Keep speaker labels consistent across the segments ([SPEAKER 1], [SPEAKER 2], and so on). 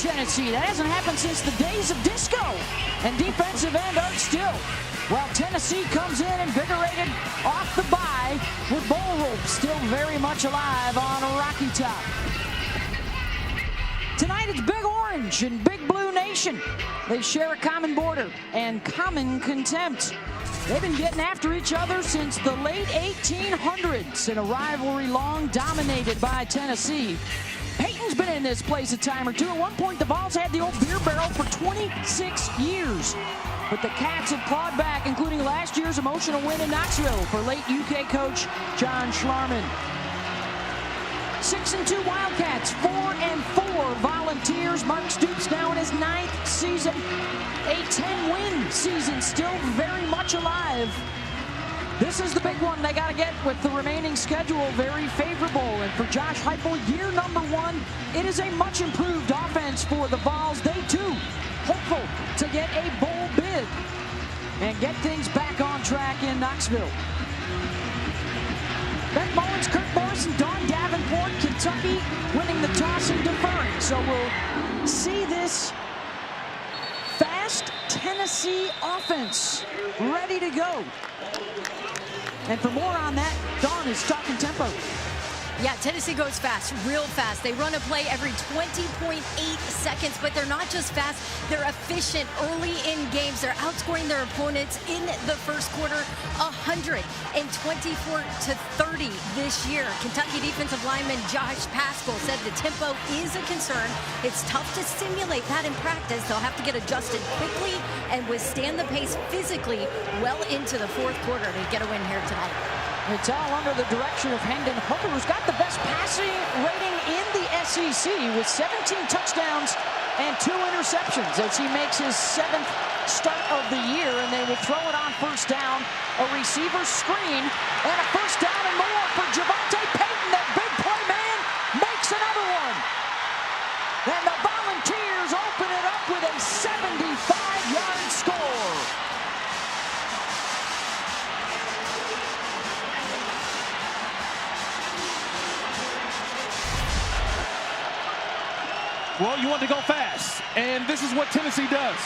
[SPEAKER 1] Tennessee. That hasn't happened since the days of disco and defensive end Art Still. While Tennessee comes in invigorated off the bye with Bull Rope still very much alive on a Rocky Top. Tonight it's Big Orange and Big Blue Nation. They share a common border and common contempt. They've been getting after each other since the late 1800s in a rivalry long dominated by Tennessee. Peyton's been in this place a time or two. At one point, the Vols had the old beer barrel for 26 years. But the Cats have clawed back, including last year's emotional win in Knoxville for late UK coach John Schlarman. 6-2 Wildcats, 4-4 Volunteers. Mark Stoops now in his 9th season. A 10-win season, still very much alive. This is the big one they got to get with the remaining schedule very favorable. And for Josh Heupel, year number 1, it is a much improved offense for the Vols. They too hopeful to get a bowl bid and get things back on track in Knoxville. Beth Mullins, Kirk Morris, and Dawn Davenport, Kentucky winning the toss and deferring. So we'll see this fast Tennessee offense ready to go. And for more on that, Dawn is talking tempo.
[SPEAKER 2] Yeah, Tennessee goes fast, real fast. They run a play every 20.8 seconds, but they're not just fast, they're efficient early in games. They're outscoring their opponents in the first quarter 124-30 this year. Kentucky defensive lineman Josh Paschal said the tempo is a concern. It's tough to simulate that in practice. They'll have to get adjusted quickly and withstand the pace physically well into the fourth quarter to get a win here tonight.
[SPEAKER 1] It's all under the direction of Hendon Hooker, who's got the best passing rating in the SEC with 17 touchdowns and 2 interceptions as he makes his 7th start of the year. And they will throw it on first down, a receiver screen, and a first down and more for Javonte Payton. That big play man makes another one. And the Volunteers open it up with a 75-yard score.
[SPEAKER 3] Well, you want to go fast, and this is what Tennessee does.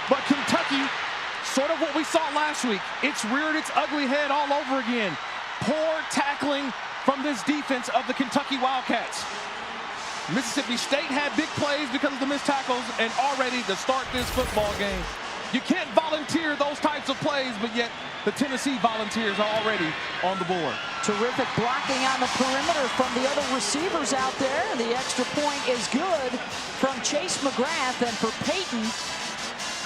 [SPEAKER 3] But Kentucky, sort of what we saw last week, it's reared its ugly head all over again. Poor tackling from this defense of the Kentucky Wildcats. Mississippi State had big plays because of the missed tackles, and already to start this football game, you can't volunteer those types of plays, but yet the Tennessee Volunteers are already on the board.
[SPEAKER 1] Terrific blocking on the perimeter from the other receivers out there. The extra point is good from Chase McGrath. And for Peyton,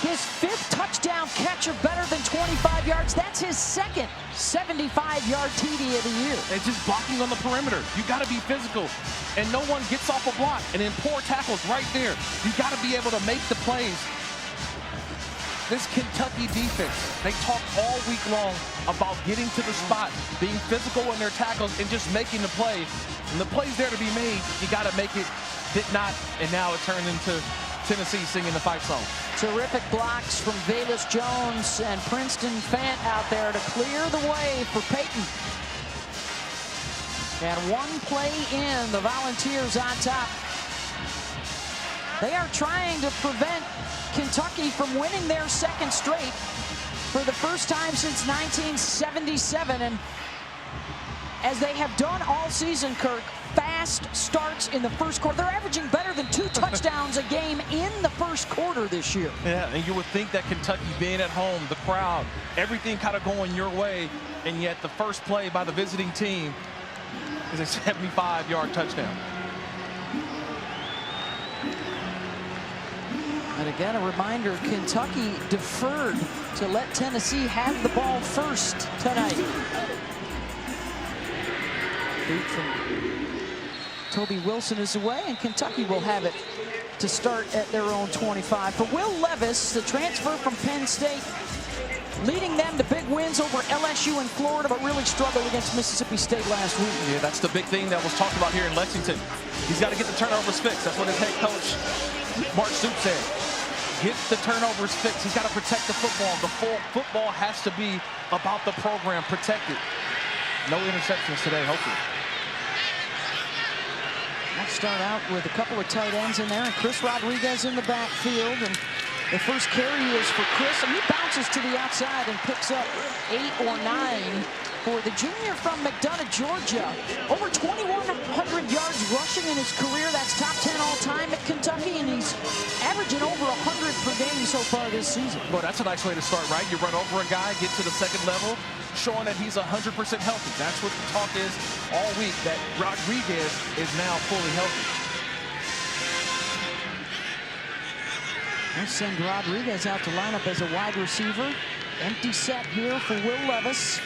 [SPEAKER 1] his 5th touchdown catch of better than 25 yards. That's his 2nd 75-yard TD of the year.
[SPEAKER 3] It's just blocking on the perimeter. You got to be physical, and no one gets off a block. And then poor tackles right there. You got to be able to make the plays. This Kentucky defense, they talk all week long about getting to the spot, being physical in their tackles, and just making the play. And the play's there to be made. You got to make it. Did not, and now it turned into Tennessee singing the fight song.
[SPEAKER 1] Terrific blocks from Velus Jones and Princeton Fant out there to clear the way for Peyton. And one play in, the Volunteers on top. They are trying to prevent Kentucky from winning their 2nd straight for the first time since 1977. And as they have done all season, Kirk, fast starts in the first quarter. They're averaging better than 2 touchdowns a game in the first quarter this year.
[SPEAKER 3] Yeah, and you would think that Kentucky being at home, the crowd, everything kind of going your way, and yet the first play by the visiting team is a 75-yard touchdown.
[SPEAKER 1] And again, a reminder, Kentucky deferred to let Tennessee have the ball first tonight. Boot from Toby Wilson is away, and Kentucky will have it to start at their own 25. For Will Levis, the transfer from Penn State, leading them to big wins over LSU and Florida, but really struggled against Mississippi State last week.
[SPEAKER 3] Yeah, that's the big thing that was talked about here in Lexington. He's got to get the turnovers fixed. That's what his head coach, Mark Stoops, said. Get the turnovers fixed. He's got to protect the football. The full football has to be about the program, protect it. No interceptions today, hopefully.
[SPEAKER 1] I'll start out with a couple of tight ends in there, and Chris Rodriguez in the backfield. And the first carry is for Chris, and he bounces to the outside and picks up 8 or 9 for the junior from McDonough, Georgia. Over 2,100 yards rushing in his career. That's top 10 all-time at Kentucky, and he's averaging over 100 per game so far this season.
[SPEAKER 3] Well, that's a nice way to start, right? You run over a guy, get to the second level, showing that he's 100% healthy. That's what the talk is all week, that Rodriguez is now fully healthy.
[SPEAKER 1] We'll send Rodriguez out to line up as a wide receiver. Empty set here for Will Levis.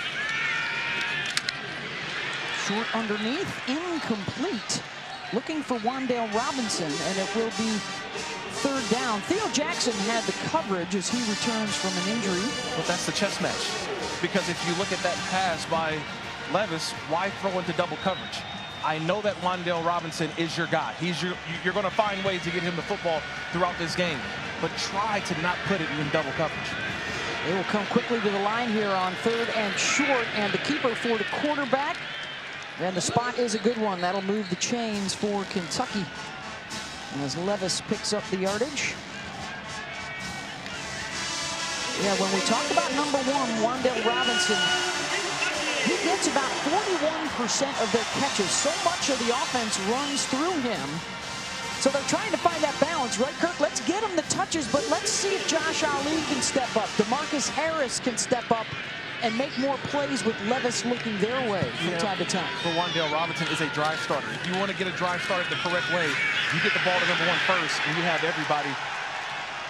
[SPEAKER 1] Short underneath, incomplete. Looking for Wan'Dale Robinson, and it will be third down. Theo Jackson had the coverage as he returns from an injury.
[SPEAKER 3] But that's the chess match. Because if you look at that pass by Levis, why throw into double coverage? I know that Wan'Dale Robinson is your guy. You're going to find ways to get him the football throughout this game, but try to not put it in double coverage.
[SPEAKER 1] They will come quickly to the line here on third and short, and the keeper for the quarterback. And the spot is a good one. That'll move the chains for Kentucky as Levis picks up the yardage. Yeah, when we talk about number one, Wan'Dale Robinson, he gets about 41% of their catches. So much of the offense runs through him. So they're trying to find that balance, right, Kirk? Let's get him the touches, but let's see if Josh Ali can step up. DeMarcus Harris can step up and make more plays with Levis looking their way from time to time.
[SPEAKER 3] For Wan'Dale Robinson is a drive starter. If you want to get a drive started the correct way, you get the ball to number one first, and you have everybody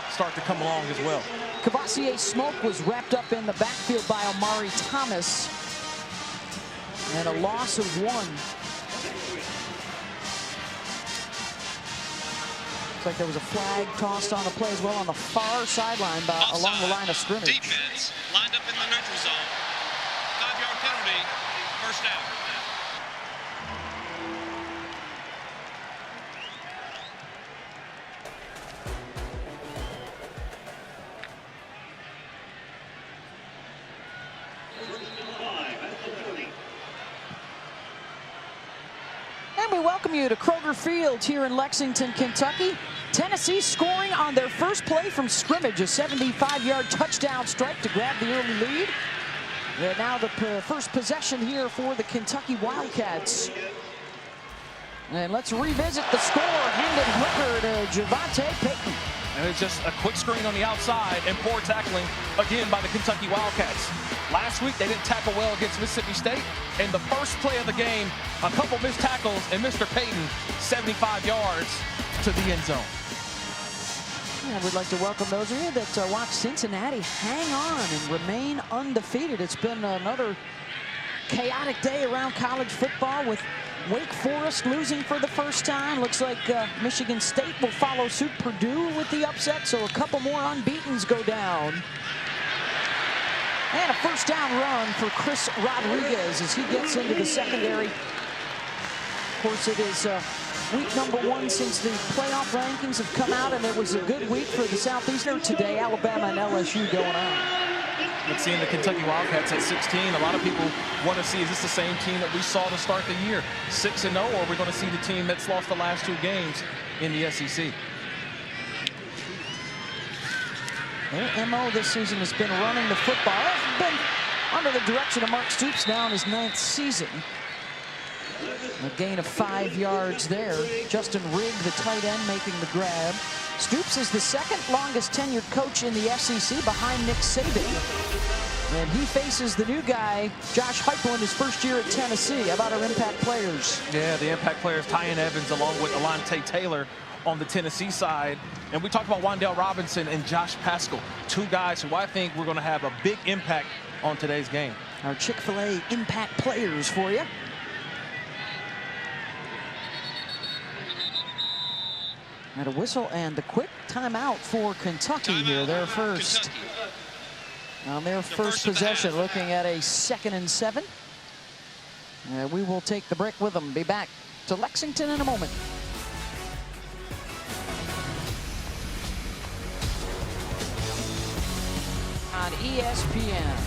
[SPEAKER 3] start to come along as well.
[SPEAKER 1] Kavosiey Smoke was wrapped up in the backfield by Omari Thomas. And a loss of 1. Looks like there was a flag tossed on the play as well on the far sideline along the line of scrimmage.
[SPEAKER 4] Defense lined up in the neutral zone. 5-yard penalty, first down.
[SPEAKER 1] And we welcome you to Kroger Field here in Lexington, Kentucky. Tennessee scoring on their first play from scrimmage, a 75-yard touchdown strike to grab the early lead. And now the first possession here for the Kentucky Wildcats. And let's revisit the score. Hendon Hooker to Javante Payton.
[SPEAKER 3] And it's just a quick screen on the outside and poor tackling again by the Kentucky Wildcats. Last week, they didn't tackle well against Mississippi State. And the first play of the game, a couple missed tackles, and Mr. Payton, 75 yards to the end zone.
[SPEAKER 1] Yeah, we'd like to welcome those of you that watch Cincinnati hang on and remain undefeated. It's been another chaotic day around college football with Wake Forest losing for the first time. Looks like Michigan State will follow suit. Purdue with the upset, so a couple more unbeatens go down. And a first down run for Chris Rodriguez as he gets into the secondary. Of course, it is week number 1 since the playoff rankings have come out, and it was a good week for the Southeastern. Today, Alabama and LSU going on.
[SPEAKER 3] But seeing the Kentucky Wildcats at 16, a lot of people want to see, is this the same team that we saw to start the year? 6-0, or are we going to see the team that's lost the last 2 games in the SEC?
[SPEAKER 1] Their MO this season has been running the football. It's been under the direction of Mark Stoops now in his 9th season. A gain of 5 yards there. Justin Rigg, the tight end, making the grab. Stoops is the second longest tenured coach in the SEC behind Nick Saban. And he faces the new guy, Josh Heupel, in his first year at Tennessee. How about our impact players?
[SPEAKER 3] Yeah, the impact players, Tyen Evans along with Alante Taylor on the Tennessee side. And we talked about Wan'Dale Robinson and Josh Paschal, 2 guys who I think we're going to have a big impact on today's game.
[SPEAKER 1] Our Chick-fil-A impact players for you. And a whistle and a quick timeout for Kentucky here. Their first. On their first possession, looking at a 2nd and 7. We will take the break with them. Be back to Lexington in a moment. On ESPN.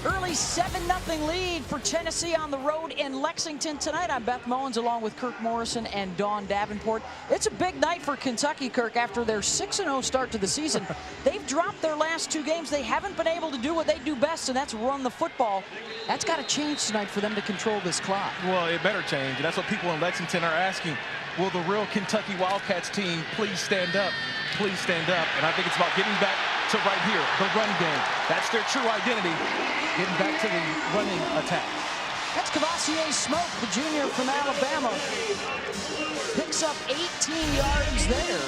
[SPEAKER 1] Early 7-0 lead for Tennessee on the road in Lexington tonight. I'm Beth Mowins along with Kirk Morrison and Dawn Davenport. It's a big night for Kentucky, Kirk, after their 6-0 start to the season. They've dropped their last 2 games. They haven't been able to do what they do best, and that's run the football. That's got to change tonight for them to control this clock.
[SPEAKER 3] Well, it better change. That's what people in Lexington are asking. Will the real Kentucky Wildcats team please stand up? Please stand up. And I think it's about getting back to right here, the run game. That's their true identity, getting back to the running attack.
[SPEAKER 1] That's Kavosiey Smoke, the junior from Alabama. Picks up 18 yards there.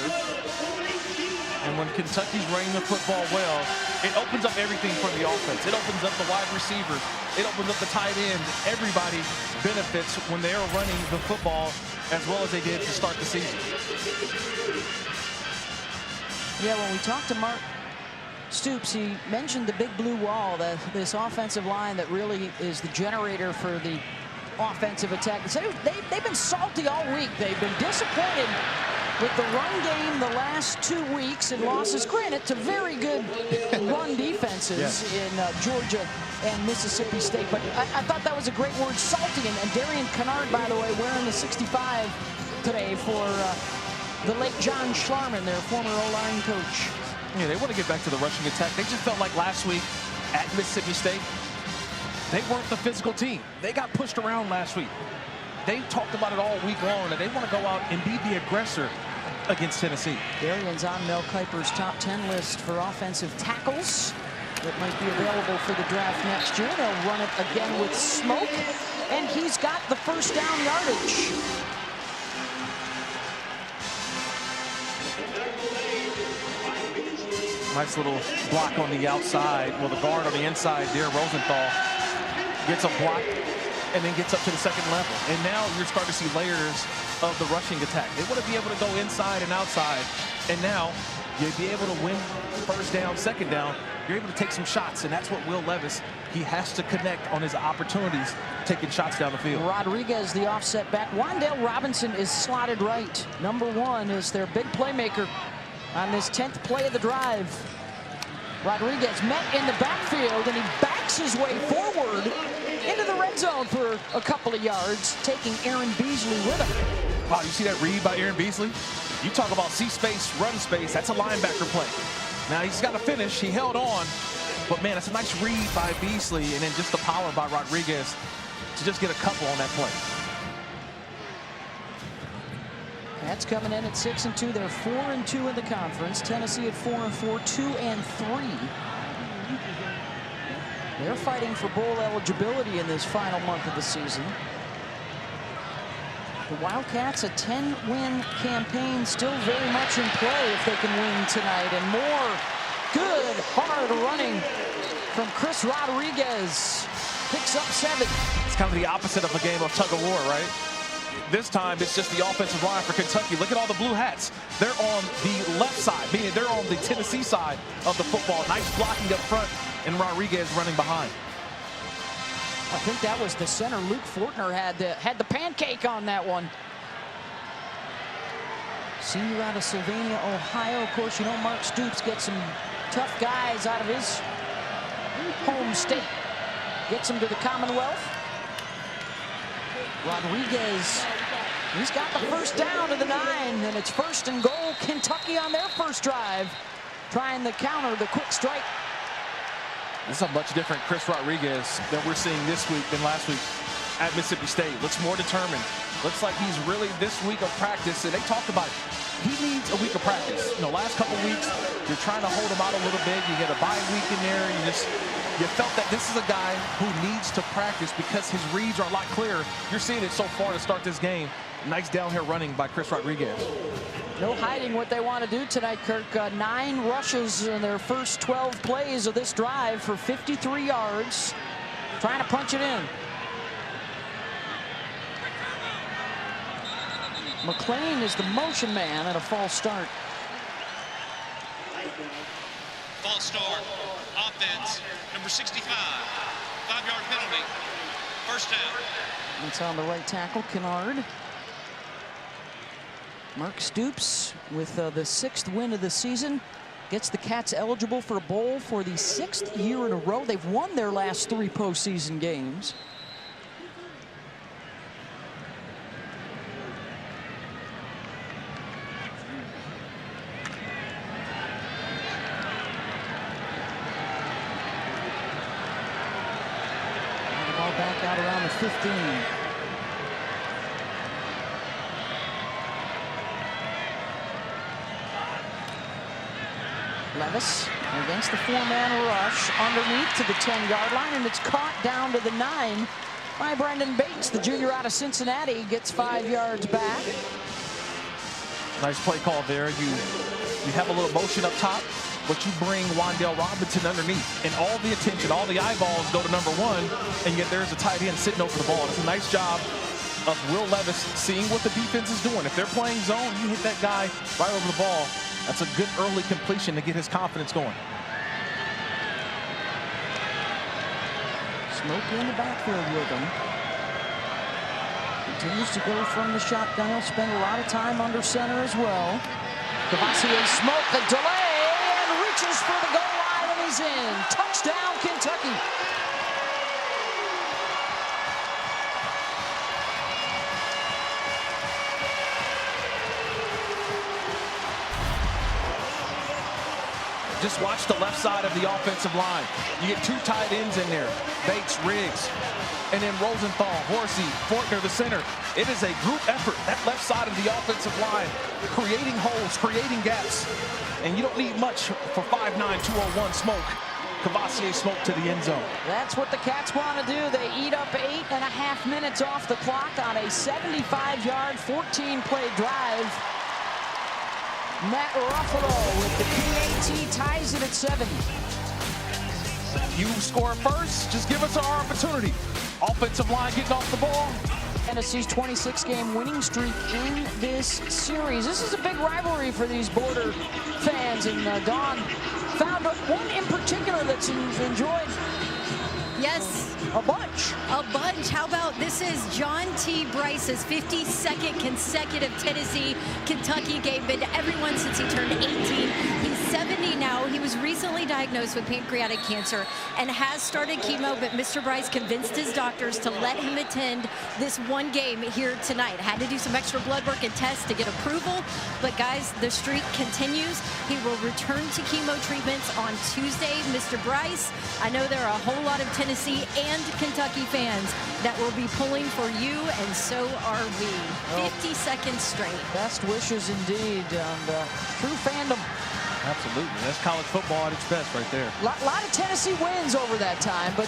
[SPEAKER 3] And when Kentucky's running the football well, it opens up everything for the offense. It opens up the wide receivers. It opens up the tight ends. Everybody benefits when they are running the football as well as they did to start the season.
[SPEAKER 1] Yeah, when we talked to Mark Stoops, he mentioned the big blue wall, this offensive line that really is the generator for the offensive attack. They've been salty all week. They've been disappointed with the run game the last 2 weeks and losses, granted, to very good run defenses in Georgia and Mississippi State. But I thought that was a great word, salty. And Darian Kennard, by the way, wearing the 65 today for the late John Schlarman, their former O-line coach.
[SPEAKER 3] Yeah, they want to get back to the rushing attack. They just felt like last week at Mississippi State, they weren't the physical team. They got pushed around last week. They talked about it all week long, and they want to go out and be the aggressor against Tennessee.
[SPEAKER 1] Darian's on Mel Kiper's top 10 list for offensive tackles that might be available for the draft next year. They'll run it again with Smoke, and he's got the first down yardage.
[SPEAKER 3] Nice little block on the outside. Well, the guard on the inside, Darren Rosenthal, gets a block and then gets up to the second level. And now you're starting to see layers of the rushing attack. They want to be able to go inside and outside. And now you'll be able to win first down, second down. You're able to take some shots, and that's what Will Levis, he has to connect on his opportunities, taking shots down the field.
[SPEAKER 1] Rodriguez, the offset back. Wan'Dale Robinson is slotted right. Number 1 is their big playmaker on this 10th play of the drive. Rodriguez met in the backfield, and he backs his way forward into the red zone for a couple of yards, taking Aaron Beasley with him.
[SPEAKER 3] Wow, you see that read by Aaron Beasley? You talk about see space, run space. That's a linebacker play. Now, he's got to finish. He held on. But, man, it's a nice read by Beasley, and then just the power by Rodriguez to just get a couple on that play.
[SPEAKER 1] That's coming in at 6-2. They're 4-2 in the conference. Tennessee at 4-4, 2-3. They're fighting for bowl eligibility in this final month of the season. The Wildcats, a 10-win campaign, still very much in play if they can win tonight. And more good, hard running from Chris Rodriguez. Picks up 7.
[SPEAKER 3] It's kind of the opposite of a game of tug of war, right? This time, it's just the offensive line for Kentucky. Look at all the blue hats. They're on the left side, meaning they're on the Tennessee side of the football. Nice blocking up front, and Rodriguez running behind.
[SPEAKER 1] I think that was the center. Luke Fortner had the pancake on that one. Senior out of Sylvania, Ohio. Of course, you know Mark Stoops gets some tough guys out of his home state. Gets them to the Commonwealth. Rodriguez, he's got the first down to the 9, and it's 1st and goal. Kentucky on their first drive, trying to counter the quick strike.
[SPEAKER 3] This is a much different Chris Rodriguez that we're seeing this week than last week at Mississippi State. Looks more determined. Looks like he's really this week of practice, and they talked about it. He needs a week of practice. You know, last couple weeks, you're trying to hold him out a little bit. You get a bye week in there. You felt that this is a guy who needs to practice because his reads are a lot clearer. You're seeing it so far to start this game. Nice downhill running by Chris Rodriguez.
[SPEAKER 1] No hiding what they want to do tonight, Kirk. 9 rushes in their first 12 plays of this drive for 53 yards. Trying to punch it in. McClain is the motion man at a false start.
[SPEAKER 4] False start. Offense. Number 65. 5-yard penalty. First down.
[SPEAKER 1] It's on the right tackle, Kennard. Mark Stoops with the 6th win of the season Gets the Cats eligible for a bowl for the 6th year in a row. They've won their last 3 postseason games. And the ball back out around the 15. Levis against the 4-man rush underneath to the 10-yard line, and it's caught down to the 9 by Brendan Bates. The junior out of Cincinnati gets 5 yards back.
[SPEAKER 3] Nice play call there. You have a little motion up top, but you bring Wan'Dale Robinson underneath, and all the attention, all the eyeballs go to number 1, and yet there's a tight end sitting over the ball. It's a nice job of Will Levis seeing what the defense is doing. If they're playing zone, you hit that guy right over the ball. That's a good early completion to get his confidence going.
[SPEAKER 1] Smoke in the backfield with him. Continues to go from the shotgun. He'll spend a lot of time under center as well. Kavosiey Smoke, the delay, and reaches for the goal line, and he's in. Touchdown, Kentucky.
[SPEAKER 3] Just watch the left side of the offensive line. You get 2 tight ends in there, Bates, Riggs, and then Rosenthal, Horsey, Fortner, the center. It is a group effort, that left side of the offensive line, creating holes, creating gaps. And you don't need much for 5'9", 201 Smoke. Kavosiey Smoke to the end zone.
[SPEAKER 1] That's what the Cats want to do. They eat up 8.5 minutes off the clock on a 75-yard, 14-play drive. Matt Ruffalo with the PAT ties it at 7.
[SPEAKER 3] You score first, just give us our opportunity. Offensive line getting off the ball.
[SPEAKER 1] Tennessee's 26-game winning streak in this series. This is a big rivalry for these border fans, and Dawn found one in particular that's enjoyed.
[SPEAKER 2] Yes.
[SPEAKER 1] A bunch.
[SPEAKER 2] A bunch. How about this is John T. Bryce's 52nd consecutive Tennessee-Kentucky game. Been to everyone since he turned 18. He's 70 now. He was recently diagnosed with pancreatic cancer and has started chemo, but Mr. Bryce convinced his doctors to let him attend this one game here tonight. Had to do some extra blood work and tests to get approval, but guys, the streak continues. He will return to chemo treatments on Tuesday. Mr. Bryce, I know there are a whole lot of Tennessee and Kentucky fans that will be pulling for you, and so are we. 50 seconds straight.
[SPEAKER 1] Best wishes indeed, and true fandom.
[SPEAKER 3] Absolutely, that's college football at its best right there.
[SPEAKER 1] Lot of Tennessee wins over that time, but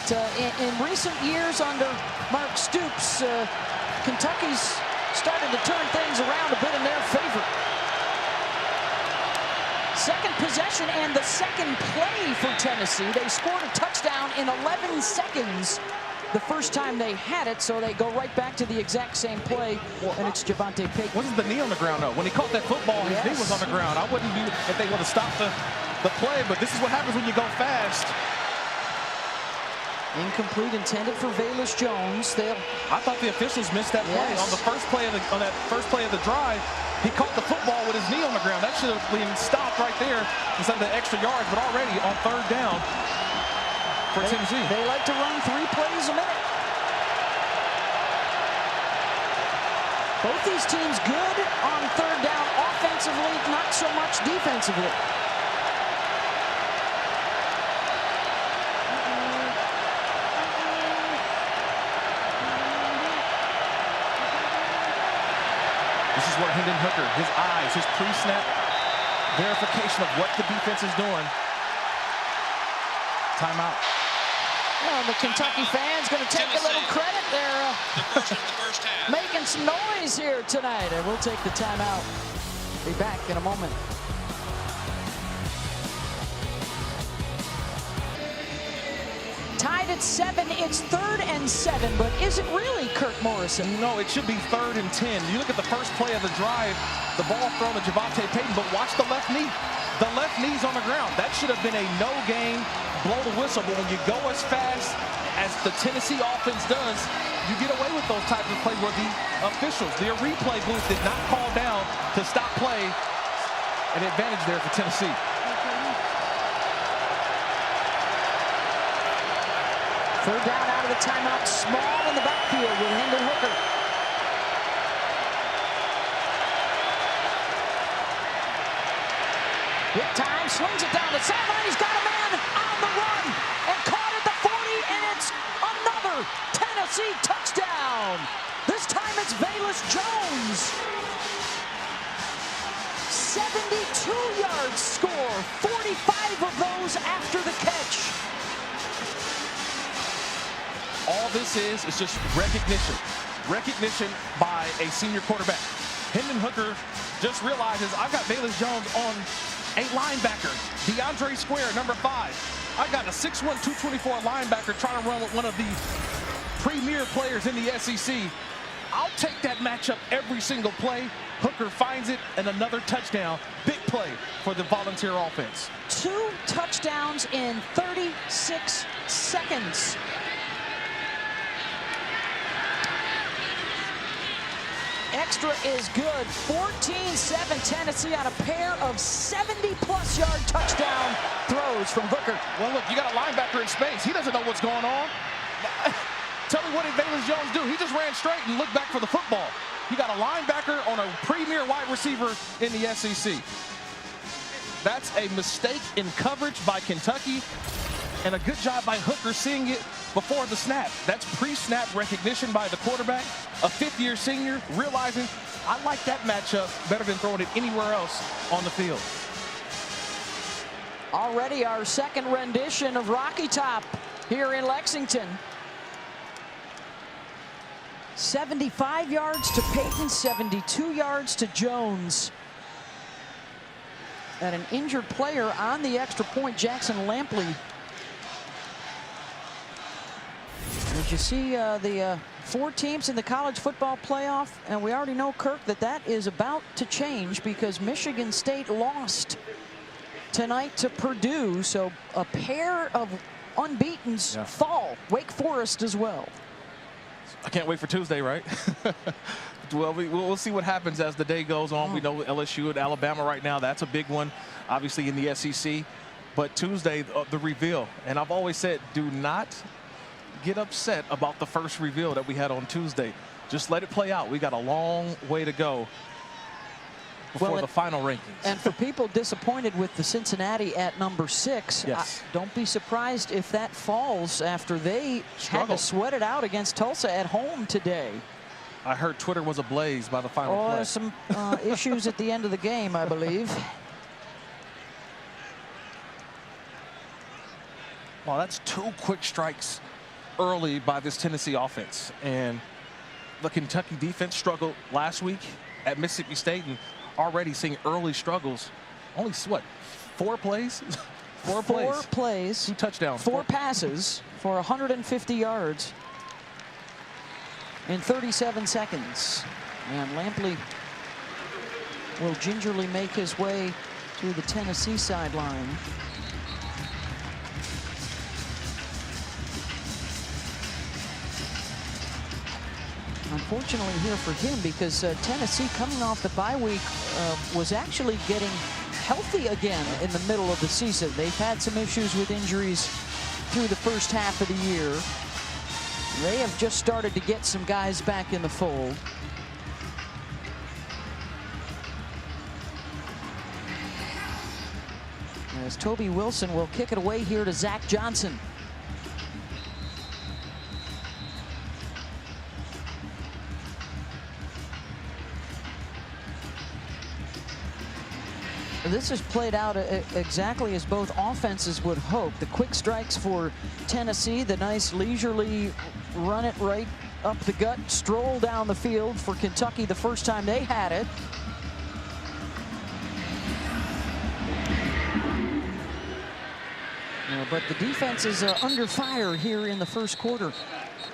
[SPEAKER 1] in recent years under Mark Stoops, Kentucky's started to turn things around a bit in their favor. Second possession and the second play for Tennessee. They scored a touchdown in 11 seconds the first time they had it, so they go right back to the exact same play, and it's Javonte Payton.
[SPEAKER 3] Wasn't the knee on the ground, though? When he caught that football, his knee was on the ground. I wouldn't do if they would have stopped the play, but this is what happens when you go fast.
[SPEAKER 1] Incomplete, intended for Velus Jones.
[SPEAKER 3] I thought the officials missed that play on the first play of that first play of the drive. He caught the football with his knee on the ground. That should have been stopped right there instead of the extra yards, but already on 3rd down for Tennessee.
[SPEAKER 1] They like to run 3 plays a minute. Both these teams good on 3rd down offensively, not so much defensively.
[SPEAKER 3] This is where Hendon Hooker, his eyes, his pre-snap verification of what the defense is doing. Timeout.
[SPEAKER 1] Well, the Kentucky fans going to take a little credit. They're making some noise here tonight, and we'll take the timeout. Be back in a moment. Tied at 7, it's 3rd and 7, but is it really, Kirk Morrison?
[SPEAKER 3] No, it should be 3rd and 10. You look at the first play of the drive, the ball thrown to Javonte Payton, but watch the left knee. The left knee's on the ground. That should have been a no gain, blow the whistle, but when you go as fast as the Tennessee offense does, you get away with those types of plays where the officials, the replay booth did not call down to stop play. An advantage there for Tennessee.
[SPEAKER 1] Third down out of the timeout. Small in the backfield with Hendon Hooker. Big time, slings it down the sideline. He's got a man on the run and caught at the 40, and it's another Tennessee touchdown. This time it's Velus Jones. 72 yards score, 45 of those after the catch.
[SPEAKER 3] All this is just recognition. Recognition by a senior quarterback. Hendon Hooker just realizes I've got Velus Jones on a linebacker. DeAndre Square, number 5. I got a 6'1", 224 linebacker trying to run with one of the premier players in the SEC. I'll take that matchup every single play. Hooker finds it, and another touchdown. Big play for the Volunteer offense.
[SPEAKER 1] 2 touchdowns in 36 seconds. Extra is good. 14-7 Tennessee on a pair of 70-plus yard touchdown throws from Hooker.
[SPEAKER 3] Well, look, you got a linebacker in space. He doesn't know what's going on. Tell me, what did Velus Jones do? He just ran straight and looked back for the football. You got a linebacker on a premier wide receiver in the SEC. That's a mistake in coverage by Kentucky, and a good job by Hooker seeing it before the snap. That's pre-snap recognition by the quarterback, a 5th-year senior, realizing I like that matchup better than throwing it anywhere else on the field.
[SPEAKER 1] Already our second rendition of Rocky Top here in Lexington. 75 yards to Payton, 72 yards to Jones. And an injured player on the extra point, Jackson Lampley. As you see, the 4 teams in the college football playoff, and we already know, Kirk, that is about to change because Michigan State lost tonight to Purdue. So a pair of unbeatens fall. Wake Forest as well.
[SPEAKER 3] I can't wait for Tuesday, right? Well, we'll see what happens as the day goes on. We know LSU and Alabama right now. That's a big one, obviously, in the SEC. But Tuesday, the reveal. And I've always said, do not get upset about the first reveal that we had on Tuesday. Just let it play out. We got a long way to go before the final rankings.
[SPEAKER 1] And for people disappointed with the Cincinnati at number 6, don't be surprised if that falls after they had to sweat it out against Tulsa at home today.
[SPEAKER 3] I heard Twitter was ablaze by the final play.
[SPEAKER 1] There's some issues at the end of the game, I believe.
[SPEAKER 3] Well, that's 2 quick strikes early by this Tennessee offense. And the Kentucky defense struggled last week at Mississippi State, and already seeing early struggles. Only what, 4 plays? 4
[SPEAKER 1] plays.
[SPEAKER 3] 2 touchdowns.
[SPEAKER 1] 4 passes for 150 yards in 37 seconds. And Lampley will gingerly make his way through the Tennessee sideline. Unfortunately here for him, because Tennessee, coming off the bye week, was actually getting healthy again in the middle of the season. They've had some issues with injuries through the first half of the year. They have just started to get some guys back in the fold. As Toby Wilson will kick it away here to Zach Johnson. This has played out exactly as both offenses would hope. The quick strikes for Tennessee, the nice leisurely run it right up the gut, stroll down the field for Kentucky the first time they had it. But the defense is under fire here in the first quarter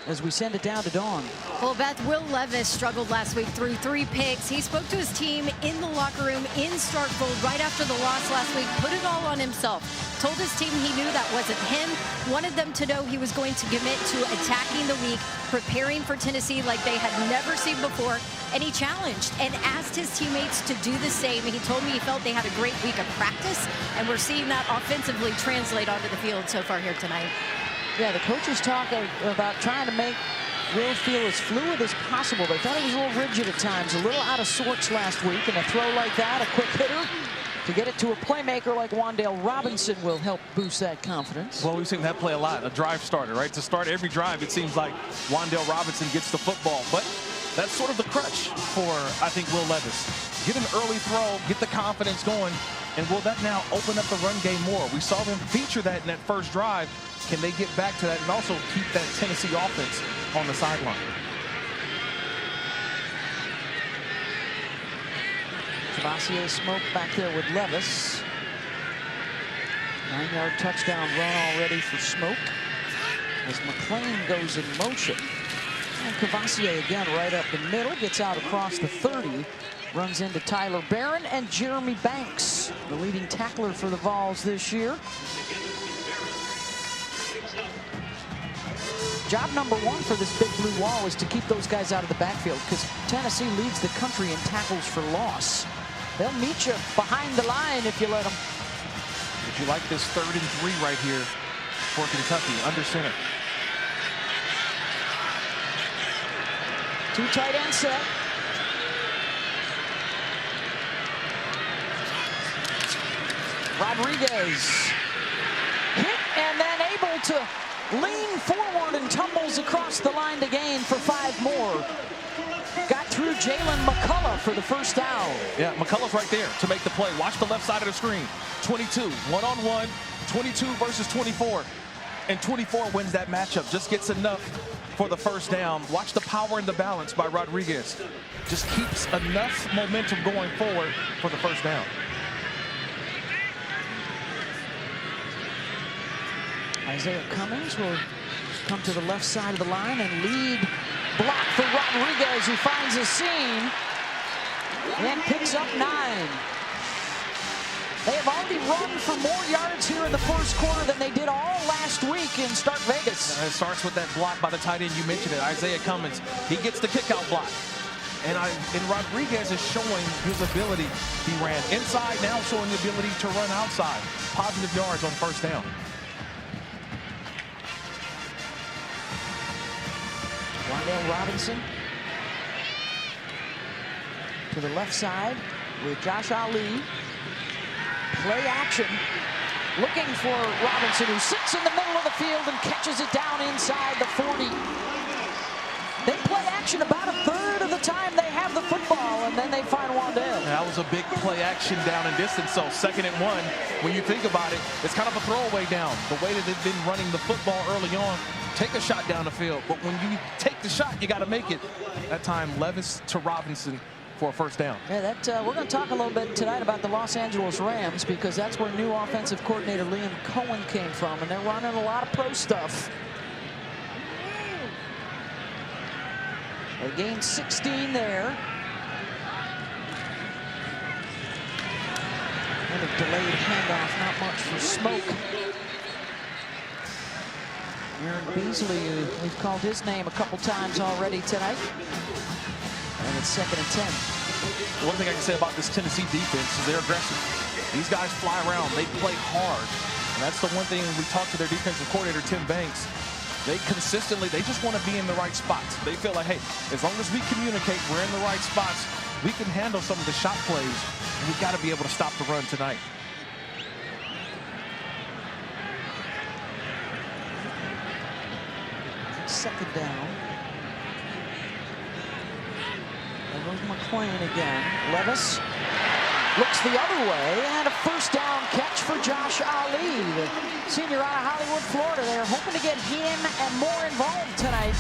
[SPEAKER 1] as we send it down to Dawn.
[SPEAKER 2] Well, Beth, Will Levis struggled last week through 3 picks. He spoke to his team in the locker room in Starkville right after the loss last week, put it all on himself. Told his team he knew that wasn't him, wanted them to know he was going to commit to attacking the week, preparing for Tennessee like they had never seen before, and he challenged and asked his teammates to do the same. He told me he felt they had a great week of practice, and we're seeing that offensively translate onto the field so far here tonight.
[SPEAKER 1] Yeah, the coaches talk about trying to make Will feel as fluid as possible. They thought he was a little rigid at times, a little out of sorts last week, and a throw like that, a quick hitter, to get it to a playmaker like Wan'Dale Robinson will help boost that confidence.
[SPEAKER 3] Well, we've seen that play a lot, a drive starter, right? To start every drive, it seems like Wan'Dale Robinson gets the football. But that's sort of the crutch for, I think, Will Levis. Get an early throw, get the confidence going, and will that now open up the run game more? We saw them feature that in that first drive. Can they get back to that and also keep that Tennessee offense on the sideline?
[SPEAKER 1] Kavosiey Smoke back there with Levis. 9-yard touchdown run already for Smoke as McClain goes in motion. And Kavosiey again right up the middle, gets out across the 30, runs into Tyler Barron and Jeremy Banks, the leading tackler for the Vols this year. Job number one for this big blue wall is to keep those guys out of the backfield, because Tennessee leads the country in tackles for loss. They'll meet you behind the line if you let them.
[SPEAKER 3] Would you like this 3rd and 3 right here for Kentucky under center?
[SPEAKER 1] 2 tight end set. Rodriguez hit and then able to lean forward and tumbles across the line to gain for 5 more. Got through Jalen McCullough for the first down.
[SPEAKER 3] Yeah, McCullough's right there to make the play. Watch the left side of the screen. 22, one-on-one, 22 versus 24. And 24 wins that matchup. Just gets enough for the first down. Watch the power and the balance by Rodriguez. Just keeps enough momentum going forward for the first down.
[SPEAKER 1] Izayah Cummings will come to the left side of the line and lead block for Rodriguez, who finds a seam and picks up 9. They have already run for more yards here in the first quarter than they did all last week in Stark Vegas.
[SPEAKER 3] It starts with that block by the tight end. You mentioned it, Izayah Cummings. He gets the kickout block. And Rodriguez is showing his ability. He ran inside, now showing the ability to run outside. Positive yards on first down.
[SPEAKER 1] Wan'Dale Robinson to the left side with Josh Ali. Play action. Looking for Robinson, who sits in the middle of the field and catches it down inside the 40. They play action about 1/3 of the time they have the football, and then they find Wan'Dale.
[SPEAKER 3] That was a big play action down and distance. So 2nd and 1, when you think about it, it's kind of a throwaway down. The way that they've been running the football early on, take a shot down the field. But when you take the shot, you got to make it. That time, Levis to Robinson for a first down.
[SPEAKER 1] Yeah, we're going to talk a little bit tonight about the Los Angeles Rams, because that's where new offensive coordinator Liam Cohen came from, and they're running a lot of pro stuff. They gained 16 there. And a delayed handoff, not much for Smoke. Aaron Beasley, we've called his name a couple times already tonight. And it's 2nd and 10.
[SPEAKER 3] One thing I can say about this Tennessee defense is they're aggressive. These guys fly around. They play hard. And that's the one thing we talked to their defensive coordinator, Tim Banks. They just want to be in the right spots. They feel like, hey, as long as we communicate, we're in the right spots, we can handle some of the shot plays, and we've got to be able to stop the run tonight.
[SPEAKER 1] Second down. There goes McClain again. Levis looks the other way, and a first down catch for Josh Ali, the senior out of Hollywood, Florida. They're hoping to get him and more involved tonight.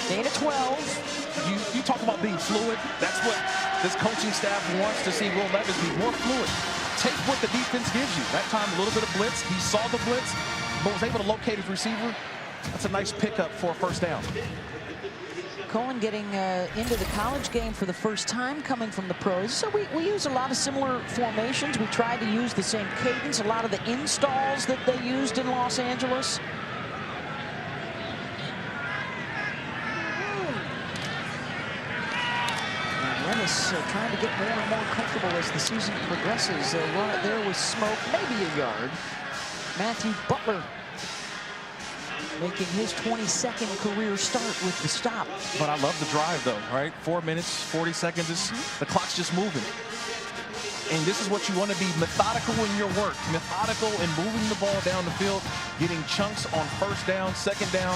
[SPEAKER 1] Gain of 12.
[SPEAKER 3] You talk about being fluid. That's what this coaching staff wants to see Will Levis be, more fluid. Take what the defense gives you. That time, a little bit of blitz. He saw the blitz, but was able to locate his receiver. That's a nice pickup for a first down.
[SPEAKER 1] Cohen getting into the college game for the first time, coming from the pros. So we use a lot of similar formations. We tried to use the same cadence, a lot of the installs that they used in Los Angeles. And Levis trying to get more and more comfortable as the season progresses. They'll run it there with Smoke, maybe a yard. Matthew Butler making his 22nd career start with the stop.
[SPEAKER 3] But I love the drive, though, right? 4 minutes, 40 seconds. The clock's just moving. And this is what you want to be, methodical in your work, methodical in moving the ball down the field, getting chunks on first down, second down,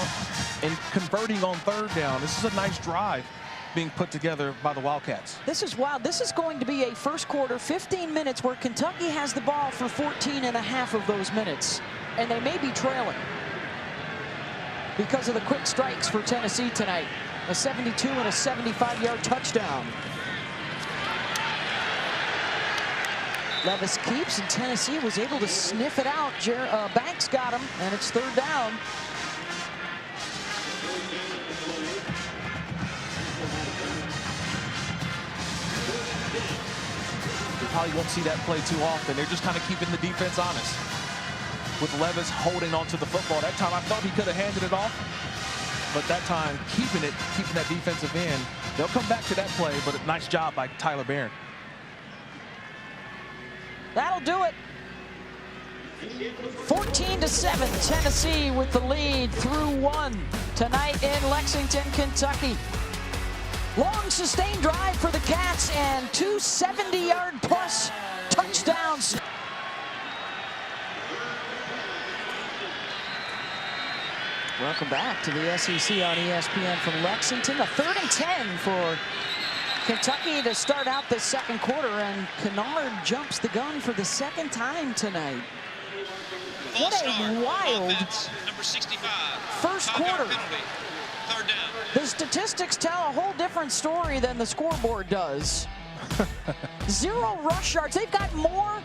[SPEAKER 3] and converting on third down. This is a nice drive being put together by the Wildcats.
[SPEAKER 1] This is wild. This is going to be a first quarter, 15 minutes, where Kentucky has the ball for 14 and a half of those minutes. And they may be trailing because of the quick strikes for Tennessee tonight. A 72 and a 75-yard touchdown. Levis keeps, and Tennessee was able to sniff it out. Banks got him, and it's third down.
[SPEAKER 3] You probably won't see that play too often. They're just kind of keeping the defense honest. With Levis holding onto the football. That time I thought he could have handed it off. But that time, keeping that defensive end. They'll come back to that play, but a nice job by Tyler Barron.
[SPEAKER 1] That'll do it. 14-7, Tennessee with the lead through one tonight in Lexington, Kentucky. Long sustained drive for the Cats and 2 70-yard plus touchdowns. Welcome back to the SEC on ESPN from Lexington. A 3rd and 10 for Kentucky to start out the second quarter, and Kennard jumps the gun for the second time tonight. What a wild
[SPEAKER 4] number 65.
[SPEAKER 1] First quarter.
[SPEAKER 4] Penalty. Third down.
[SPEAKER 1] The statistics tell a whole different story than the scoreboard does. 0 rush yards. They've got more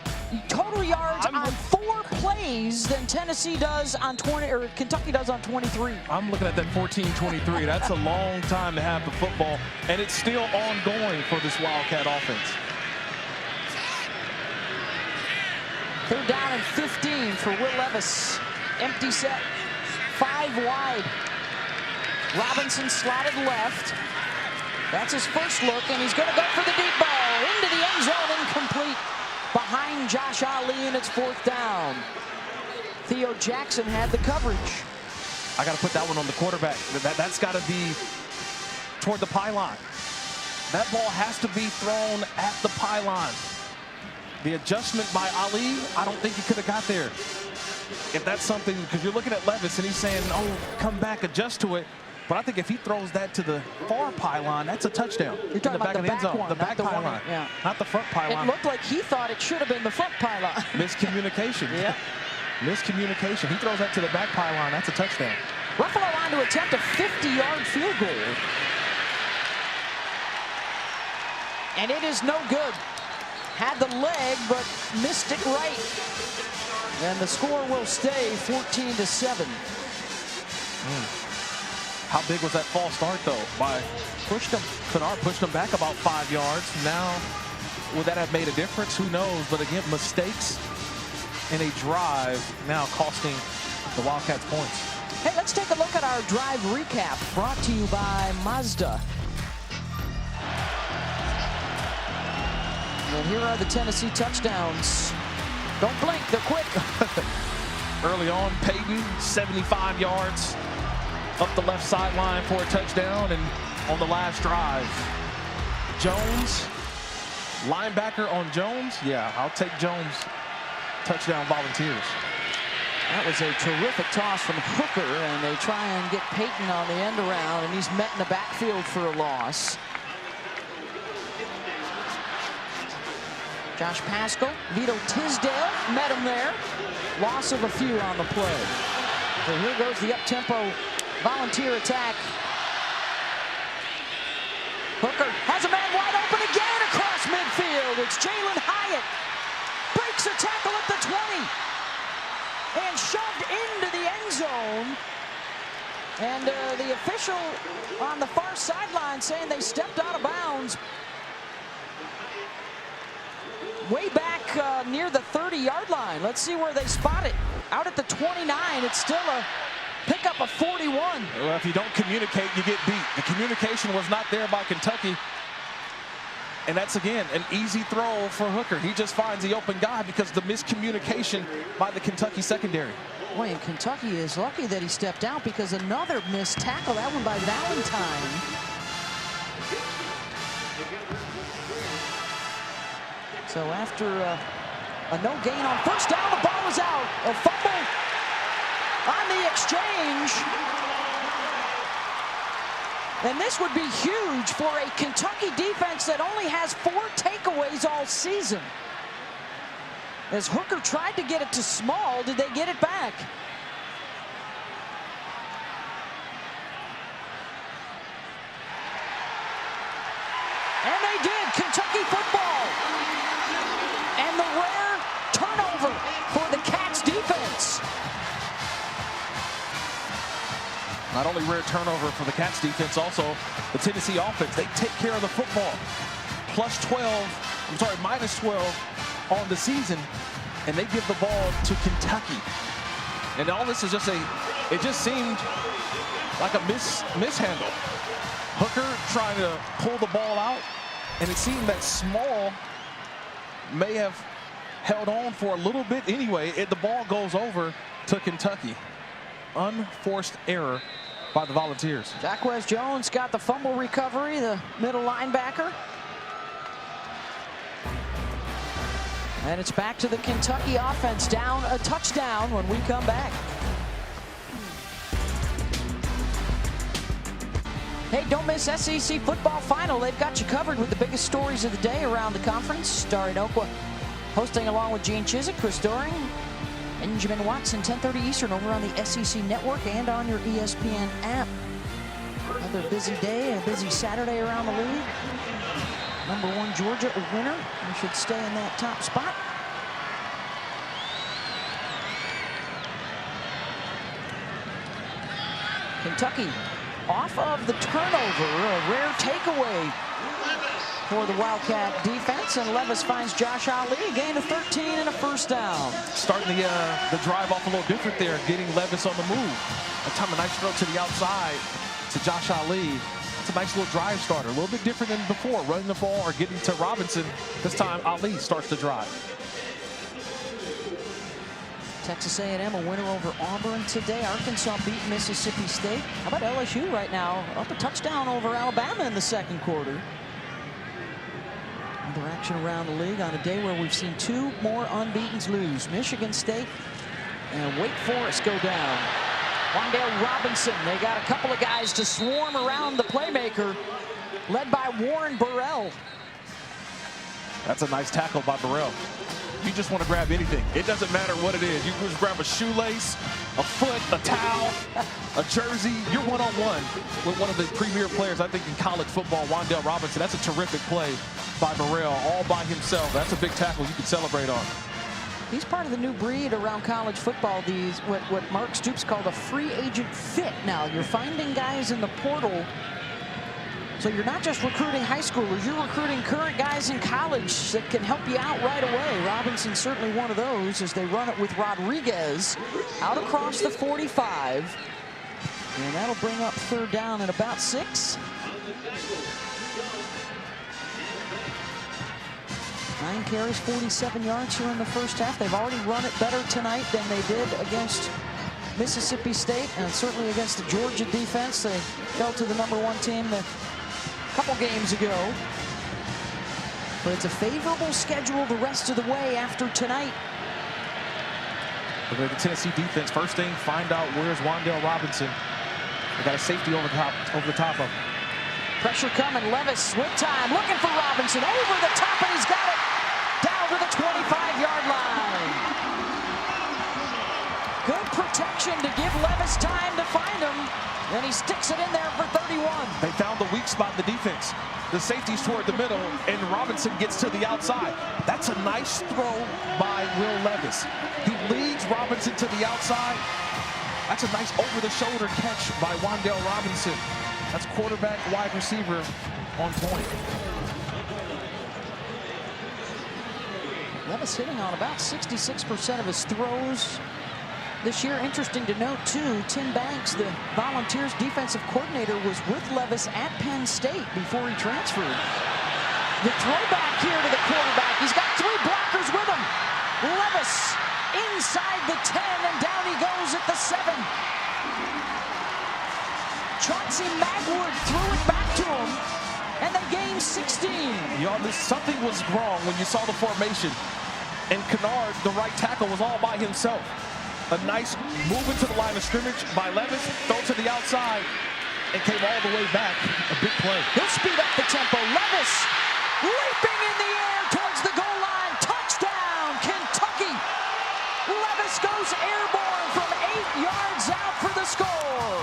[SPEAKER 1] total yards on 4 plays than Tennessee does on 20, or Kentucky does on 23.
[SPEAKER 3] I'm looking at that 14-23. That's a long time to have the football, and it's still ongoing for this Wildcat offense.
[SPEAKER 1] Third down and 15 for Will Levis. Empty set, 5 wide. Robinson slotted left. That's his first look, and he's going to go for the deep ball into the end zone, incomplete. Behind Josh Ali, and it's 4th down. Theo Jackson had the coverage.
[SPEAKER 3] I got to put that one on the quarterback. That's got to be toward the pylon. That ball has to be thrown at the pylon. The adjustment by Ali, I don't think he could have got there. If that's something, because you're looking at Levis and he's saying, oh, come back, adjust to it. But I think if he throws that to the far pylon, that's a touchdown.
[SPEAKER 1] You're talking about the back one,
[SPEAKER 3] the back pylon,
[SPEAKER 1] yeah.
[SPEAKER 3] Not the front pylon.
[SPEAKER 1] It looked like he thought it should have been the front pylon.
[SPEAKER 3] Miscommunication.
[SPEAKER 1] Yeah.
[SPEAKER 3] Miscommunication. He throws that to the back pylon. That's a touchdown.
[SPEAKER 1] Buffalo on to attempt a 50-yard field goal. And it is no good. Had the leg, but missed it right. And the score will stay 14-7.
[SPEAKER 3] How big was that false start, though? Kennard pushed him back about 5 yards. Now, would that have made a difference? Who knows? But again, mistakes in a drive now costing the Wildcats points.
[SPEAKER 1] Hey, let's take a look at our drive recap brought to you by Mazda. And here are the Tennessee touchdowns. Don't blink, they're quick.
[SPEAKER 3] Early on, Peyton, 75 yards up the left sideline for a touchdown, and on the last drive, Jones, linebacker on Jones. Yeah, I'll take Jones. Touchdown Volunteers.
[SPEAKER 1] That was a terrific toss from Hooker, and they try and get Peyton on the end around, and he's met in the backfield for a loss. Josh Paschal, Vito Tisdale met him there. Loss of a few on the play. So here goes the up-tempo Volunteer attack. Hooker has a man wide open again across midfield. It's Jalen Hyatt. Breaks a tackle at the 20. And shoved into the end zone. And the official on the far sideline saying they stepped out of bounds. Way back near the 30-yard line. Let's see where they spot it. Out at the 29, it's still a pickup of 41.
[SPEAKER 3] Well, if you don't communicate, you get beat. The communication was not there by Kentucky. And that's, again, an easy throw for Hooker. He just finds the open guy because of the miscommunication by the Kentucky secondary.
[SPEAKER 1] Boy, and Kentucky is lucky that he stepped out because another missed tackle, that one by Valentine. So after a no gain on first down, the ball is out. A fumble on the exchange. And this would be huge for a Kentucky defense that only has 4 takeaways all season. As Hooker tried to get it to Small, did they get it back? And they did. Kentucky football. And the rare turnover for the Cats defense.
[SPEAKER 3] Not only rare turnover for the Cats defense, also the Tennessee offense. They take care of the football. Minus 12 on the season, and they give the ball to Kentucky. And all this is it just seemed like a mishandle. Hooker trying to pull the ball out, and it seemed that Small may have held on for a little bit anyway. The ball goes over to Kentucky. Unforced error by the Volunteers.
[SPEAKER 1] Jacquez Jones got the fumble recovery, the middle linebacker. And it's back to the Kentucky offense, down a touchdown when we come back. Hey, don't miss SEC football final. They've got you covered with the biggest stories of the day around the conference. Starry Noqua hosting along with Gene Chizik, Chris Doering, Benjamin Watson, 10:30 Eastern over on the SEC Network and on your ESPN app. Another busy day, a busy Saturday around the league. #1 Georgia, a winner. We should stay in that top spot. Kentucky off of the turnover, a rare takeaway for the Wildcat defense, and Levis finds Josh Ali, a gain of 13 and a first down.
[SPEAKER 3] Starting the drive off a little different there, getting Levis on the move. That time a nice throw to the outside to Josh Ali. It's a nice little drive starter, a little bit different than before, running the ball or getting to Robinson. This time Ali starts the drive.
[SPEAKER 1] Texas A&M a winner over Auburn today. Arkansas beat Mississippi State. How about LSU right now? Up a touchdown over Alabama in the second quarter. Other action around the league on a day where we've seen 2 more unbeatens lose. Michigan State and Wake Forest go down. Wan'Dale Robinson, they got a couple of guys to swarm around the playmaker, led by Warren Burrell.
[SPEAKER 3] That's a nice tackle by Burrell. You just want to grab anything. It doesn't matter what it is. You can just grab a shoelace, a foot, a towel, a jersey. You're one-on-one with one of the premier players, I think, in college football, Wan'Dale Robinson. That's a terrific play by Burrell, all by himself. That's a big tackle you can celebrate on.
[SPEAKER 1] He's part of the new breed around college football, these what Mark Stoops called a free agent fit. Now, you're finding guys in the portal. So you're not just recruiting high schoolers, you're recruiting current guys in college that can help you out right away. Robinson's certainly one of those as they run it with Rodriguez out across the 45. And that'll bring up third down at about 6. 9 carries, 47 yards here in the first half. They've already run it better tonight than they did against Mississippi State and certainly against the Georgia defense. They fell to the #1 team a couple games ago. But it's a favorable schedule the rest of the way after tonight.
[SPEAKER 3] Look at the Tennessee defense. First thing, find out where's Wan'Dale Robinson. They got a safety over the top of him.
[SPEAKER 1] Pressure coming. Levis with time, looking for Robinson over the top, and he's got it down to the 25-yard line. Good protection to give Levis time to find him, and he sticks it in there for 31.
[SPEAKER 3] They found the weak spot in the defense. The safety's toward the middle, and Robinson gets to the outside. That's a nice throw by Will Levis. He leads Robinson to the outside. That's a nice over-the-shoulder catch by Wan'Dale Robinson. That's quarterback, wide receiver on point.
[SPEAKER 1] Levis hitting on about 66% of his throws this year. Interesting to note, too, Tim Banks, the Volunteers defensive coordinator, was with Levis at Penn State before he transferred. The throwback here to the quarterback. He's got 3 blockers with him. Levis inside the 10, and down he goes at the 7. Chauncey Magwood threw it back to him, and they gained 16.
[SPEAKER 3] Something was wrong when you saw the formation. And Kennard, the right tackle, was all by himself. A nice move into the line of scrimmage by Levis, throw to the outside, and came all the way back. A big play.
[SPEAKER 1] He'll speed up the tempo. Levis leaping in the air towards the goal line. Touchdown, Kentucky. Levis goes airborne from 8 yards out for the score.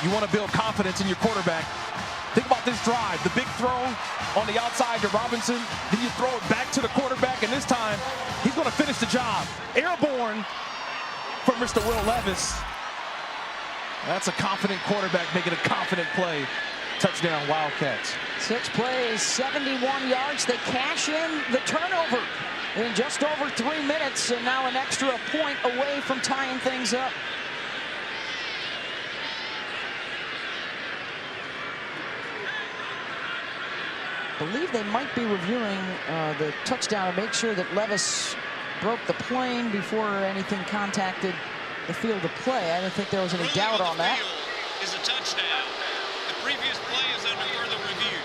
[SPEAKER 3] You want to build confidence in your quarterback. Think about this drive. The big throw on the outside to Robinson. Then you throw it back to the quarterback, and this time he's going to finish the job. Airborne from Mr. Will Levis. That's a confident quarterback making a confident play. Touchdown, Wildcats.
[SPEAKER 1] 6 plays, 71 yards. They cash in the turnover in just over 3 minutes, and now an extra point away from tying things up. I believe they might be reviewing the touchdown to make sure that Levis broke the plane before anything contacted the field of play. I don't think there was any doubt on that.
[SPEAKER 4] Is a touchdown. The previous play is under further review.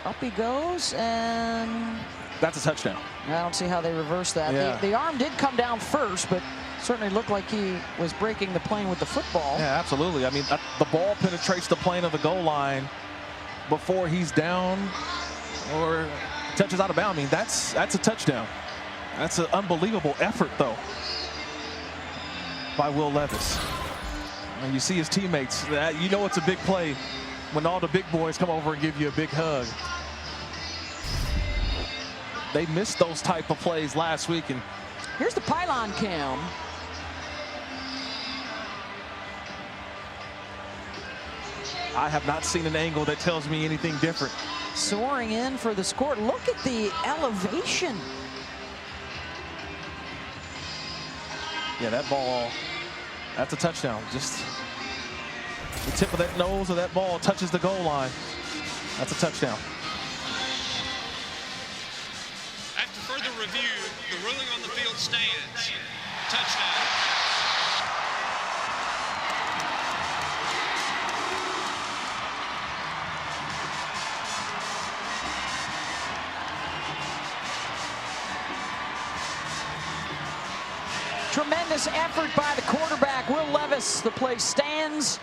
[SPEAKER 1] Up he goes, and
[SPEAKER 3] that's a touchdown.
[SPEAKER 1] I don't see how they reverse that.
[SPEAKER 3] Yeah.
[SPEAKER 1] The arm did come down first, but certainly looked like he was breaking the plane with the football.
[SPEAKER 3] Yeah, absolutely. I mean, the ball penetrates the plane of the goal line before he's down or touches out of bounds. I mean, that's a touchdown. That's an unbelievable effort, though, by Will Levis. And you see his teammates. You know it's a big play when all the big boys come over and give you a big hug. They missed those type of plays last week. And
[SPEAKER 1] here's the pylon cam.
[SPEAKER 3] I have not seen an angle that tells me anything different.
[SPEAKER 1] Soaring in for the score. Look at the elevation.
[SPEAKER 3] Yeah, that ball, that's a touchdown. Just the tip of that nose of that ball touches the goal line. That's a touchdown.
[SPEAKER 4] After further review, the ruling on the field stands. Touchdown.
[SPEAKER 1] Tremendous effort by the quarterback, Will Levis. The play stands.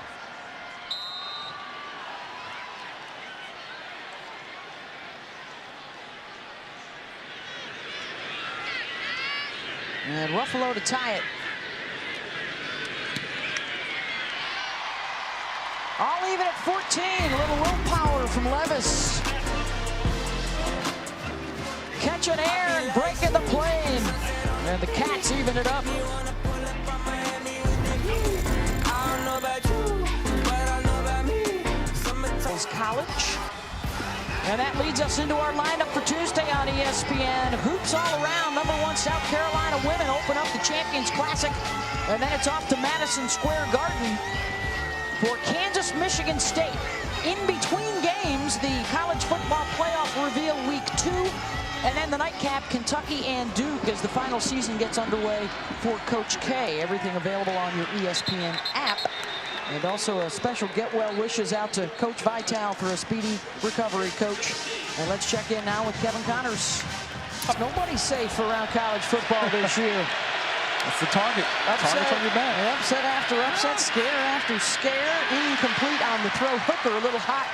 [SPEAKER 1] And Ruffalo to tie it. I'll leave it at 14. A little willpower from Levis. Catching air and breaking the plane. And the Cats even it up. College. And that leads us into our lineup for Tuesday on ESPN. Hoops all around. #1 South Carolina women open up the Champions Classic. And then it's off to Madison Square Garden for Kansas-Michigan State. In between games, the college football playoff reveal week 2. And then the nightcap, Kentucky and Duke, as the final season gets underway for Coach K. Everything available on your ESPN app. And also a special get well wishes out to Coach Vitale for a speedy recovery, Coach. And let's check in now with Kevin Connors. Nobody's safe around college football this year.
[SPEAKER 3] That's the target. Target's on your back.
[SPEAKER 1] Upset after upset, scare after scare. Incomplete on the throw. Hooker a little hot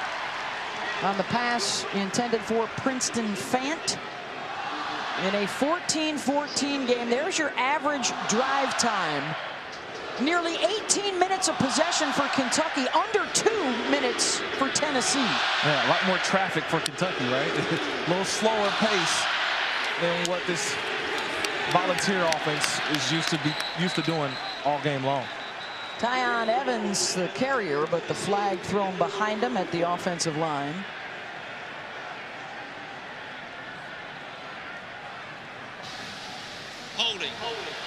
[SPEAKER 1] on the pass intended for Princeton Fant. In a 14-14 game, there's your average drive time. Nearly 18 minutes of possession for Kentucky, under 2 minutes for Tennessee.
[SPEAKER 3] Yeah, a lot more traffic for Kentucky, right? A little slower pace than what this Volunteer offense is used to doing all game long.
[SPEAKER 1] Tyon Evans, the carrier, but the flag thrown behind him at the offensive line.
[SPEAKER 4] holding.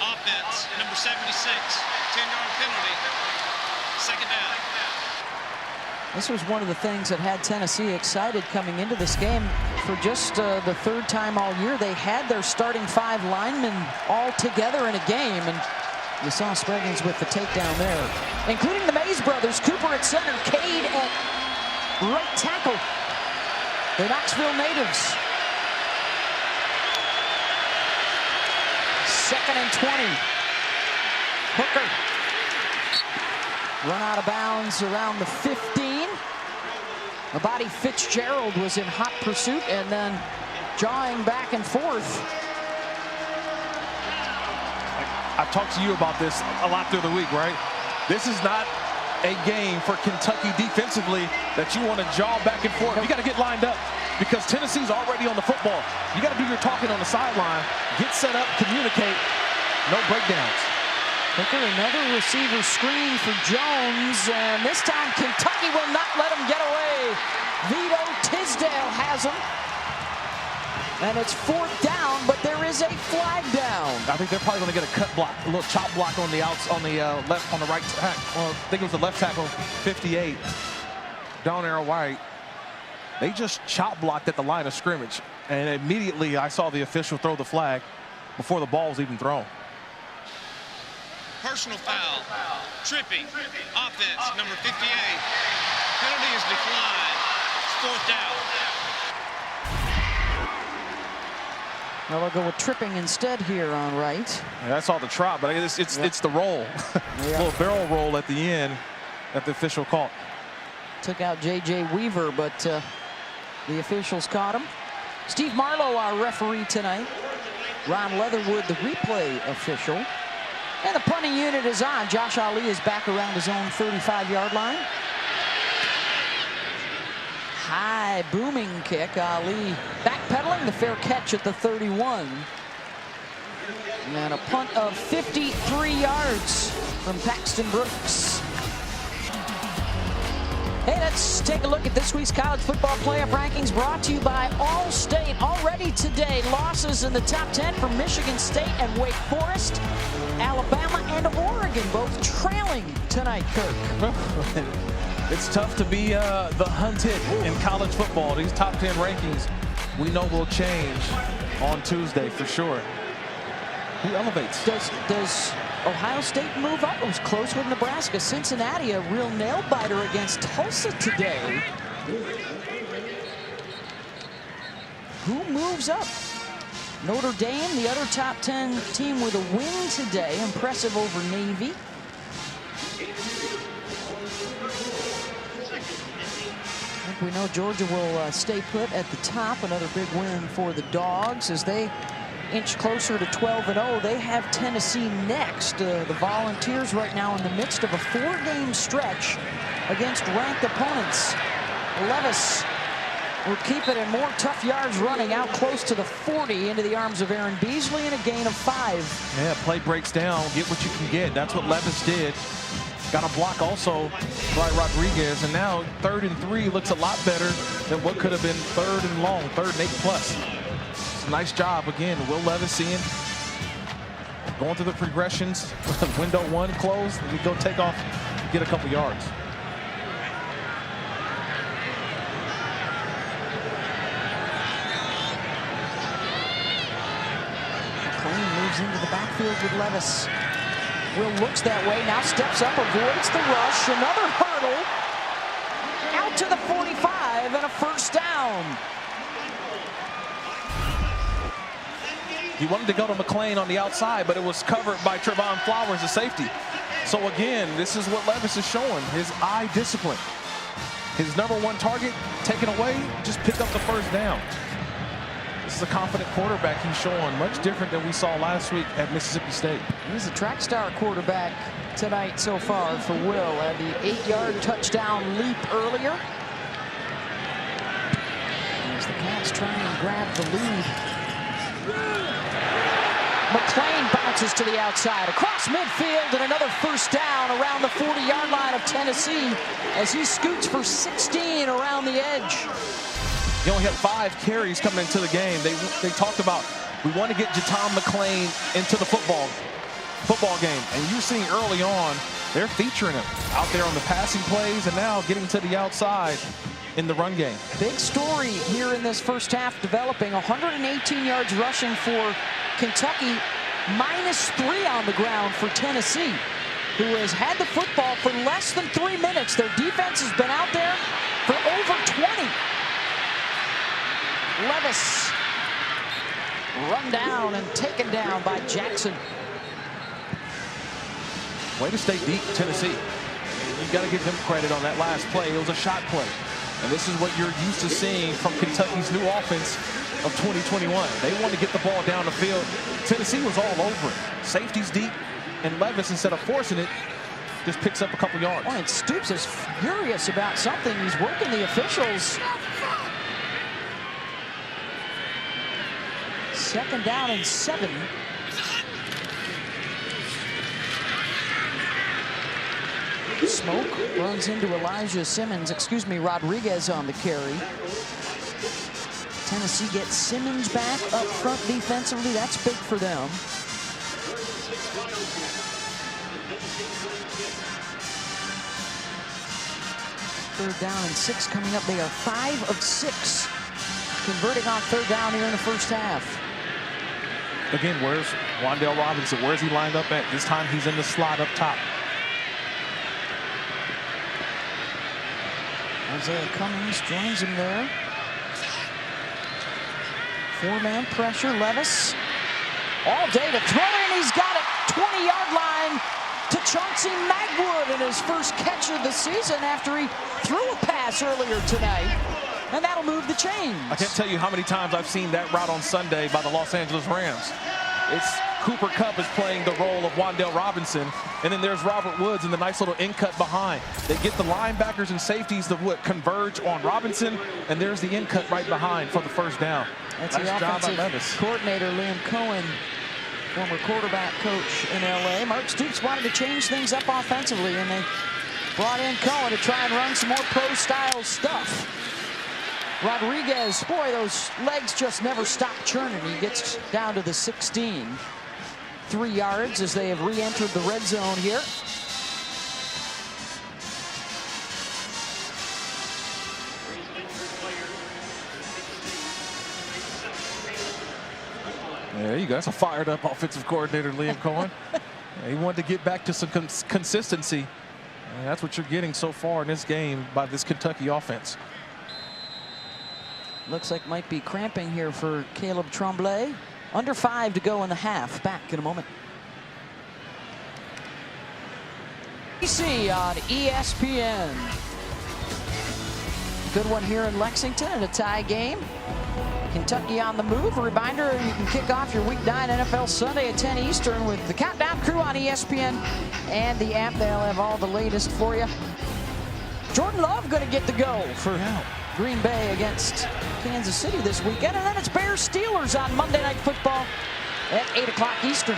[SPEAKER 4] Offense, number 76, 10-yard penalty. Second down.
[SPEAKER 1] This was one of the things that had Tennessee excited coming into this game. For just the third time all year, they had their starting 5 linemen all together in a game, and you saw Spraggins with the takedown there, including the Mays brothers. Cooper at center, Cade at right tackle. The Knoxville natives. 2nd and 20. Hooker. Run out of bounds around the 15. Abadi Fitzgerald was in hot pursuit and then jawing back and forth.
[SPEAKER 3] I've talked to you about this a lot through the week, right? This is not a game for Kentucky defensively that you want to jaw back and forth. You got to get lined up because Tennessee's already on the football. You got to do your talking on the sideline, get set up, communicate, no breakdowns.
[SPEAKER 1] Hooker, another receiver screen for Jones, and this time Kentucky will not let him get away. Vito Tisdale has him, and it's 4th down, but there is a flag down.
[SPEAKER 3] I think they're probably going to get a cut block, a little chop block on the outs, on the left, on the right tackle. Well, I think it was the left tackle, 58, down arrow right. They just chop blocked at the line of scrimmage, and immediately I saw the official throw the flag before the ball was even thrown.
[SPEAKER 4] Personal foul. Tripping. Offense, number 58. Penalty is declined. It's 4th down.
[SPEAKER 1] Well, they'll go with tripping instead here on right.
[SPEAKER 3] Yeah, I saw the trot, but it's the roll. Little barrel roll at the end that the official caught.
[SPEAKER 1] Took out J.J. Weaver, but the officials caught him. Steve Marlowe, our referee tonight. Ron Leatherwood, the replay official. And the punting unit is on. Josh Ali is back around his own 35-yard line. High booming kick. Ali backpedaling, the fair catch at the 31. And a punt of 53 yards from Paxton Brooks. Hey, let's take a look at this week's college football playoff rankings brought to you by Allstate. Already today, losses in the top 10 for Michigan State and Wake Forest. Alabama and Oregon both trailing tonight, Kirk.
[SPEAKER 3] It's tough to be the hunted in college football. These top 10 rankings we know will change on Tuesday for sure. Who elevates?
[SPEAKER 1] Does Ohio State move up? It was close with Nebraska. Cincinnati, a real nail-biter against Tulsa today. Who moves up? Notre Dame, the other top 10 team with a win today. Impressive over Navy. I think we know Georgia will stay put at the top. Another big win for the Dogs as they inch closer to 12-0. They have Tennessee next. The Volunteers right now in the midst of a 4-game stretch against ranked opponents. Levis will keep it in more tough yards running out close to the 40 into the arms of Aaron Beasley and a gain of 5.
[SPEAKER 3] Yeah, play breaks down. Get what you can get. That's what Levis did. Got a block also by Rodriguez, and now 3rd and 3 looks a lot better than what could have been 3rd and long, 3rd and 8+. Nice job again, Will Levis seeing, going through the progressions. Window 1 closed, we go take off, get a couple yards.
[SPEAKER 1] McClain moves into the backfield with Levis. Will looks that way, now steps up, avoids the rush, another hurdle, out to the 45 and a 1st down.
[SPEAKER 3] He wanted to go to McClain on the outside, but it was covered by Trevon Flowers, the safety. So again, this is what Levis is showing, his eye discipline. His #1 target taken away, just pick up the 1st down. This is a confident quarterback he's showing, much different than we saw last week at Mississippi State.
[SPEAKER 1] He's a track star quarterback tonight so far for Will. Had the 8-yard touchdown leap earlier. As the Cats try and grab the lead. McClain bounces to the outside, across midfield, and another 1st down around the 40-yard line of Tennessee as he scoots for 16 around the edge.
[SPEAKER 3] He only had 5 carries coming into the game. They talked about We want to get Jaton McClain into the football game. And you're seeing early on, they're featuring him out there on the passing plays and now getting to the outside in the run game.
[SPEAKER 1] Big story here in this first half developing. 118 yards rushing for Kentucky, -3 on the ground for Tennessee, who has had the football for less than 3 minutes. Their defense has been out there for over 20. Levis run down and taken down by Jackson.
[SPEAKER 3] Way to stay deep, Tennessee. You've got to give them credit on that last play. It was a shot play. And this is what you're used to seeing from Kentucky's new offense of 2021. They want to get the ball down the field. Tennessee was all over it. Safety's deep, and Levis, instead of forcing it, just picks up a couple yards.
[SPEAKER 1] Oh, and Stoops is furious about something. He's working the officials. 2nd down and 7. Smoke runs into Rodriguez on the carry. Tennessee gets Simmons back up front defensively. That's big for them. Third down and 6 coming up. They are 5 of 6 converting on 3rd down here in the first half.
[SPEAKER 3] Again, where's Wan'Dale Robinson? Where's he lined up at? This time he's in the slot up top.
[SPEAKER 1] Izayah Cummings joins him there. 4-man pressure. Levis all day to throw in. He's got it. 20-yard line to Chauncey Magwood in his first catch of the season after he threw a pass earlier tonight. And that'll move the chains.
[SPEAKER 3] I can't tell you how many times I've seen that route on Sunday by the Los Angeles Rams. It's Cooper Kupp is playing the role of Wan'Dale Robinson, and then there's Robert Woods in the nice little in-cut behind. They get the linebackers and safeties to converge on Robinson, and there's the in-cut right behind for the first down.
[SPEAKER 1] That's
[SPEAKER 3] nice
[SPEAKER 1] the
[SPEAKER 3] job by
[SPEAKER 1] offensive
[SPEAKER 3] Levis.
[SPEAKER 1] coordinator, Liam Cohen, former quarterback coach in LA. Mark Stoops wanted to change things up offensively, and they brought in Cohen to try and run some more pro-style stuff. Rodriguez, boy, those legs just never stop churning. He gets down to the 16. 3 yards as they have re-entered the red zone here.
[SPEAKER 3] There you go. That's a fired up offensive coordinator, Liam Cohen. He wanted to get back to some consistency. And that's what you're getting so far in this game by this Kentucky offense.
[SPEAKER 1] Looks like might be cramping here for Caleb Tremblay. Under 5 to go in the half. Back in a moment. On ESPN. Good one here in Lexington in a tie game. Kentucky on the move. A reminder, you can kick off your Week 9 NFL Sunday at 10 Eastern with the Countdown Crew on ESPN and the app. They'll have all the latest for you. Jordan Love going to get the go for Green Bay against Kansas City this weekend. And then it's Bears-Steelers on Monday Night Football at 8 o'clock Eastern.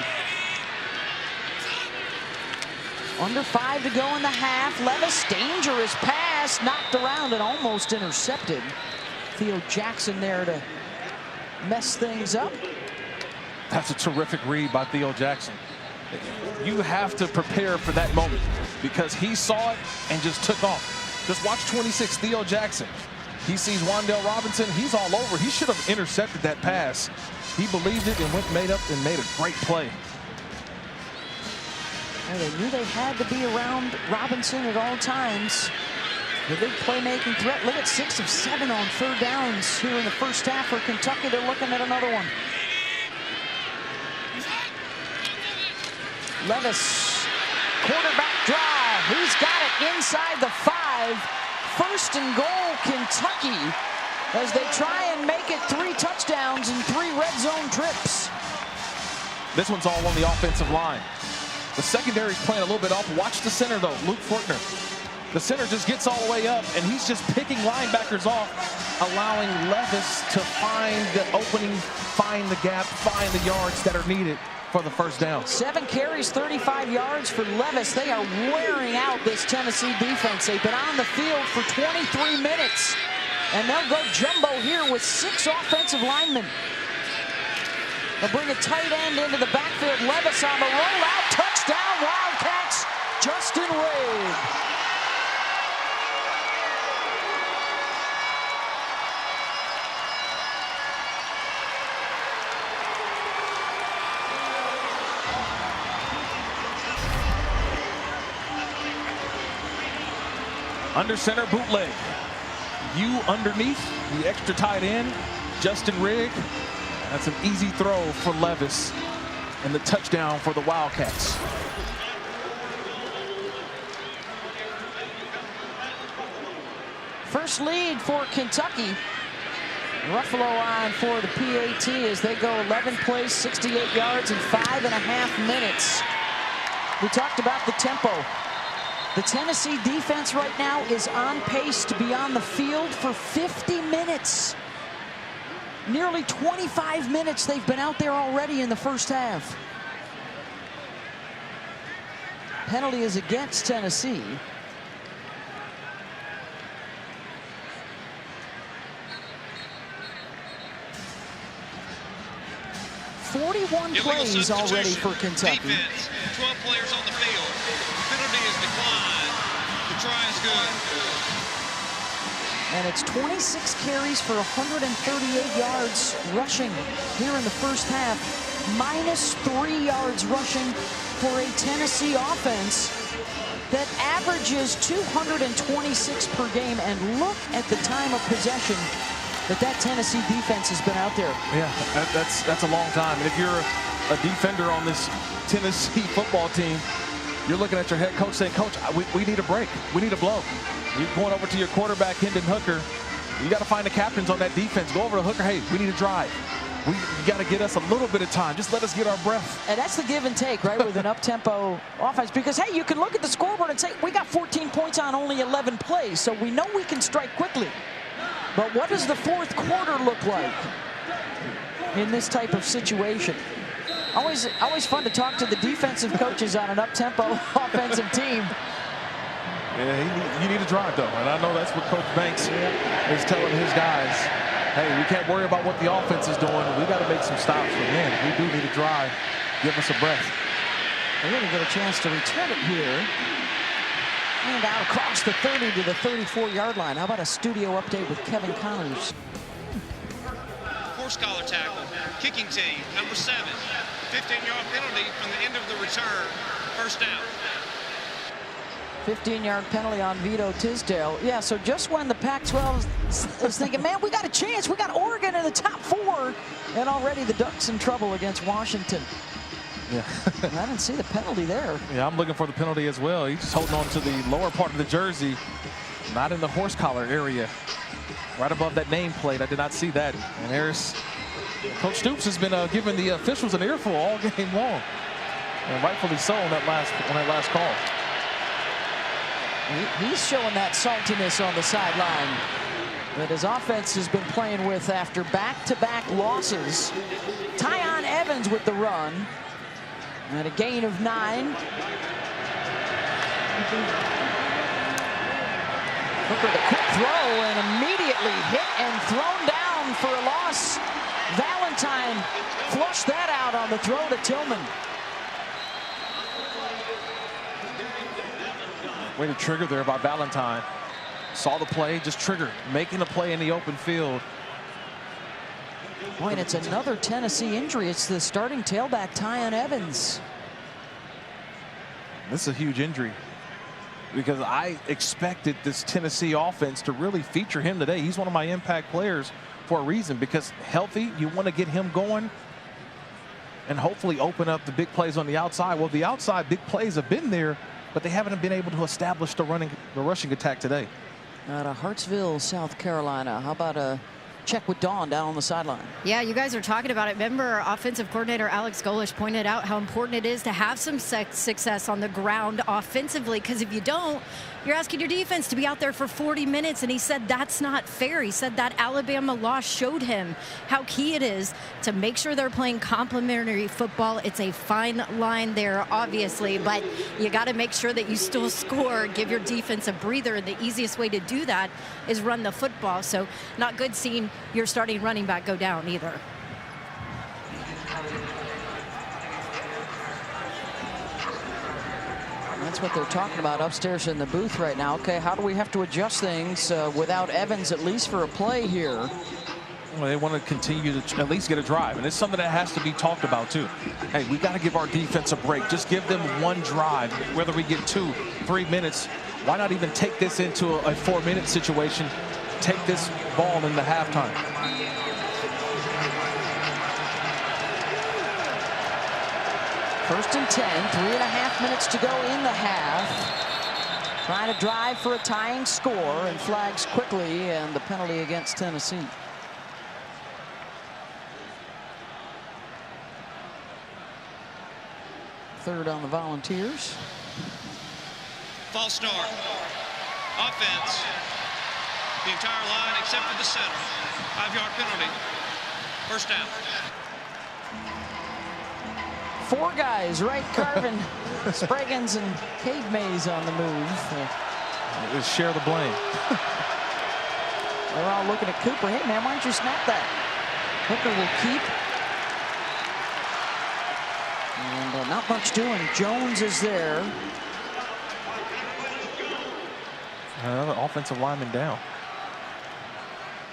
[SPEAKER 1] Under 5 to go in the half. Levis, dangerous pass, knocked around and almost intercepted. Theo Jackson there to mess things up.
[SPEAKER 3] That's a terrific read by Theo Jackson. You have to prepare for that moment because he saw it and just took off. Just watch 26, Theo Jackson. He sees Wan'Dale Robinson. He's all over. He should have intercepted that pass. He believed it and made a great play.
[SPEAKER 1] And they knew they had to be around Robinson at all times. The big playmaking threat. Look at 6 of 7 on 3rd downs here in the first half for Kentucky. They're looking at another one. Levis, quarterback draw. He's got it inside the 5. 1st and goal, Kentucky, as they try and make it 3 touchdowns and 3 red zone trips.
[SPEAKER 3] This one's all on the offensive line. The secondary's playing a little bit off. Watch the center, though, Luke Fortner. The center just gets all the way up, and he's just picking linebackers off, allowing Levis to find the opening, find the gap, find the yards that are needed for the first down. 7
[SPEAKER 1] carries, 35 yards for Levis. They are wearing out this Tennessee defense. They've been on the field for 23 minutes, and they'll go jumbo here with 6 offensive linemen. They'll bring a tight end into the backfield. Levis on the rollout. Touchdown, Wildcats. Justin Rigg.
[SPEAKER 3] Under center bootleg. You underneath the extra tight end, Justin Rigg. That's an easy throw for Levis. And the touchdown for the Wildcats.
[SPEAKER 1] First lead for Kentucky. Ruffalo on for the PAT as they go 11 plays, 68 yards in 5.5 minutes. We talked about the tempo. The Tennessee defense right now is on pace to be on the field for 50 minutes. Nearly 25 minutes they've been out there already in the first half. Penalty is against Tennessee. Illegal plays already for Kentucky.
[SPEAKER 4] Defense, 12 players on the field. Penalty is declined. The try is good.
[SPEAKER 1] And it's 26 carries for 138 yards rushing here in the first half. -3 yards rushing for a Tennessee offense that averages 226 per game. And look at the time of possession that Tennessee defense has been out there.
[SPEAKER 3] Yeah, that's a long time. And if you're a defender on this Tennessee football team, you're looking at your head coach saying, Coach, we need a break. We need a blow. You're going over to your quarterback, Hendon Hooker. You got to find the captains on that defense. Go over to Hooker. Hey, we need a drive. You got to get us a little bit of time. Just let us get our breath.
[SPEAKER 1] And that's the give and take, right, with an up-tempo offense. Because, hey, you can look at the scoreboard and say, we got 14 points on only 11 plays, so we know we can strike quickly. But what does the fourth quarter look like in this type of situation? Always fun to talk to the defensive coaches on an up-tempo offensive team.
[SPEAKER 3] Yeah, you need a drive, though. And I know that's what Coach Banks is telling his guys. Hey, we can't worry about what the offense is doing. We got to make some stops. But, man, we do need a drive. Give us a breath.
[SPEAKER 1] They're going to get a chance to return it here. And out across the 30 to the 34-yard line. How about a studio update with Kevin Connors?
[SPEAKER 4] Horse collar tackle. Kicking team, number 7. 15-yard penalty from the end of the return. First down.
[SPEAKER 1] 15-yard penalty on Vito Tisdale. Yeah, so just when the Pac-12 is thinking, man, we got a chance. We got Oregon in the top 4. And already the Ducks in trouble against Washington.
[SPEAKER 3] Yeah.
[SPEAKER 1] I didn't see the penalty there.
[SPEAKER 3] Yeah, I'm looking for the penalty as well. He's just holding on to the lower part of the jersey, not in the horse collar area. Right above that nameplate. I did not see that. And there's Coach Stoops has been giving the officials an earful all game long. And rightfully so on that last call.
[SPEAKER 1] He's showing that saltiness on the sideline that his offense has been playing with after back-to-back losses. Tyon Evans with the run. And a gain of 9. Look at the quick throw and immediately hit and thrown down for a loss. Valentine flushed that out on the throw to Tillman.
[SPEAKER 3] Way to trigger there by Valentine. Saw the play, just triggered, making a play in the open field.
[SPEAKER 1] Boy, and it's another Tennessee injury. It's the starting tailback, Tyon Evans.
[SPEAKER 3] This is a huge injury because I expected this Tennessee offense to really feature him today. He's one of my impact players for a reason, because healthy, you want to get him going and hopefully open up the big plays on the outside. Well, the outside big plays have been there, but they haven't been able to establish the rushing attack today.
[SPEAKER 1] Out of Hartsville, South Carolina. How about a check with Dawn down on the sideline?
[SPEAKER 2] Yeah, you guys are talking about it. Remember, offensive coordinator Alex Golish pointed out how important it is to have some success on the ground offensively, because if you don't, you're asking your defense to be out there for 40 minutes, and he said that's not fair. He said that Alabama loss showed him how key it is to make sure they're playing complementary football. It's a fine line there, obviously, but you got to make sure that you still score, give your defense a breather, and the easiest way to do that is run the football. So not good seeing your starting running back go down either.
[SPEAKER 1] That's what they're talking about upstairs in the booth right now. Okay, how do we have to adjust things without Evans, at least for a play here?
[SPEAKER 3] Well, they want to continue to at least get a drive, and it's something that has to be talked about too. Hey, we got to give our defense a break. Just give them one drive, whether we get 2-3 minutes. Why not even take this into a 4-minute situation? Take this ball into halftime.
[SPEAKER 1] First and 10, 3.5 minutes to go in the half. Trying to drive for a tying score, and flags quickly, and the penalty against Tennessee. Third on the Volunteers.
[SPEAKER 4] False start. Offense. The entire line except for the center. 5-yard penalty. First down.
[SPEAKER 1] 4 guys, right? Carvin, Spraggins, and Cade Mays on the move.
[SPEAKER 3] Let's share the blame.
[SPEAKER 1] They're all looking at Cooper. Hey, man, why don't you snap that? Hooker will keep. And not much doing. Jones is there.
[SPEAKER 3] Another offensive lineman down.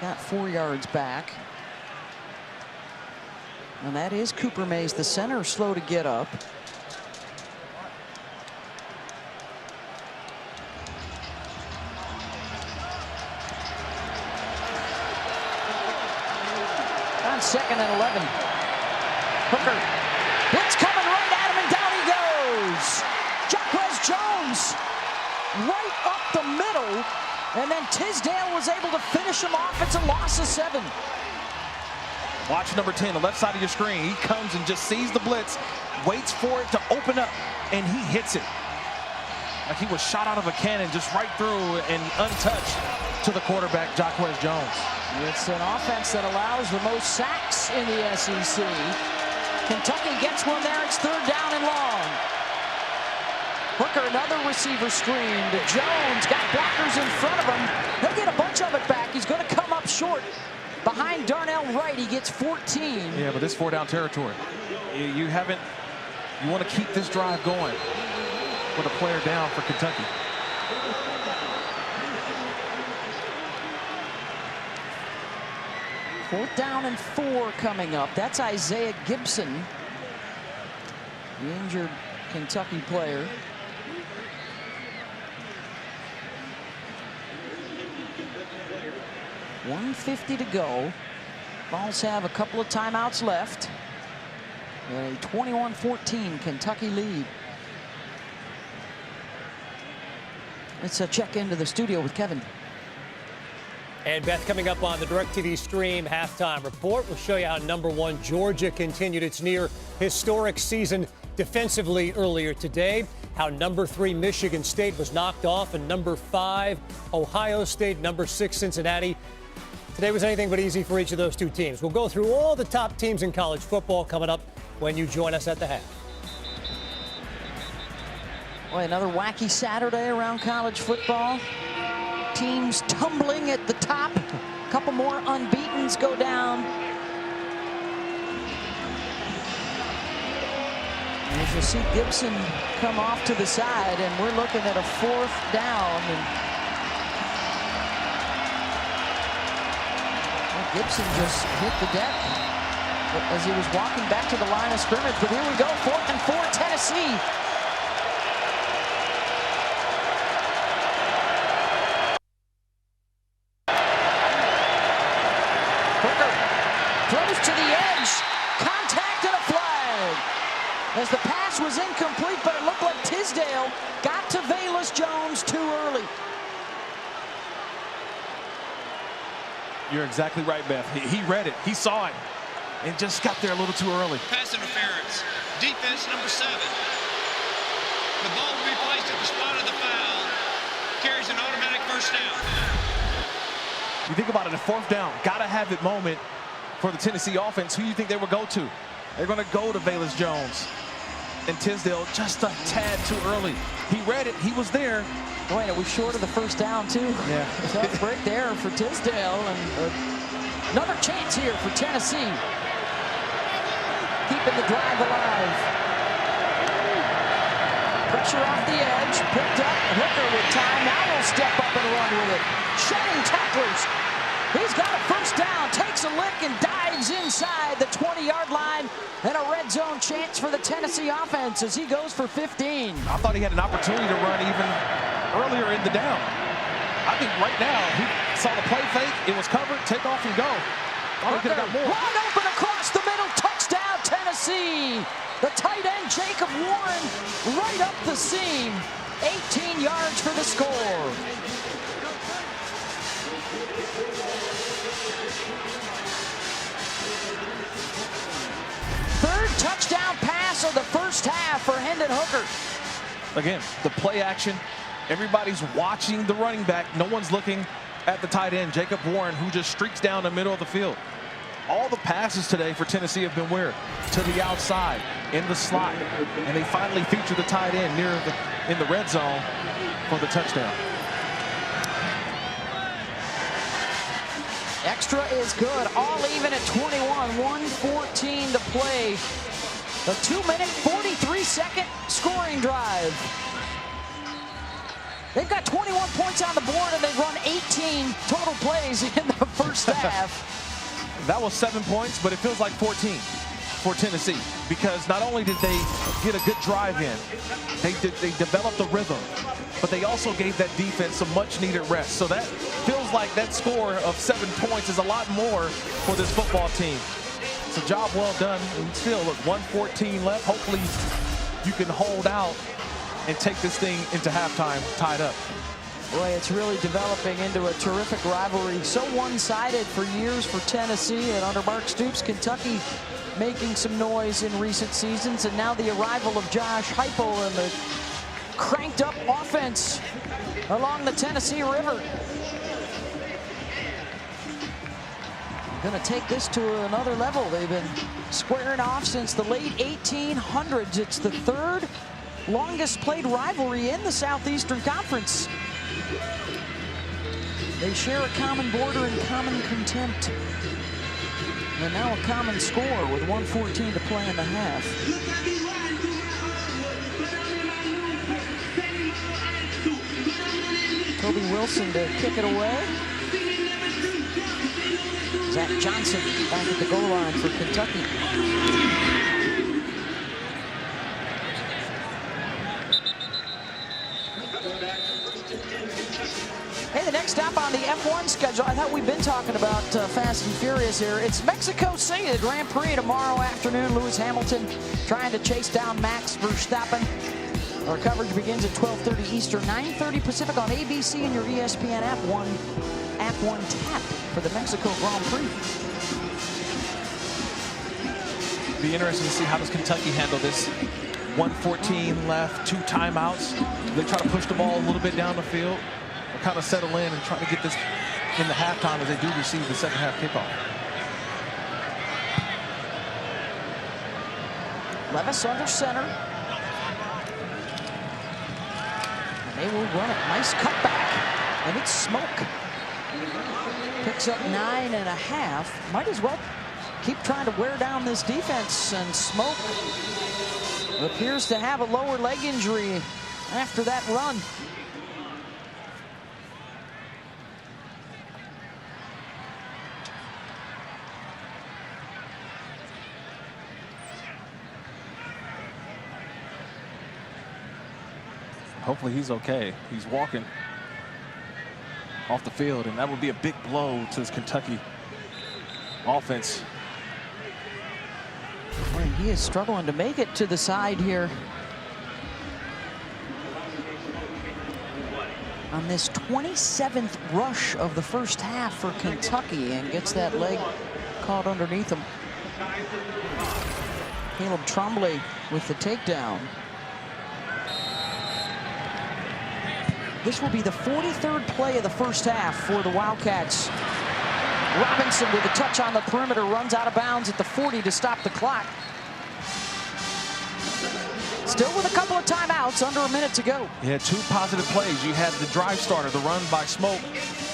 [SPEAKER 1] Got 4 yards back. And that is Cooper Mays, the center, slow to get up. On 2nd and 11. Hooker. Blitz coming right at him, and down he goes. Jaquez Jones right up the middle. And then Tisdale was able to finish him off. It's a loss of 7.
[SPEAKER 3] Watch number 10, the left side of your screen. He comes and just sees the blitz, waits for it to open up, and he hits it. Like he was shot out of a cannon, just right through and untouched to the quarterback, Jaquez Jones.
[SPEAKER 1] It's an offense that allows the most sacks in the SEC. Kentucky gets one there. It's 3rd down and long. Hooker, another receiver screen to Jones. Got blockers in front of him. He'll get a bunch of it back. He's going to come up short. Behind Darnell Wright, he gets 14.
[SPEAKER 3] Yeah, but this 4-down territory. You want to keep this drive going with a player down for Kentucky.
[SPEAKER 1] Fourth down and 4 coming up. That's Isaiah Gibson, the injured Kentucky player. .150 to go. Vols have a couple of timeouts left. A 21-14 Kentucky lead. Let's check into the studio with Kevin.
[SPEAKER 5] And Beth, coming up on the DirecTV Stream halftime report, we'll show you how #1 Georgia continued its near historic season defensively earlier today, how #3 Michigan State was knocked off, and #5 Ohio State, #6 Cincinnati. Today was anything but easy for each of those 2 teams. We'll go through all the top teams in college football coming up when you join us at the half.
[SPEAKER 1] Boy, another wacky Saturday around college football. Teams tumbling at the top. A couple more unbeatens go down. And as you see Gibson come off to the side, and we're looking at a 4th down. And Gibson just hit the deck as he was walking back to the line of scrimmage. But here we go, 4th and 4, Tennessee. Hooker throws to the edge, contact and a flag. As the pass was incomplete, but it looked like Tisdale got to Velus Jones too early.
[SPEAKER 3] You're exactly right, Beth. He read it. He saw it and just got there a little too early.
[SPEAKER 4] Pass interference. Defense #7. The ball will be placed at the spot of the foul. Carries an automatic first down.
[SPEAKER 3] You think about it, a 4th down, gotta have it moment for the Tennessee offense. Who do you think they would go to? They're gonna go to Velus Jones. And Tisdale just a tad too early. He read it, he was there.
[SPEAKER 1] Boy, it was short of the first down, too.
[SPEAKER 3] Yeah.
[SPEAKER 1] Tough break there for Tisdale. And another chance here for Tennessee. Keeping the drive alive. Pressure off the edge, picked up. Hooker with time. Now will step up and run with it. Shedding tacklers. He's got a first down, takes a lick and dives inside the 20-yard line, and a red zone chance for the Tennessee offense as he goes for 15.
[SPEAKER 3] I thought he had an opportunity to run even earlier in the down. I think right now he saw the play fake, it was covered, take off and go. Thought he could have got more.
[SPEAKER 1] Wide open across the middle, touchdown Tennessee. The tight end Jacob Warren right up the seam. 18 yards for the score. Third touchdown pass of the first half for Hendon Hooker.
[SPEAKER 3] Again, the play action. Everybody's watching the running back. No one's looking at the tight end, Jacob Warren, who just streaks down the middle of the field. All the passes today for Tennessee have been where? To the outside, in the slot. And they finally feature the tight end in the red zone for the touchdown.
[SPEAKER 1] Extra is good. All even at 21. 1:14 to play. A 2-minute, 43-second scoring drive. They've got 21 points on the board, and they've run 18 total plays in the first half.
[SPEAKER 3] That was 7 points, but it feels like 14 for Tennessee, because not only did they get a good drive in, they developed the rhythm, but they also gave that defense some much-needed rest. So that feels like that score of 7 points is a lot more for this football team. It's a job well done. And still, look, 1:14 left. Hopefully you can hold out and take this thing into halftime tied up.
[SPEAKER 1] Boy, it's really developing into a terrific rivalry. So one-sided for years for Tennessee, and under Mark Stoops, Kentucky making some noise in recent seasons, and now the arrival of Josh Heupel and the cranked-up offense along the Tennessee River. Going to take this to another level. They've been squaring off since the late 1800s. It's the third longest played rivalry in the Southeastern Conference. They share a common border and common contempt. And now a common score with 1:14 to play in the half. Toby Wilson to kick it away. Zach Johnson back at the goal line for Kentucky. Hey, the next stop on the F1 schedule, I thought we've been talking about Fast and Furious here. It's Mexico City, the Grand Prix tomorrow afternoon. Lewis Hamilton trying to chase down Max Verstappen. Our coverage begins at 12:30 Eastern, 9:30 Pacific on ABC and your ESPN app. App One tap for the Mexico Grand Prix.
[SPEAKER 3] Be interesting to see how does Kentucky handle this. 1:14 left, 2 timeouts. They try to push the ball a little bit down the field, or kind of settle in and try to get this in the halftime as they do receive the second half kickoff.
[SPEAKER 1] Levis under center. And they will run it. Nice cutback. And it's Smoke. Picks up 9.5. Might as well keep trying to wear down this defense. And Smoke appears to have a lower leg injury after that run.
[SPEAKER 3] Hopefully he's okay. He's walking off the field, and that would be a big blow to this Kentucky offense.
[SPEAKER 1] And he is struggling to make it to the side here on this 27th rush of the first half for Kentucky, and gets that leg caught underneath him. Caleb Tremblay with the takedown. This will be the 43rd play of the first half for the Wildcats. Robinson with a touch on the perimeter, runs out of bounds at the 40 to stop the clock. Still with a couple of timeouts, under a minute to go.
[SPEAKER 3] You had 2 positive plays. You had the drive starter, the run by Smoke,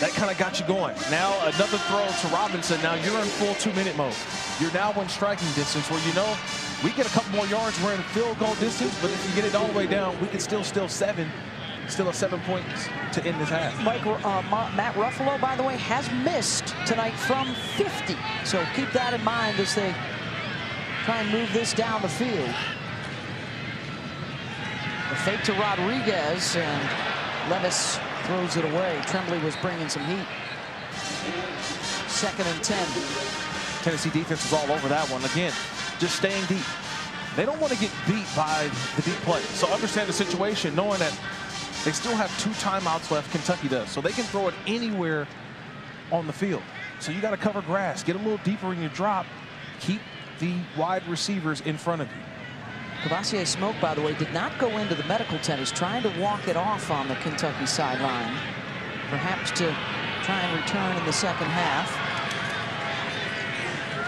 [SPEAKER 3] That kind of got you going. Now another throw to Robinson. Now you're in full 2-minute mode. You're now in striking distance where you know we get a couple more yards. We're in field goal distance, but if you get it all the way down, we can still have 7 points to end this half.
[SPEAKER 1] Matt Ruffalo, by the way, has missed tonight from 50. So keep that in mind as they try and move this down the field. The fake to Rodriguez, and Levis throws it away. Tremblay was bringing some heat. 2nd and 10.
[SPEAKER 3] Tennessee defense is all over that one. Again, just staying deep. They don't want to get beat by the deep play. So understand the situation, knowing that they still have 2 timeouts left, Kentucky does. So they can throw it anywhere on the field. So you got to cover grass, get a little deeper in your drop, keep the wide receivers in front of you.
[SPEAKER 1] Kavosiey Smoke, by the way, did not go into the medical tent. He's trying to walk it off on the Kentucky sideline, perhaps to try and return in the second half.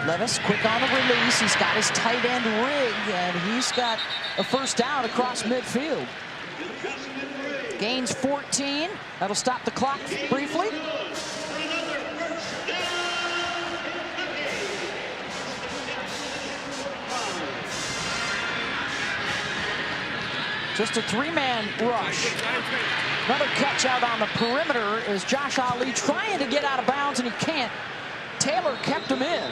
[SPEAKER 1] Levis quick on the release. He's got his tight end Rigg, and he's got a first down across midfield. Gains 14. That'll stop the clock briefly. Just a 3-man rush. Another catch out on the perimeter is Josh Ali trying to get out of bounds, and he can't. Taylor kept him in.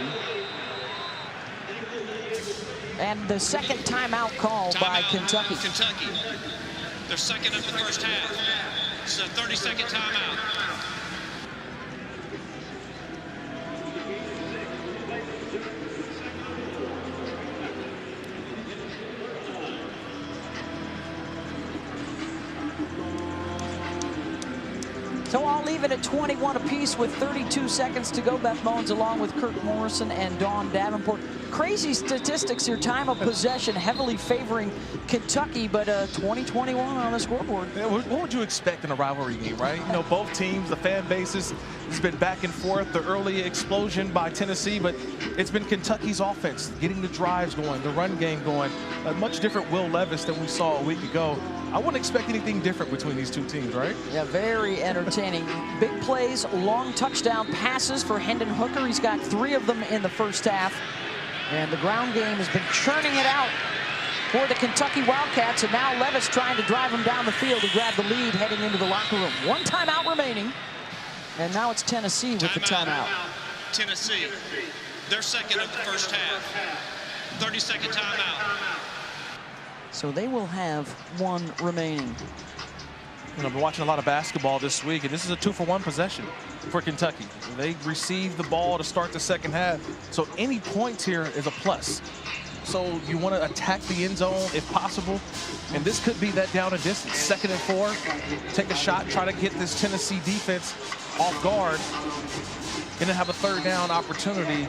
[SPEAKER 1] And the second timeout called by Kentucky.
[SPEAKER 4] Kentucky. They're second of the first half. It's a 30-second timeout.
[SPEAKER 1] So I'll leave it at 21 apiece with 32 seconds to go. Beth Mowins along with Kirk Morrison and Dawn Davenport. Crazy statistics here. Time of possession heavily favoring Kentucky, but 20-21 on the scoreboard.
[SPEAKER 3] Yeah, what would you expect in a rivalry game, right? You know, both teams, the fan bases, it's been back and forth. The early explosion by Tennessee, but it's been Kentucky's offense getting the drives going, the run game going. A much different Will Levis than we saw a week ago. I wouldn't expect anything different between these 2 teams, right?
[SPEAKER 1] Yeah, very entertaining. Big plays, long touchdown passes for Hendon Hooker. He's got 3 of them in the first half. And the ground game has been churning it out for the Kentucky Wildcats. And now Levis trying to drive him down the field to grab the lead heading into the locker room. 1 timeout remaining. And now it's Tennessee with the timeout.
[SPEAKER 4] Tennessee, they're second of the first half. 30-second timeout.
[SPEAKER 1] So they will have 1 remaining.
[SPEAKER 3] You know, I've been watching a lot of basketball this week, and this is a 2-for-1 possession for Kentucky. They received the ball to start the second half, so any points here is a plus. So you want to attack the end zone if possible, and this could be that down and distance. 2nd and 4, take a shot, try to get this Tennessee defense off guard, and then have a 3rd down opportunity.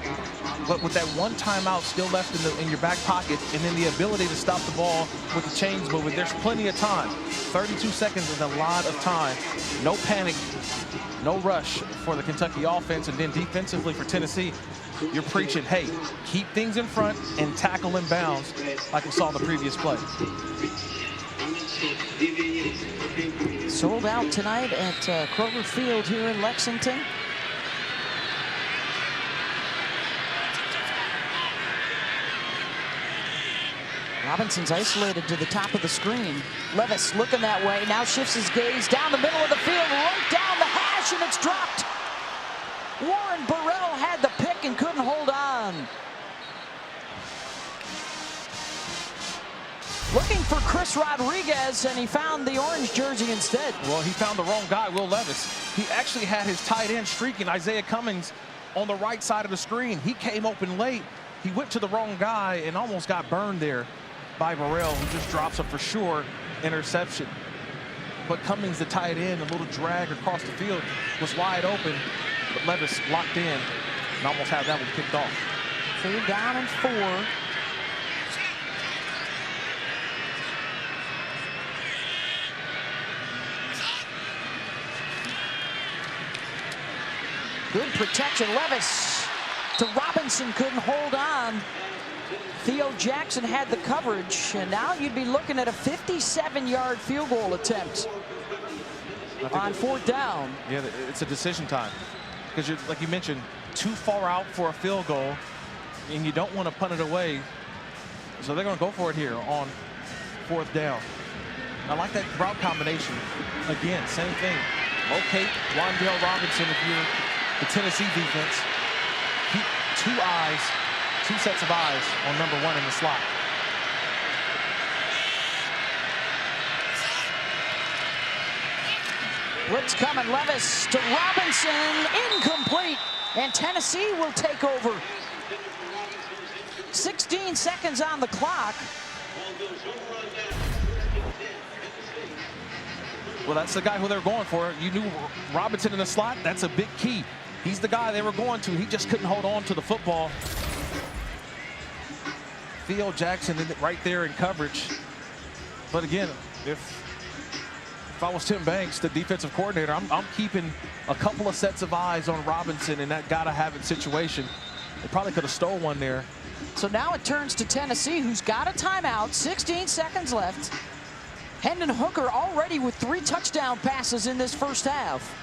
[SPEAKER 3] But with that 1 timeout still left in your back pocket, and then the ability to stop the ball with the chains moving, there's plenty of time. 32 seconds is a lot of time. No panic, no rush for the Kentucky offense, and then defensively for Tennessee, you're preaching, hey, keep things in front and tackle in bounds like we saw in the previous play.
[SPEAKER 1] Sold out tonight at Kroger Field here in Lexington. Robinson's isolated to the top of the screen. Levis looking that way, now shifts his gaze down the middle of the field, right down the hash, and it's dropped. Warren Burrell had the pick and couldn't hold on. Looking for Chris Rodriguez, and he found the orange jersey instead.
[SPEAKER 3] Well, he found the wrong guy, Will Levis. He actually had his tight end streaking, Izayah Cummings, on the right side of the screen. He came open late. He went to the wrong guy and almost got burned there by Burrell, who just drops a for sure interception. But Cummings, the tight end, a little drag across the field, was wide open, but Levis locked in and almost had that one kicked off.
[SPEAKER 1] 3rd down and 4. Good protection. Levis to Robinson, couldn't hold on. Theo Jackson had the coverage, and now you'd be looking at a 57-yard field goal attempt. on 4th down.
[SPEAKER 3] Yeah, it's a decision time. Because you're, like you mentioned, too far out for a field goal, and you don't want to punt it away. So they're going to go for it here on 4th down. I like that route combination. Again, same thing. Locate Wan'Dale Robinson if you're the Tennessee defense. Keep two sets of eyes on number 1 in the slot.
[SPEAKER 1] Blitz coming, Levis to Robinson, incomplete, and Tennessee will take over. 16 seconds on the clock.
[SPEAKER 3] Well, that's the guy who they're going for. You knew Robinson in the slot. That's a big key. He's the guy they were going to. He just couldn't hold on to the football. Theo Jackson right there in coverage. But again, if I was Tim Banks, the defensive coordinator, I'm keeping a couple of sets of eyes on Robinson in that gotta-have-it situation. They probably could have stole one there.
[SPEAKER 1] So now it turns to Tennessee, who's got a timeout. 16 seconds left. Hendon Hooker already with 3 touchdown passes in this first half.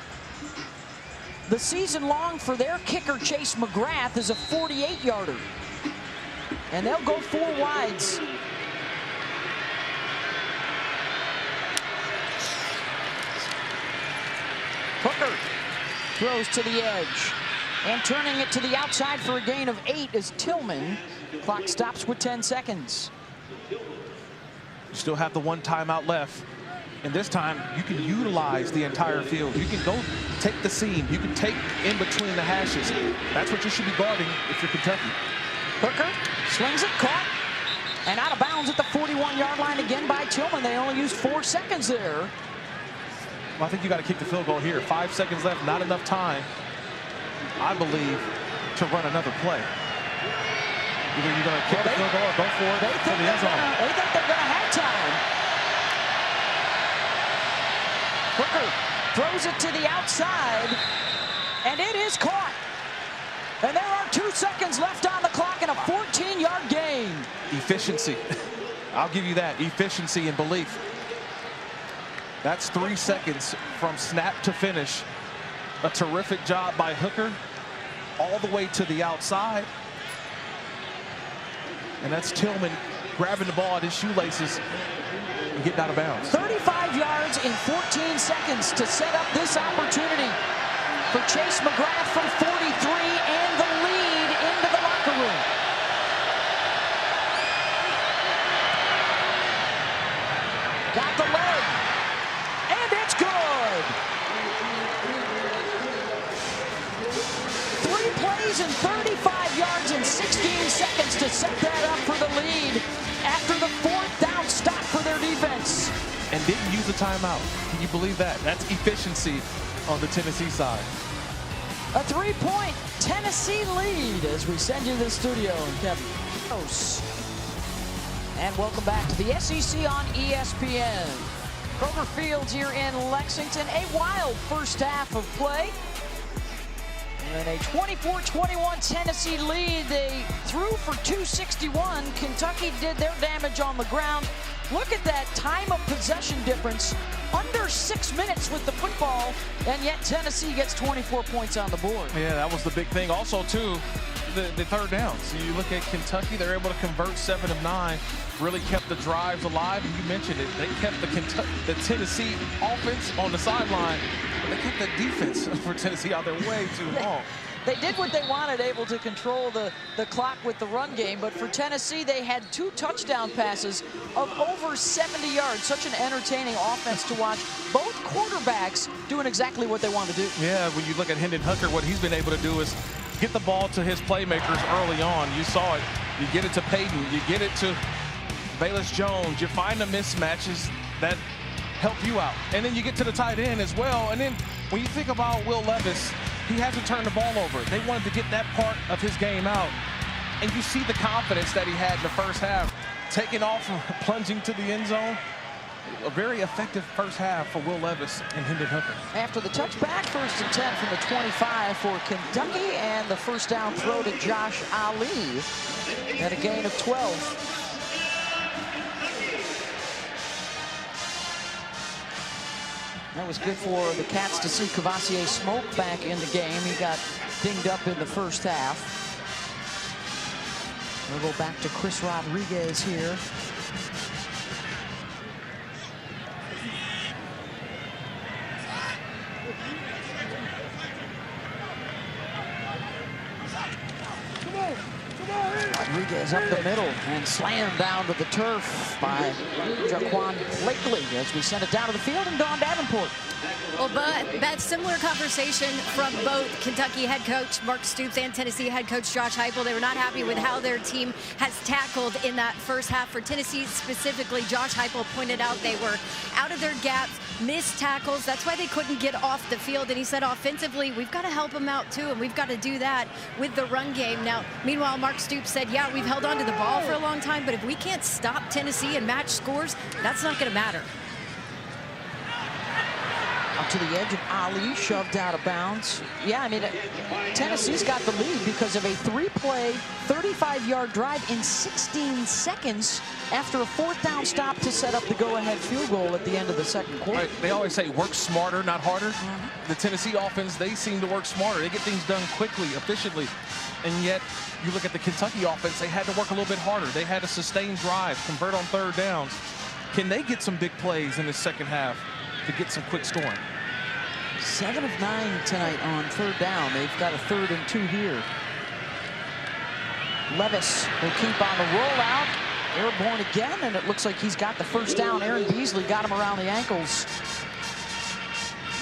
[SPEAKER 1] The season long for their kicker, Chase McGrath, is a 48-yarder. And they'll go 4 wides. Hooker throws to the edge. And turning it to the outside for a gain of 8 is Tillman. Clock stops with 10 seconds.
[SPEAKER 3] You still have the 1 timeout left. And this time, you can utilize the entire field. You can go take the seam. You can take in between the hashes. That's what you should be guarding if you're Kentucky.
[SPEAKER 1] Hooker slings it, caught, and out of bounds at the 41-yard line again by Tillman. They only used 4 seconds there.
[SPEAKER 3] Well, I think you got to kick the field goal here. 5 seconds left, not enough time, I believe, to run another play. Either you're going to kick the field goal or go for it to the end zone.
[SPEAKER 1] They think they're going to have time. Hooker throws it to the outside, and it is caught. And there are 2 seconds left on the clock and a 14-yard gain.
[SPEAKER 3] Efficiency. I'll give you that. Efficiency and belief. That's 3 seconds from snap to finish. A terrific job by Hooker all the way to the outside. And that's Tillman grabbing the ball at his shoelaces and getting out of bounds.
[SPEAKER 1] 35 yards in 14 seconds to set up this opportunity for Chase McGrath from 43 and the lead into the locker room. Got the leg, and it's good. 3 plays and 35 yards in 16 seconds to set that up for the lead after the 4th down stop for their defense.
[SPEAKER 3] And didn't use a timeout. Can you believe that? That's efficiency on the Tennessee side.
[SPEAKER 1] A 3-point Tennessee lead as we send you to the studio and Kevin. And welcome back to the SEC on ESPN. Kroger Fields here in Lexington. A wild first half of play. And a 24-21 Tennessee lead. They threw for 261. Kentucky did their damage on the ground. Look at that time of possession difference. Under 6 minutes with the football, and yet Tennessee gets 24 points on the board.
[SPEAKER 3] Yeah, that was the big thing. Also, too, the 3rd down. So you look at Kentucky, they're able to convert 7 of 9, really kept the drives alive. And you mentioned it, they kept the Tennessee offense on the sideline, but they kept the defense for Tennessee out there way too long.
[SPEAKER 1] They did what they wanted, able to control the clock with the run game. But for Tennessee, they had 2 touchdown passes of over 70 yards. Such an entertaining offense to watch. Both quarterbacks doing exactly what they want to do.
[SPEAKER 3] Yeah, when you look at Hendon Hooker, what he's been able to do is get the ball to his playmakers early on. You saw it. You get it to Peyton. You get it to Bayless Jones. You find the mismatches that help you out. And then you get to the tight end as well. And then when you think about Will Levis, he had to turn the ball over. They wanted to get that part of his game out. And you see the confidence that he had in the first half. Taking off and plunging to the end zone. A very effective first half for Will Levis and Hendon Hooker.
[SPEAKER 1] After the touchback, 1st and 10 from the 25 for Kentucky. And the first down throw to Josh Ali at a gain of 12. That was good for the Cats to see Kavosiey Smoke back in the game. He got dinged up in the first half. We'll go back to Chris Rodriguez here. Rodriguez up the middle and slammed down to the turf by Jaquan Blakely as we send it down to the field and Don Davenport.
[SPEAKER 2] Well, but that similar conversation from both Kentucky head coach Mark Stoops and Tennessee head coach Josh Heupel. They were not happy with how their team has tackled in that first half. For Tennessee specifically, Josh Heupel pointed out they were out of their gaps, missed tackles. That's why they couldn't get off the field. And he said offensively, we've got to help them out too, and we've got to do that with the run game. Now, meanwhile, Mark Stoops said, yeah, we've held on to the ball for a long time, but if we can't stop Tennessee and match scores, that's not going to matter.
[SPEAKER 1] Up to the edge of Ali, shoved out of bounds. Yeah, I mean, Tennessee's got the lead because of a 3-play, 35-yard drive in 16 seconds after a 4th down stop to set up the go-ahead field goal at the end of the second quarter.
[SPEAKER 3] Right. They always say work smarter, not harder. The Tennessee offense, they seem to work smarter. They get things done quickly, efficiently. And yet, you look at the Kentucky offense, they had to work a little bit harder. They had a sustained drive, convert on 3rd downs. Can they get some big plays in the second half to get some quick scoring?
[SPEAKER 1] 7 of 9 tonight on 3rd down. They've got a 3rd and 2 here. Levis will keep on the rollout. Airborne again, and it looks like he's got the 1st down. Aaron Beasley got him around the ankles.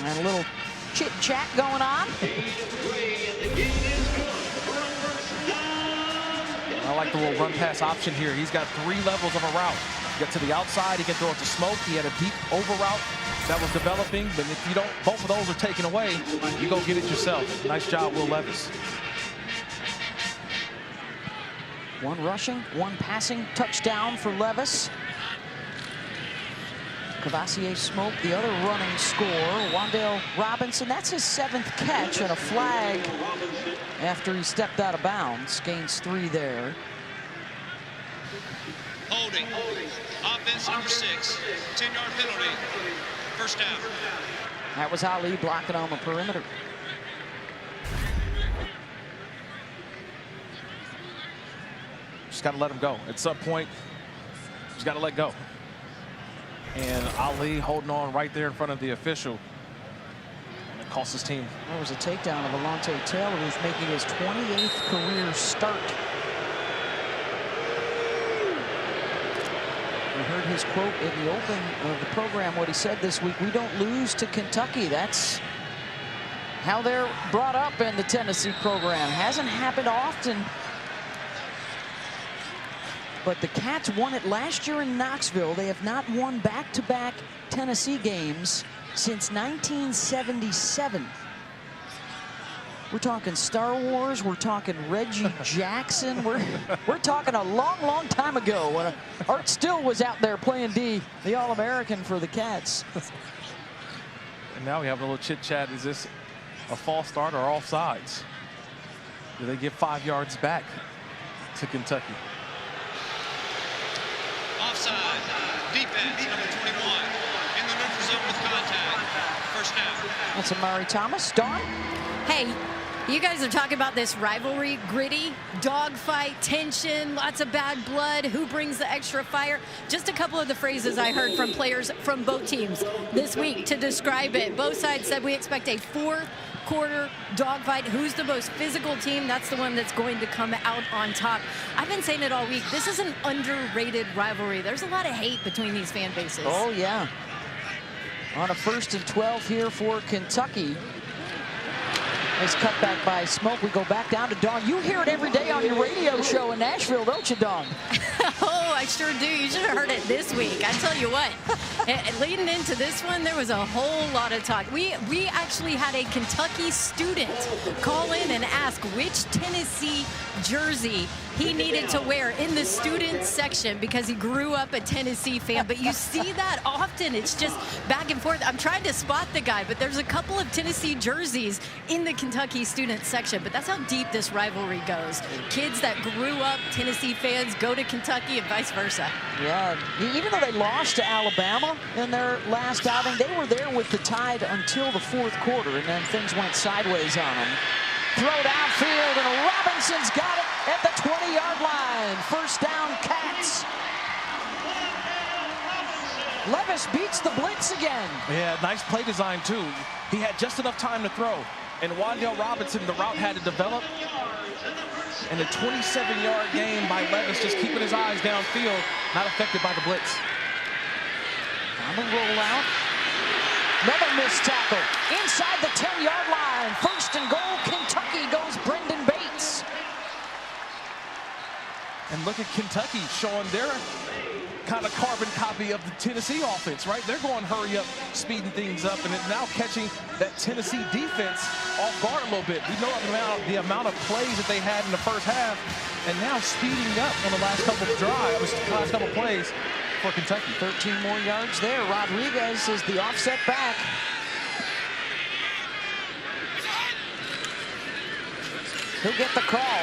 [SPEAKER 1] And a little chit-chat going on.
[SPEAKER 3] I like the little run-pass option here. He's got 3 levels of a route. Get to the outside, he can throw it to Smoke. He had a deep over route that was developing, but if you don't, both of those are taken away, you go get it yourself. Nice job, Will Levis.
[SPEAKER 1] 1 rushing, 1 passing touchdown for Levis. Kavosiey Smoke, the other running score. Wan'Dale Robinson, that's his 7th catch, and a flag after he stepped out of bounds. Gains 3 there.
[SPEAKER 4] Holding. Offense number 6. 10-yard penalty. 1st down.
[SPEAKER 1] That was Ali blocking on the perimeter.
[SPEAKER 3] Just got to let him go. At some point, just got to let go. And Ali holding on right there in front of the official. And it cost his team.
[SPEAKER 1] There was a takedown of Alontae Taylor, who's making his 28th career start. We heard his quote in the open of the program, what he said this week: we don't lose to Kentucky. That's how they're brought up in the Tennessee program. Hasn't happened often. But the Cats won it last year in Knoxville. They have not won back-to-back Tennessee games since 1977. We're talking Star Wars. We're talking Reggie Jackson. We're talking a long, long time ago when Art Still was out there playing D, the All-American for the Cats.
[SPEAKER 3] And now we have a little chit-chat. Is this a false start or offsides? Do they give 5 yards back to Kentucky?
[SPEAKER 4] Offside. Defense number 21 in the neutral zone with contact. 1st down.
[SPEAKER 1] That's Amari Thomas. Dawn?
[SPEAKER 2] Hey, you guys are talking about this rivalry, gritty, dogfight, tension, lots of bad blood. Who brings the extra fire? Just a couple of the phrases I heard from players from both teams this week to describe it. Both sides said we expect a 4th quarter dogfight. Who's the most physical team? That's the one that's going to come out on top. I've been saying it all week. This is an underrated rivalry. There's a lot of hate between these fan bases.
[SPEAKER 1] Oh, yeah. On a 1st and 12 here for Kentucky. Nice cutback by Smoke. We go back down to Dawn. You hear it every day on your radio show in Nashville, don't you, Dawn?
[SPEAKER 2] Oh, I sure do. You should have heard it this week. I tell you what, leading into this one, there was a whole lot of talk. We actually had a Kentucky student call in and ask which Tennessee jersey he needed to wear in the student section because he grew up a Tennessee fan. But you see that often. It's just back and forth. I'm trying to spot the guy, but there's a couple of Tennessee jerseys in the Kentucky student section. But that's how deep this rivalry goes. Kids that grew up Tennessee fans go to Kentucky and vice versa.
[SPEAKER 1] Yeah, even though they lost to Alabama in their last outing, they were there with the Tide until the fourth quarter, and then things went sideways on them. Throw downfield, and Robinson's got it at the 20-yard line. First down, Cats. Levis beats the blitz again.
[SPEAKER 3] Yeah, nice play design, too. He had just enough time to throw. And Wan'Dale Robinson, the route had to develop. And a 27-yard gain by Levis, just keeping his eyes downfield, not affected by the blitz.
[SPEAKER 1] On the rollout. Another missed tackle. Inside the 10-yard line. First and goal, Kentucky goes Brendan Bates.
[SPEAKER 3] And look at Kentucky showing their kind of carbon copy of the Tennessee offense, right? They're going hurry up, speeding things up, and now catching that Tennessee defense off guard a little bit. We know the amount of plays that they had in the first half, and now speeding up on the last couple of last couple of plays for Kentucky.
[SPEAKER 1] 13 more yards there. Rodriguez is the offset back. He'll get the call.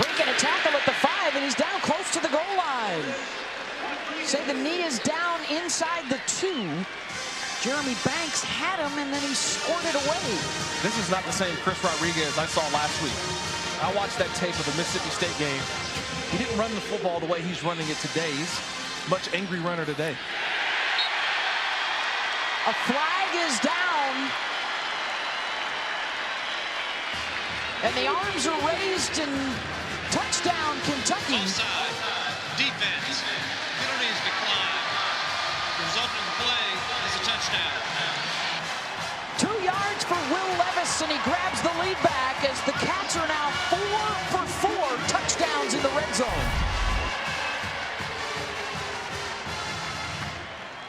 [SPEAKER 1] Breaking a tackle at the 5, and he's down close to the goal line. Say the knee is down inside the 2. Jeremy Banks had him, and then he scored it away.
[SPEAKER 3] This is not the same Chris Rodriguez I saw last week. I watched that tape of the Mississippi State game. He didn't run the football the way he's running it today. He's a much angry runner today.
[SPEAKER 1] A flag is down. And the arms are raised, and touchdown, Kentucky.
[SPEAKER 4] Offside. Defense. Penalties decline. The result of the play is a touchdown.
[SPEAKER 1] 2 yards for Will Levis, and he grabs the lead back as the Cats are now 4 for 4 touchdowns in the red zone.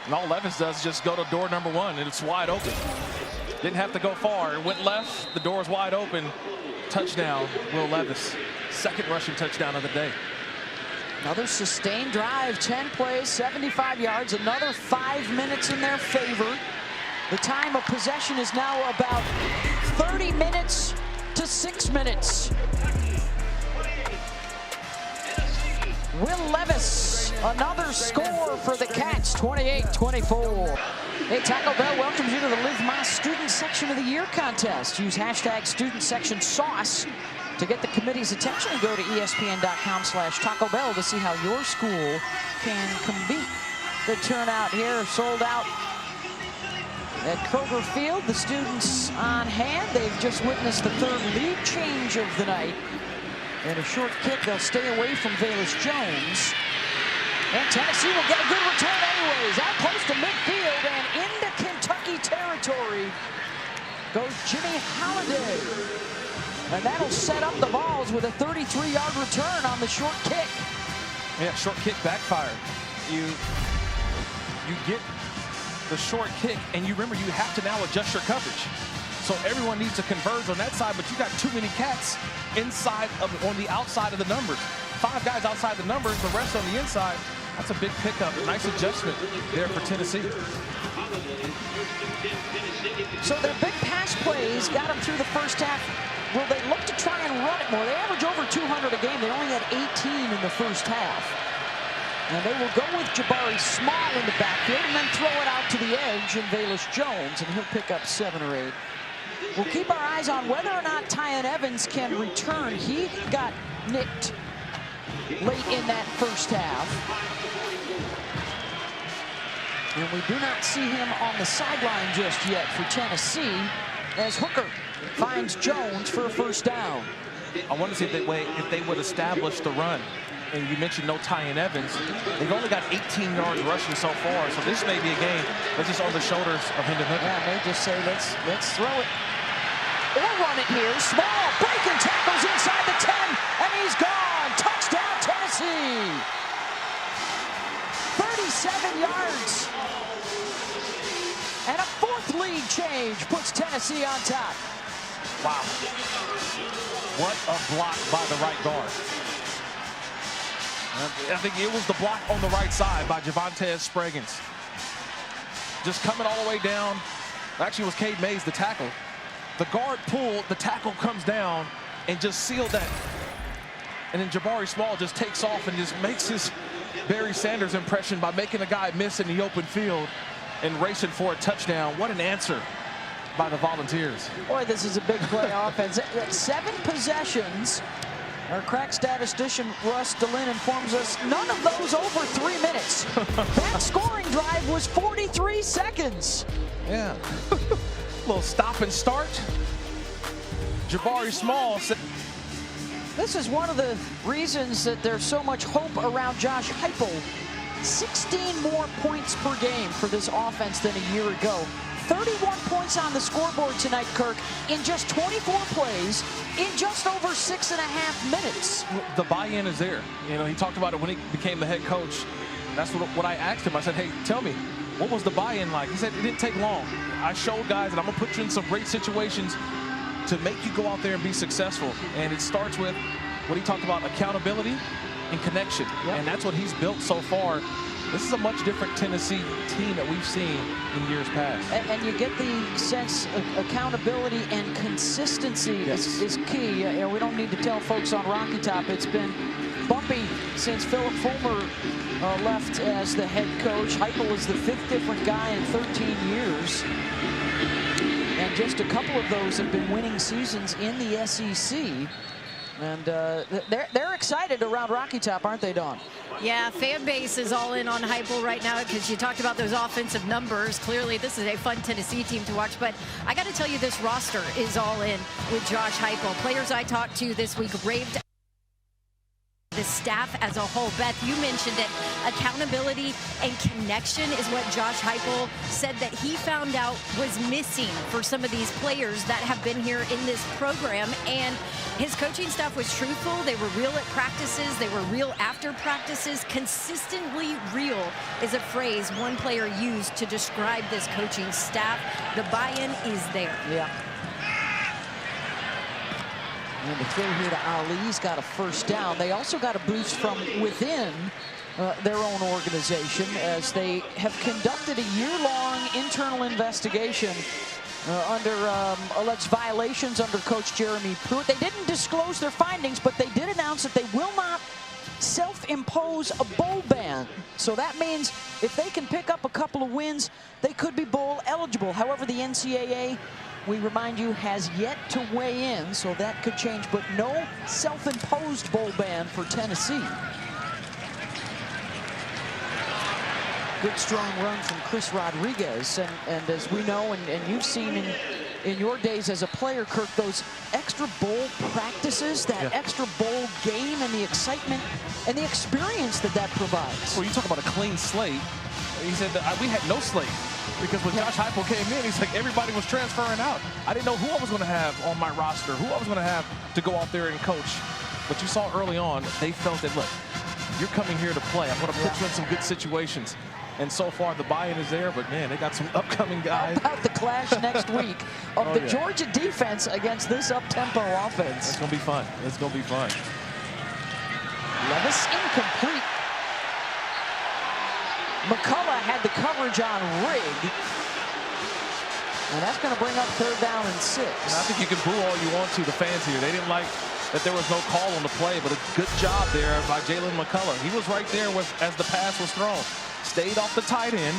[SPEAKER 3] And all Levis does is just go to door number 1, and it's wide open. Didn't have to go far. It went left. The door's wide open. Touchdown, Will Levis. Second rushing touchdown of the day.
[SPEAKER 1] Another sustained drive, 10 plays, 75 yards, another 5 minutes in their favor. The time of possession is now about 30 minutes to 6 minutes. Will Levis, another score for the Cats, 28-24. Hey, Taco Bell welcomes you to the Live My Student Section of the Year contest. Use hashtag Student Section Sauce to get the committee's attention, and go to ESPN.com/Taco Bell to see how your school can compete. The turnout here, sold out at Kroger Field. The students on hand. They've just witnessed the third lead change of the night. And a short kick, they'll stay away from Velas Jones. And Tennessee will get a good return anyways. Out close to midfield and into Kentucky territory goes Jimmy Holiday. And that'll set up the Vols with a 33-yard return on the short kick.
[SPEAKER 3] Yeah, short kick backfired. You get the short kick, and you remember you have to now adjust your coverage. So everyone needs to converge on that side, but you got too many Cats on the outside of the numbers. 5 guys outside the numbers, the rest on the inside. That's a big pickup. Nice adjustment there for Tennessee.
[SPEAKER 1] So their big pass plays got them through the first half. Well, they look to try and run it more. They average over 200 a game. They only had 18 in the first half. And they will go with Jabari Small in the backfield and then throw it out to the edge in Velas Jones, and he'll pick up 7 or 8. We'll keep our eyes on whether or not Tyon Evans can return. He got nicked late in that first half. And we do not see him on the sideline just yet for Tennessee, as Hooker finds Jones for a first down.
[SPEAKER 3] I want to see if they would establish the run. And you mentioned no Tyon Evans. They've only got 18 yards rushing so far, so this may be a game that's just on the shoulders of Hendon Hooker.
[SPEAKER 1] Yeah, they just say, let's throw it. Or run it here. Small breaking tackles inside the 10, and he's gone. Touchdown, Tennessee. 37 yards. And a 4th lead change puts Tennessee on top.
[SPEAKER 3] Wow. What a block by the right guard. I think it was the block on the right side by Javontae Spraggins. Just coming all the way down. Actually, it was Cade Mays, the tackle. The guard pulled, the tackle comes down and just sealed that. And then Jabari Small just takes off and just makes his Barry Sanders impression by making a guy miss in the open field and racing for a touchdown. What an answer by the Volunteers.
[SPEAKER 1] Boy, this is a big play offense. 7 possessions. Our crack statistician Russ DeLynn informs us none of those over 3 minutes. That scoring drive was 43 seconds.
[SPEAKER 3] Yeah. Little stop and start. Jabari Small said.
[SPEAKER 1] This is one of the reasons that there's so much hope around Josh Heupel. 16 more points per game for this offense than a year ago. 31 points on the scoreboard tonight, Kirk, in just 24 plays, in just over 6.5 minutes.
[SPEAKER 3] The buy-in is there. You know, he talked about it when he became the head coach. That's what I asked him. I said, hey, tell me, what was the buy-in like? He said, it didn't take long. I showed guys that I'm going to put you in some great situations to make you go out there and be successful. And it starts with what he talked about, accountability and connection. Yep. And that's what he's built so far. This is a much different Tennessee team that we've seen in years past.
[SPEAKER 1] And you get the sense of accountability and consistency is key. You know, we don't need to tell folks on Rocky Top it's been bumpy since Philip Fulmer left as the head coach. Heupel is the 5th different guy in 13 years. And just a couple of those have been winning seasons in the SEC. And they're excited around Rocky Top, aren't they, Dawn?
[SPEAKER 2] Yeah, fan base is all in on Heupel right now because you talked about those offensive numbers. Clearly, this is a fun Tennessee team to watch. But I got to tell you, this roster is all in with Josh Heupel. Players I talked to this week raved the staff as a whole. Beth, you mentioned it. Accountability and connection is what Josh Heupel said that he found out was missing for some of these players that have been here in this program. And his coaching staff was truthful. They were real at practices. They were real after practices. Consistently real is a phrase one player used to describe this coaching staff. The buy-in is there.
[SPEAKER 1] Yeah. And the throw here to Ali, he's got a first down. They also got a boost from within their own organization as they have conducted a year-long internal investigation under alleged violations under Coach Jeremy Pruitt. They didn't disclose their findings, but they did announce that they will not self-impose a bowl ban. So that means if they can pick up a couple of wins, they could be bowl eligible. However, the NCAA, we remind you, has yet to weigh in, so that could change, but no self-imposed bowl ban for Tennessee. Good strong run from Chris Rodriguez, and as we know, and you've seen in your days as a player, Kirk, those extra bowl practices, that extra bowl game, and the excitement and the experience that provides.
[SPEAKER 3] Well, you talk about a clean slate. He said that we had no slate. Because when Josh Heupel came in, he's like, everybody was transferring out. I didn't know who I was going to have on my roster, who I was going to have to go out there and coach. But you saw early on, they felt that, look, you're coming here to play. I'm going to put you in some good situations. And so far, the buy-in is there, but, man, they got some upcoming guys.
[SPEAKER 1] How about the clash next week of the Georgia defense against this up-tempo offense?
[SPEAKER 3] It's going to be fun. It's going to be fun.
[SPEAKER 1] Levis incomplete. McCullough had the coverage on Rigg. And that's going to bring up 3rd down and 6.
[SPEAKER 3] And I think you can boo all you want to, the fans here. They didn't like that there was no call on the play, but a good job there by Jalen McCullough. He was right there as the pass was thrown. Stayed off the tight end,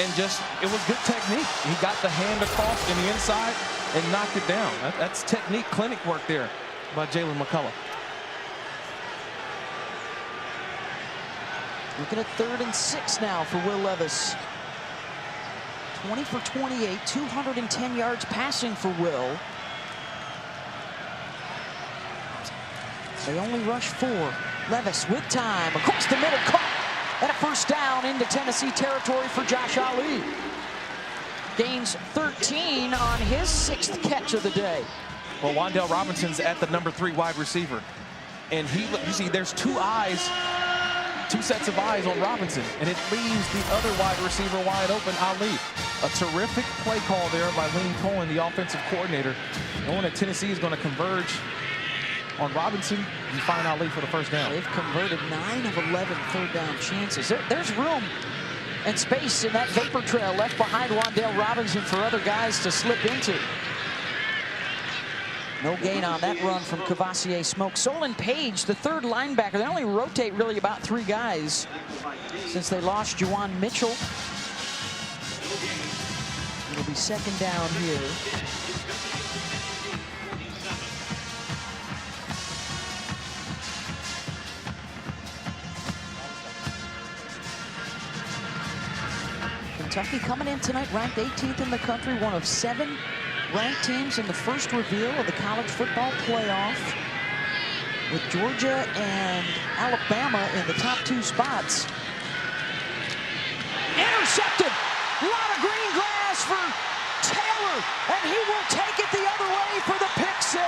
[SPEAKER 3] and it was good technique. He got the hand across in the inside and knocked it down. That's technique clinic work there by Jalen McCullough.
[SPEAKER 1] Looking at 3rd and 6 now for Will Levis. 20 for 28, 210 yards passing for Will. They only rush 4. Levis with time, across the middle, caught, and a first down into Tennessee territory for Josh Ali. Gains 13 on his 6th catch of the day.
[SPEAKER 3] Well, Wan'Dale Robinson's at the number 3 wide receiver. And you see, there's 2 sets of eyes on Robinson, and it leaves the other wide receiver wide open, Ali. A terrific play call there by Lane Cohen, the offensive coordinator. Knowing that Tennessee is going to converge on Robinson, you find Ali for the first down.
[SPEAKER 1] They've converted 9 of 11 third down chances. There's room and space in that vapor trail left behind Wan'Dale Robinson for other guys to slip into. No gain on that run from Kavosiey Smoke. Solon Page, the third linebacker. They only rotate really about 3 guys since they lost Juwan Mitchell. It'll be second down here. Kentucky coming in tonight ranked 18th in the country, one of 7 ranked teams in the first reveal of the college football playoff, with Georgia and Alabama in the top 2 spots. Intercepted. A lot of green grass for Taylor, and he will take it the other way for the pick 6.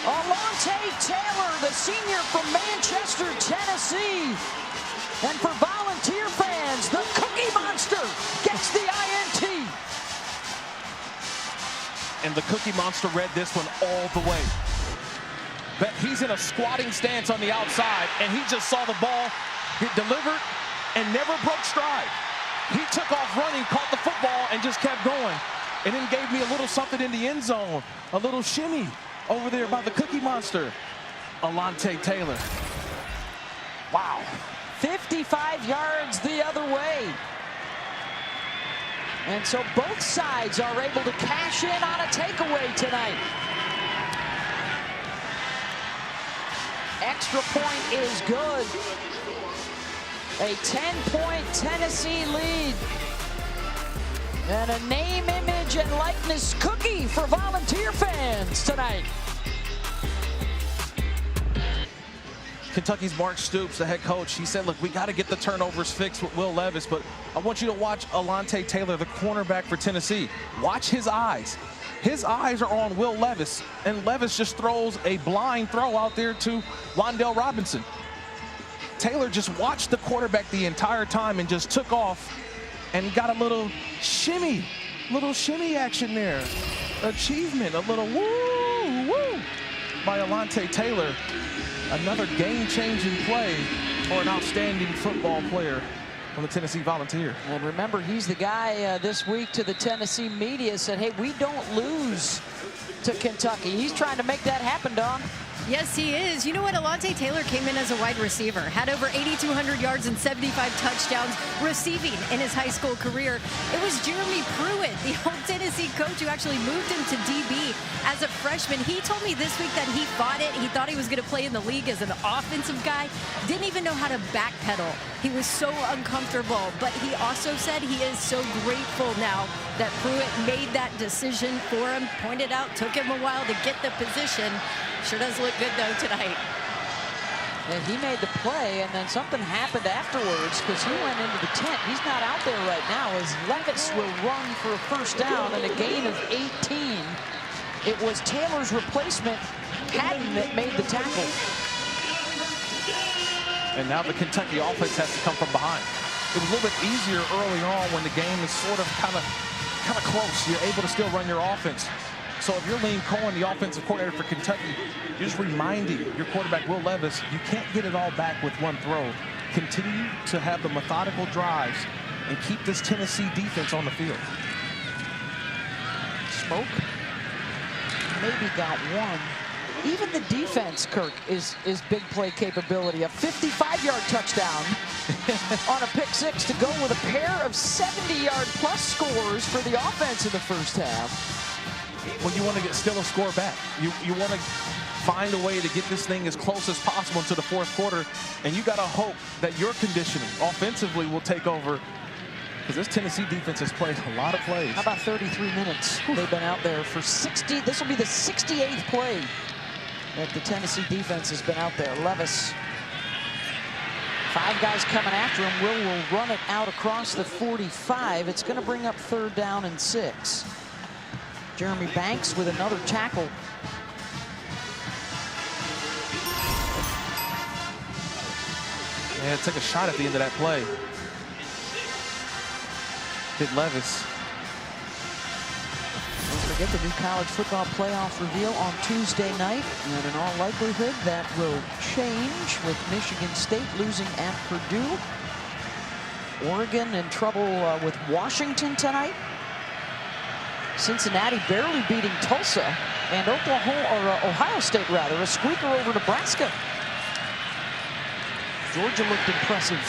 [SPEAKER 1] Alontae Taylor, the senior from Manchester, Tennessee. And for Volunteer fans, the Cookie Monster gets the INT.
[SPEAKER 3] And the Cookie Monster read this one all the way. But he's in a squatting stance on the outside, and he just saw the ball get delivered and never broke stride. He took off running, caught the football, and just kept going. And then gave me a little something in the end zone, a little shimmy over there by the Cookie Monster. Alontae Taylor. Wow.
[SPEAKER 1] 55 yards the other way. And so both sides are able to cash in on a takeaway tonight. Extra point is good. A 10-point Tennessee lead. And a name, image, and likeness cookie for Volunteer fans tonight.
[SPEAKER 3] Kentucky's Mark Stoops, the head coach, he said, look, we got to get the turnovers fixed with Will Levis, but I want you to watch Alontae Taylor, the cornerback for Tennessee. Watch his eyes. His eyes are on Will Levis, and Levis just throws a blind throw out there to Wan'Dale Robinson. Taylor just watched the quarterback the entire time and just took off, and he got a little shimmy action there. Achievement, a little woo by Alontae Taylor. Another game-changing play for an outstanding football player from the Tennessee Volunteers.
[SPEAKER 1] And remember, he's the guy this week to the Tennessee media said, hey, we don't lose to Kentucky. He's trying to make that happen, Dawn.
[SPEAKER 2] Yes, he is. You know what? Alontae Taylor came in as a wide receiver, had over 8,200 yards and 75 touchdowns receiving in his high school career. It was Jeremy Pruitt, the old Tennessee coach, who actually moved him to DB as a freshman. He told me this week that he fought it. He thought he was going to play in the league as an offensive guy. Didn't even know how to backpedal. He was so uncomfortable. But he also said he is so grateful now that Pruitt made that decision for him. Pointed out, took him a while to get the position. Sure does look good, though, tonight.
[SPEAKER 1] And he made the play, and then something happened afterwards because he went into the tent. He's not out there right now as Levis will run for a first down and a gain of 18. It was Taylor's replacement, Patton, that made the tackle.
[SPEAKER 3] And now the Kentucky offense has to come from behind. It was a little bit easier early on when the game is sort of kind of close. You're able to still run your offense. So if you're Lane Cohen, the offensive coordinator for Kentucky, you're just reminding your quarterback, Will Levis, you can't get it all back with one throw. Continue to have the methodical drives and keep this Tennessee defense on the field.
[SPEAKER 1] Smoke maybe got one. Even the defense, Kirk, is big play capability. A 55-yard touchdown on a pick 6 to go with a pair of 70-yard plus scores for the offense in the first half.
[SPEAKER 3] Well, you want to get still a score back. You want to find a way to get this thing as close as possible into the fourth quarter, and you got to hope that your conditioning offensively will take over, because this Tennessee defense has played a lot of plays.
[SPEAKER 1] How about 33 minutes? They've been out there for 60. This will be the 68th play that the Tennessee defense has been out there. Levis, 5 guys coming after him. Will run it out across the 45. It's going to bring up 3rd down and 6. Jeremy Banks with another tackle.
[SPEAKER 3] Yeah, took a shot at the end of that play. hit Levis.
[SPEAKER 1] Don't forget the new college football playoff reveal on Tuesday night. And in all likelihood, that will change with Michigan State losing at Purdue. Oregon in trouble with Washington tonight. Cincinnati barely beating Tulsa. And Ohio State, rather, a squeaker over Nebraska. Georgia looked impressive.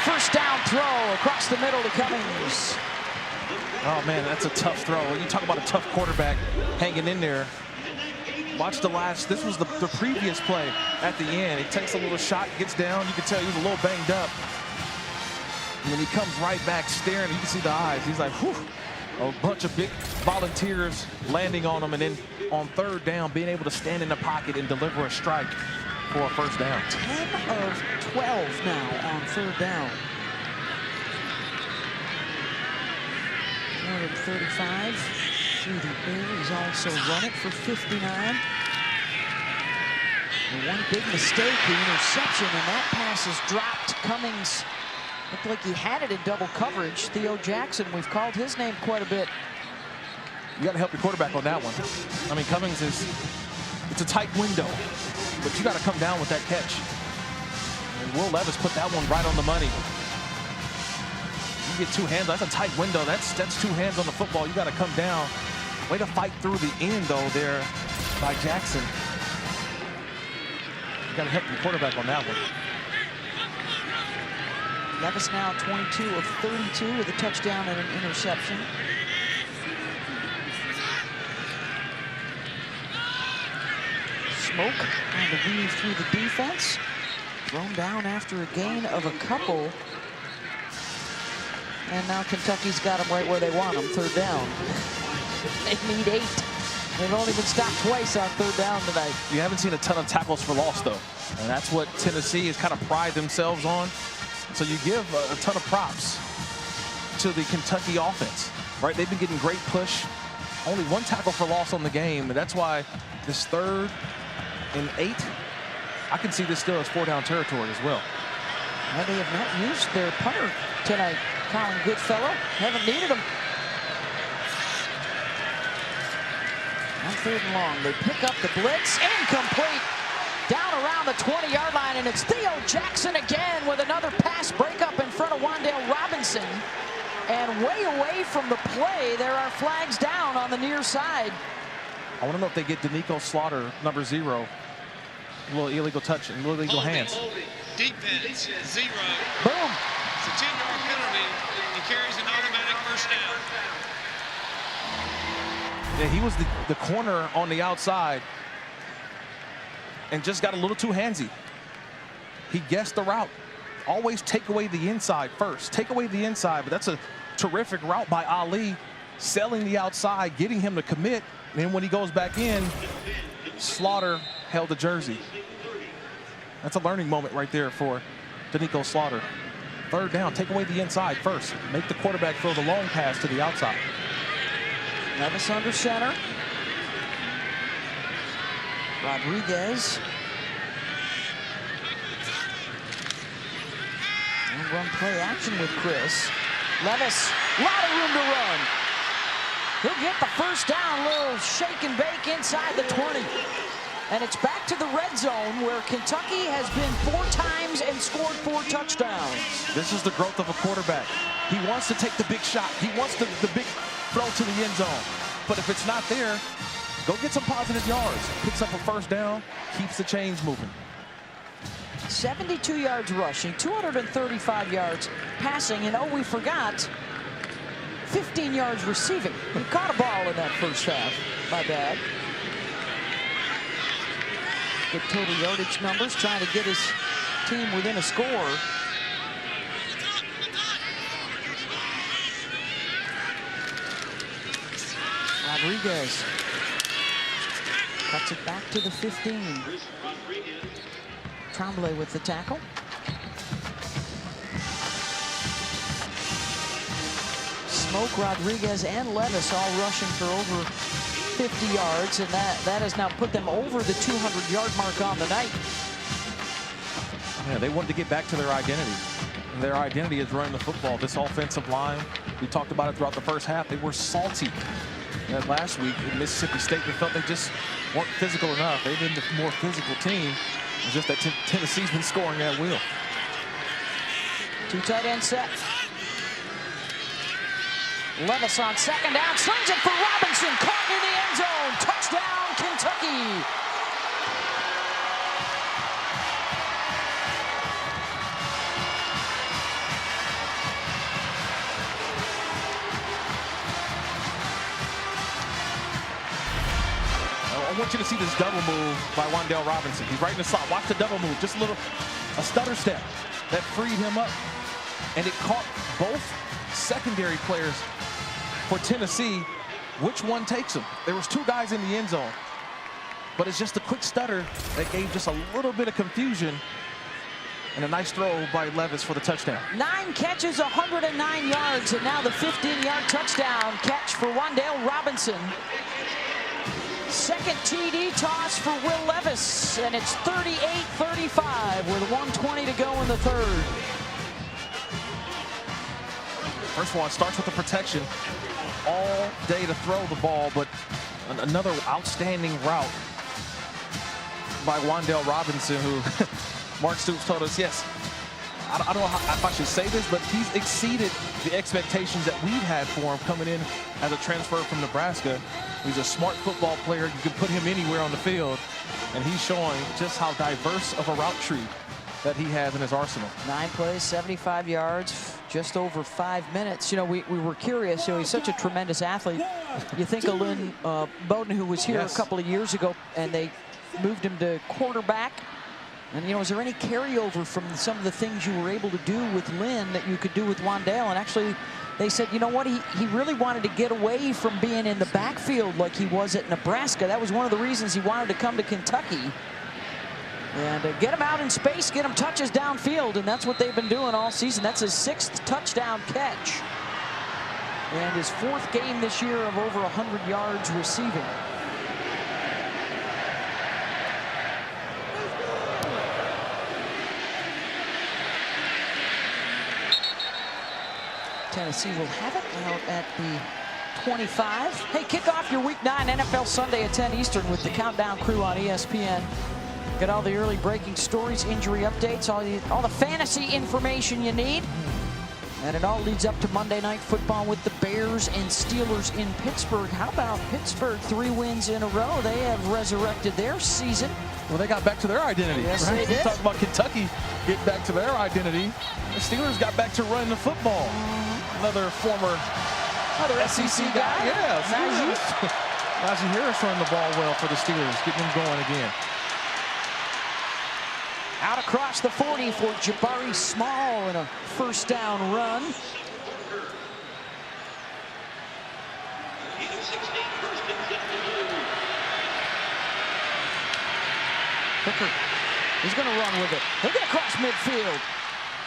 [SPEAKER 1] First down throw across the middle to Cummings.
[SPEAKER 3] Oh, man, that's a tough throw. When you talk about a tough quarterback hanging in there, watch the last. This was the previous play at the end. He takes a little shot, gets down. You can tell he was a little banged up. And when he comes right back staring, you can see the eyes. He's like, whew. A bunch of big volunteers landing on him, and then on third down, being able to stand in the pocket and deliver a strike for a first down.
[SPEAKER 1] 10 of 12 now on third down. 135 through the air. He's also run it for 59. And one big mistake, the interception, and that pass is dropped. Cummings looked like he had it in double coverage. Theo Jackson, we've called his name quite a bit.
[SPEAKER 3] You got to help your quarterback on that one. I mean, Cummings it's a tight window, but you got to come down with that catch. And Will Levis put that one right on the money. You get two hands, that's a tight window. That's two hands on the football. You got to come down. Way to fight through the end, though, there by Jackson. You got to help your quarterback on that one.
[SPEAKER 1] Levis now 22 of 32 with a touchdown and an interception. Smoke trying to weave through the defense. Thrown down after a gain of a couple. And now Kentucky's got them right where they want them, third down. They need 8. They've only been stopped twice on third down tonight.
[SPEAKER 3] You haven't seen a ton of tackles for loss, though. And that's what Tennessee has kind of pride themselves on. So you give a ton of props to the Kentucky offense, right? They've been getting great push. Only 1 tackle for loss on the game. And that's why this 3rd and 8, I can see this still as 4-down territory as well.
[SPEAKER 1] And they have not used their punter tonight. Colin Goodfellow, haven't needed him. On 3rd and long, they pick up the blitz, incomplete. Down around the 20-yard line, and it's Theo Jackson again with another pass breakup in front of Wan'Dale Robinson. And way away from the play, there are flags down on the near side.
[SPEAKER 3] I want to know if they get Danico Slaughter, number 0. A little illegal touch and illegal hands.
[SPEAKER 4] Defense, 0.
[SPEAKER 1] Boom.
[SPEAKER 4] It's a 10-yard penalty. He carries an automatic first down.
[SPEAKER 3] Yeah, he was the corner on the outside and just got a little too handsy. He guessed the route. Always take away the inside first. Take away the inside, but that's a terrific route by Ali, selling the outside, getting him to commit. And then when he goes back in, Slaughter held the jersey. That's a learning moment right there for Danico Slaughter. 3rd down, take away the inside first. Make the quarterback throw the long pass to the outside.
[SPEAKER 1] Levis under center. Rodriguez. And run play action with Chris. Levis, a lot of room to run. He'll get the first down, little shake and bake inside the 20. And it's back to the red zone where Kentucky has been 4 times and scored 4 touchdowns.
[SPEAKER 3] This is the growth of a quarterback. He wants to take the big shot. He wants the big throw to the end zone. But if it's not there, go get some positive yards. Picks up a first down, keeps the chains moving.
[SPEAKER 1] 72 yards rushing, 235 yards passing, and oh, we forgot, 15 yards receiving. He caught a ball in that first half. My bad. Good total yardage numbers, trying to get his team within a score. Rodriguez cuts it back to the 15. Tremblay with the tackle. Smoke, Rodriguez, and Levis all rushing for over 50 yards, and that has now put them over the 200-yard mark on the night.
[SPEAKER 3] Yeah, they wanted to get back to their identity. Their identity is running the football. This offensive line, we talked about it throughout the first half. They were salty. And last week in Mississippi State, they felt they just weren't physical enough. They've been the more physical team. It's just that Tennessee's been scoring at will.
[SPEAKER 1] Two tight end set. Levis on second down, slings it for Robinson, caught in the end zone. Touchdown, Kentucky.
[SPEAKER 3] I want you to see this double move by Wan'Dale Robinson. He's right in the slot. Watch the double move. Just a stutter step that freed him up. And it caught both secondary players for Tennessee. Which one takes him? There was two guys in the end zone. But it's just a quick stutter that gave just a little bit of confusion. And a nice throw by Levis for the touchdown.
[SPEAKER 1] 9 catches, 109 yards, and now the 15-yard touchdown catch for Wan'Dale Robinson. Second TD toss for Will Levis, and it's 38-35 with 1:20 to go in the third.
[SPEAKER 3] First one starts with the protection. All day to throw the ball, but another outstanding route by Wan'Dale Robinson, who Mark Stoops told us, yes, I don't know if I should say this, but he's exceeded the expectations that we've had for him coming in as a transfer from Nebraska. He's a smart football player. You can put him anywhere on the field, and he's showing just how diverse of a route tree that he has in his arsenal.
[SPEAKER 1] 9 plays, 75 yards, just over 5 minutes. You know, we were curious. You know, he's such a tremendous athlete. You think of Lynn Bowden, who was here a couple of years ago, and they moved him to quarterback. And, you know, is there any carryover from some of the things you were able to do with Lynn that you could do with Wan'Dale? And actually, they said, you know what, he really wanted to get away from being in the backfield like he was at Nebraska. That was one of the reasons he wanted to come to Kentucky. And get him out in space, get him touches downfield, and that's what they've been doing all season. That's his 6th touchdown catch. And his 4th game this year of over 100 yards receiving. Tennessee will have it out at the 25. Hey, kick off your Week 9 NFL Sunday at 10 Eastern with the Countdown crew on ESPN. Get all the early breaking stories, injury updates, all the fantasy information you need. And it all leads up to Monday Night Football with the Bears and Steelers in Pittsburgh. How about Pittsburgh? 3 wins in a row. They have resurrected their season.
[SPEAKER 3] Well, they got back to their identity.
[SPEAKER 1] Yes,
[SPEAKER 3] right?
[SPEAKER 1] they did.
[SPEAKER 3] We talked about Kentucky getting back to their identity. The Steelers got back to running the football. Another former SEC guy. Yeah, Najee Harris running the ball well for the Steelers, getting them going again.
[SPEAKER 1] Out across the 40 for Jabari Small in a first down run. Hooker is going to run with it. He'll get across midfield.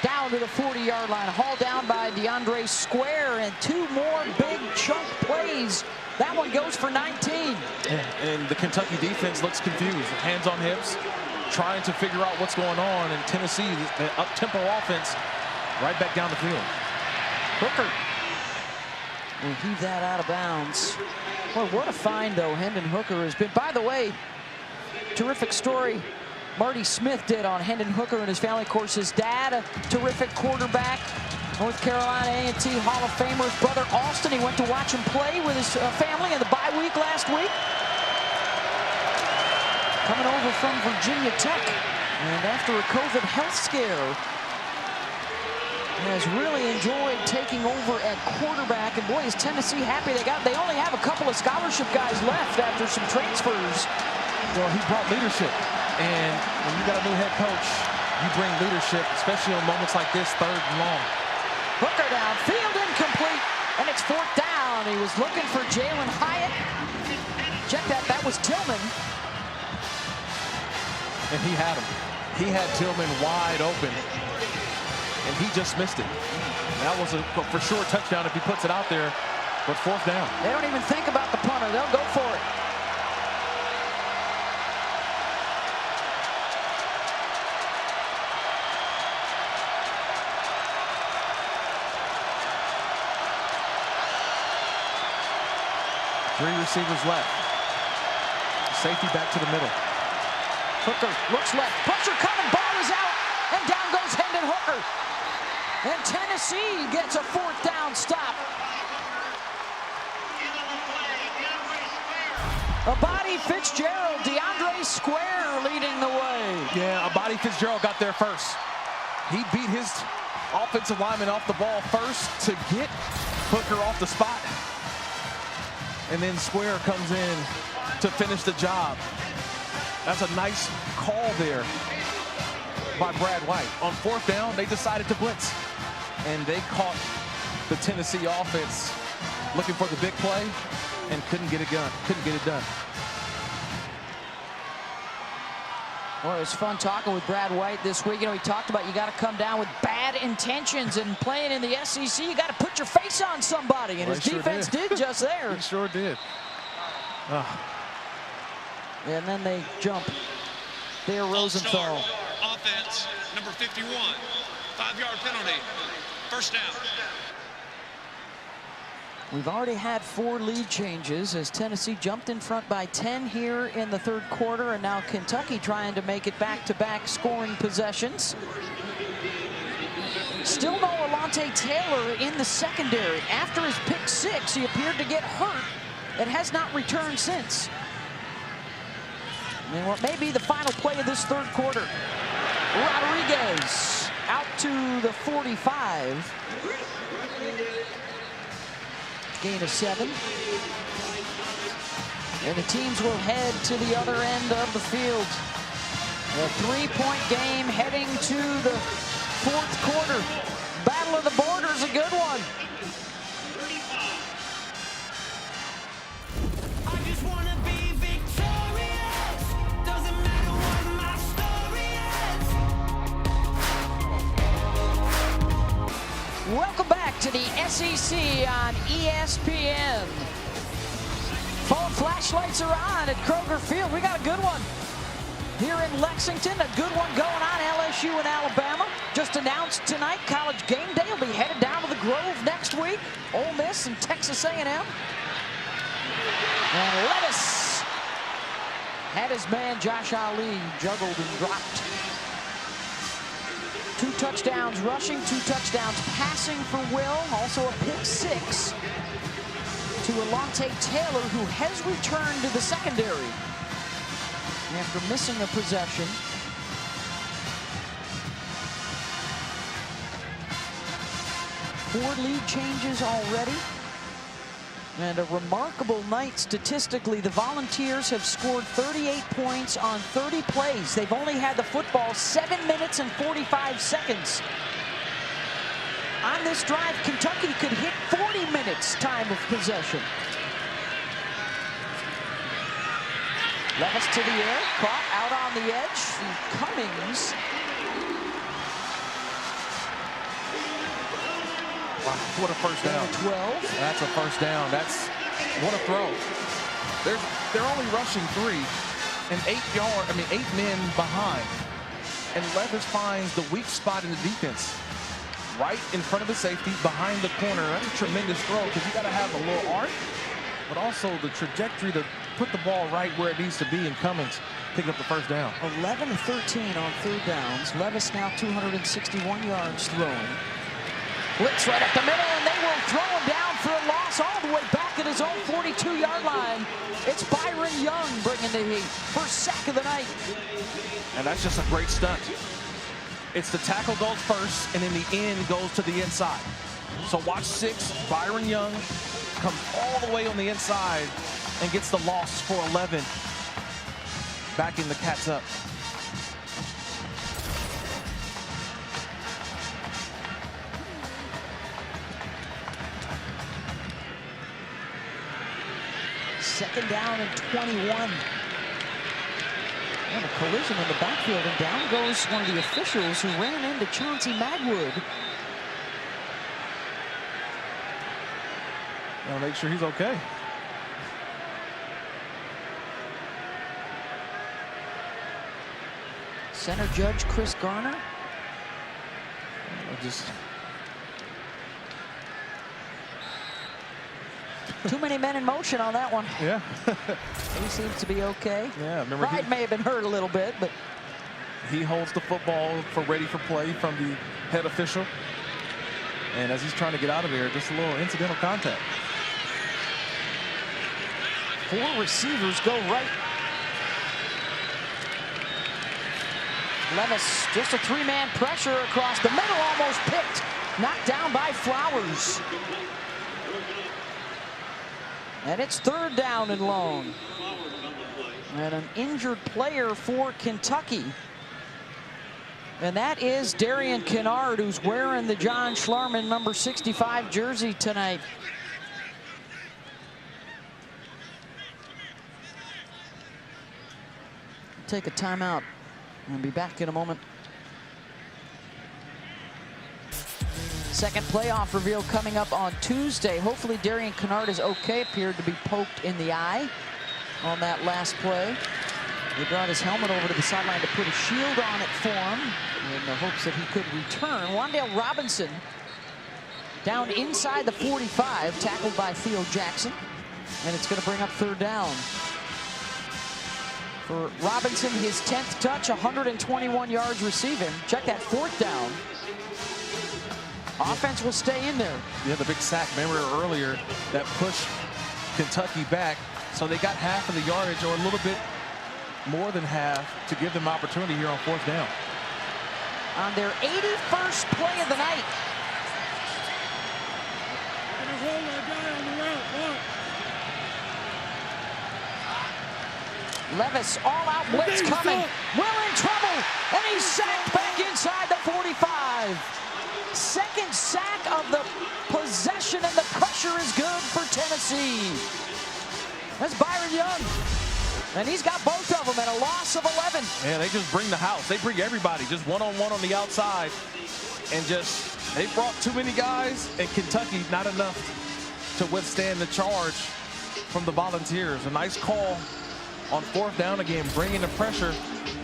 [SPEAKER 1] Down to the 40-yard line. Hauled down by DeAndre Square, and 2 more big chunk plays. That one goes for 19.
[SPEAKER 3] And the Kentucky defense looks confused. Hands on hips, trying to figure out what's going on. And Tennessee, the up-tempo offense, right back down the field.
[SPEAKER 1] Hooker will heave that out of bounds. Boy, what a find, though, Hendon Hooker has been. By the way, terrific story Marty Smith did on Hendon Hooker and his family. Of course, his dad, a terrific quarterback, North Carolina A&T Hall of Famer. His brother Austin, he went to watch him play with his family in the bye week last week. Coming over from Virginia Tech, and after a COVID health scare, has really enjoyed taking over at quarterback. And boy, is Tennessee happy they only have a couple of scholarship guys left after some transfers.
[SPEAKER 3] Well, he brought leadership. And when you got a new head coach, you bring leadership, especially in moments like this, 3rd and long.
[SPEAKER 1] Hooker downfield, incomplete, and it's 4th down. He was looking for Jalen Hyatt. Check that, that was Tillman.
[SPEAKER 3] And he had him. He had Tillman wide open, and he just missed it. That was a for sure touchdown if he puts it out there, but 4th down.
[SPEAKER 1] They don't even think about the punter. They'll go for it.
[SPEAKER 3] 3 receivers left. Safety back to the middle.
[SPEAKER 1] Hooker looks left. Pressure coming. Ball is out. And down goes Hendon Hooker. And Tennessee gets a 4th down stop. Abadi Fitzgerald, DeAndre Square leading the way.
[SPEAKER 3] Yeah, Abadi Fitzgerald got there first. He beat his offensive lineman off the ball first to get Hooker off the spot. And then Square comes in to finish the job. That's a nice call there by Brad White. On 4th down, they decided to blitz. And they caught the Tennessee offense looking for the big play and couldn't get it done.
[SPEAKER 1] Well, it was fun talking with Brad White this week. You know, he talked about you got to come down with bad intentions, and playing in the SEC, you got to put your face on somebody, and his defense did just there.
[SPEAKER 3] He sure did.
[SPEAKER 1] And then they jump. There, Rosenthal.
[SPEAKER 4] Offense, number 51. 5-yard penalty. 1st down.
[SPEAKER 1] We've already had 4 lead changes as Tennessee jumped in front by 10 here in the 3rd quarter, and now Kentucky trying to make it back-to-back scoring possessions. Still no Alontae Taylor in the secondary. After his pick 6, he appeared to get hurt and has not returned since. And what may be the final play of this 3rd quarter. Rodriguez out to the 45. Gain of 7. And the teams will head to the other end of the field. A 3-point game heading to the 4th quarter. Battle of the Borders, a good one.
[SPEAKER 6] I just wanna be victorious. Doesn't matter what my story is.
[SPEAKER 1] Welcome back to the SEC on ESPN. Fall flashlights are on at Kroger Field. We got a good one here in Lexington. A good one going on. LSU and Alabama just announced tonight. College game day will be headed down to the Grove next week. Ole Miss and Texas A&M. And Levis had his man Josh Ali juggled and dropped. 2 touchdowns rushing, 2 touchdowns passing for Will. Also a pick 6 to Alontae Taylor, who has returned to the secondary after missing a possession. 4 lead changes already. And a remarkable night statistically. The Volunteers have scored 38 points on 30 plays. They've only had the football 7 minutes and 45 seconds. On this drive, Kentucky could hit 40 minutes time of possession. Levis to the air, caught out on the edge. Cummings.
[SPEAKER 3] Wow, what a 1st down.
[SPEAKER 1] 12.
[SPEAKER 3] That's a 1st down. That's what a throw. They're only rushing 3 and 8 men behind. And Levis finds the weak spot in the defense. Right in front of the safety, behind the corner. That's a tremendous throw because you got to have a little arc, but also the trajectory to put the ball right where it needs to be. And Cummings picking up the 1st down.
[SPEAKER 1] 11 of 13 on 3rd downs. Levis now 261 yards throwing. Blitz right up the middle, and they will throw him down for a loss all the way back at his own 42-yard line. It's Byron Young bringing the heat. First sack of the night.
[SPEAKER 3] And that's just a great stunt. It's the tackle goes first, and in the end goes to the inside. So watch 6, Byron Young comes all the way on the inside and gets the loss for 11. Backing the Cats up.
[SPEAKER 1] Second down and 21. And a collision in the backfield, and down goes one of the officials who ran into Chauncey Magwood.
[SPEAKER 3] I'll make sure he's okay.
[SPEAKER 1] Center judge Chris Garner. Too many men in motion on that one.
[SPEAKER 3] Yeah.
[SPEAKER 1] He seems to be okay.
[SPEAKER 3] Yeah, remember
[SPEAKER 1] Pride may have been hurt a little bit, but
[SPEAKER 3] he holds the football for ready for play from the head official. And as he's trying to get out of there, just a little incidental contact.
[SPEAKER 1] 4 receivers go right. Levis, just a 3-man pressure across the middle, almost picked. Knocked down by Flowers. And it's 3rd down and long. And an injured player for Kentucky. And that is Darian Kennard, who's wearing the John Schlarman number 65 jersey tonight. Take a timeout. I'll be back in a moment. Second playoff reveal coming up on Tuesday. Hopefully Darian Kennard is okay. Appeared to be poked in the eye on that last play. They brought his helmet over to the sideline to put a shield on it for him in the hopes that he could return. Wan'Dale Robinson down inside the 45, tackled by Theo Jackson. And it's going to bring up 3rd down. For Robinson, his 10th touch, 121 yards receiving. Check that 4th down. Offense will stay in there.
[SPEAKER 3] Yeah, the big sack, remember earlier, that pushed Kentucky back. So they got half of the yardage, or a little bit more than half, to give them opportunity here on 4th down.
[SPEAKER 1] On their 81st play of the night. Levis, all-out blitz coming. Will in trouble, and he's sacked back inside the 45. Second sack of the possession, and the pressure is good for Tennessee. That's Byron Young, and he's got both of them at a loss of 11.
[SPEAKER 3] Yeah, they just bring the house. They bring everybody, just one-on-one on the outside. And they brought too many guys, and Kentucky not enough to withstand the charge from the Volunteers. A nice call on 4th down again, bringing the pressure,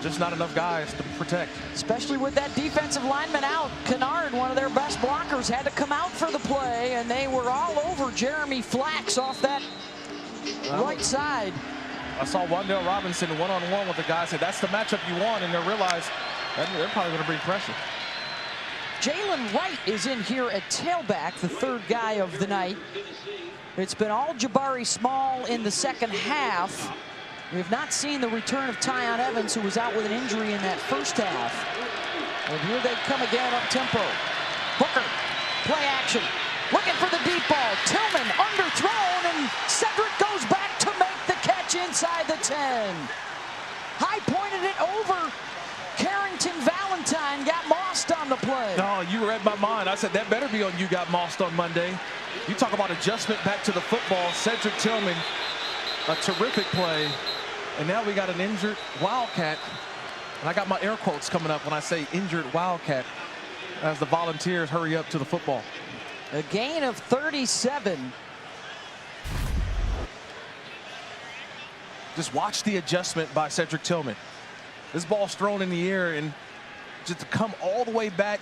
[SPEAKER 3] just not enough guys to protect.
[SPEAKER 1] Especially with that defensive lineman out. Kennard, one of their best blockers, had to come out for the play, and they were all over Jeremy Flax off that right side.
[SPEAKER 3] I saw Wan'Dale Robinson one-on-one with the guy, said that's the matchup you want, and they realized that they're probably going to bring pressure.
[SPEAKER 1] Jalen Wright is in here at tailback, the 3rd guy of the night. It's been all Jabari Small in the second half. We have not seen the return of Tyon Evans, who was out with an injury in that first half. And here they come again up tempo. Booker, play action, looking for the deep ball. Tillman underthrown, and Cedric goes back to make the catch inside the 10. High pointed it over. Carrington Valentine got mossed on the play.
[SPEAKER 3] No, you read my mind. I said that better be on you got mossed on Monday. You talk about adjustment back to the football. Cedric Tillman, a terrific play. And now we got an injured Wildcat. And I got my air quotes coming up when I say injured Wildcat as the Volunteers hurry up to the football.
[SPEAKER 1] A gain of 37.
[SPEAKER 3] Just watch the adjustment by Cedric Tillman. This ball's thrown in the air, and just to come all the way back.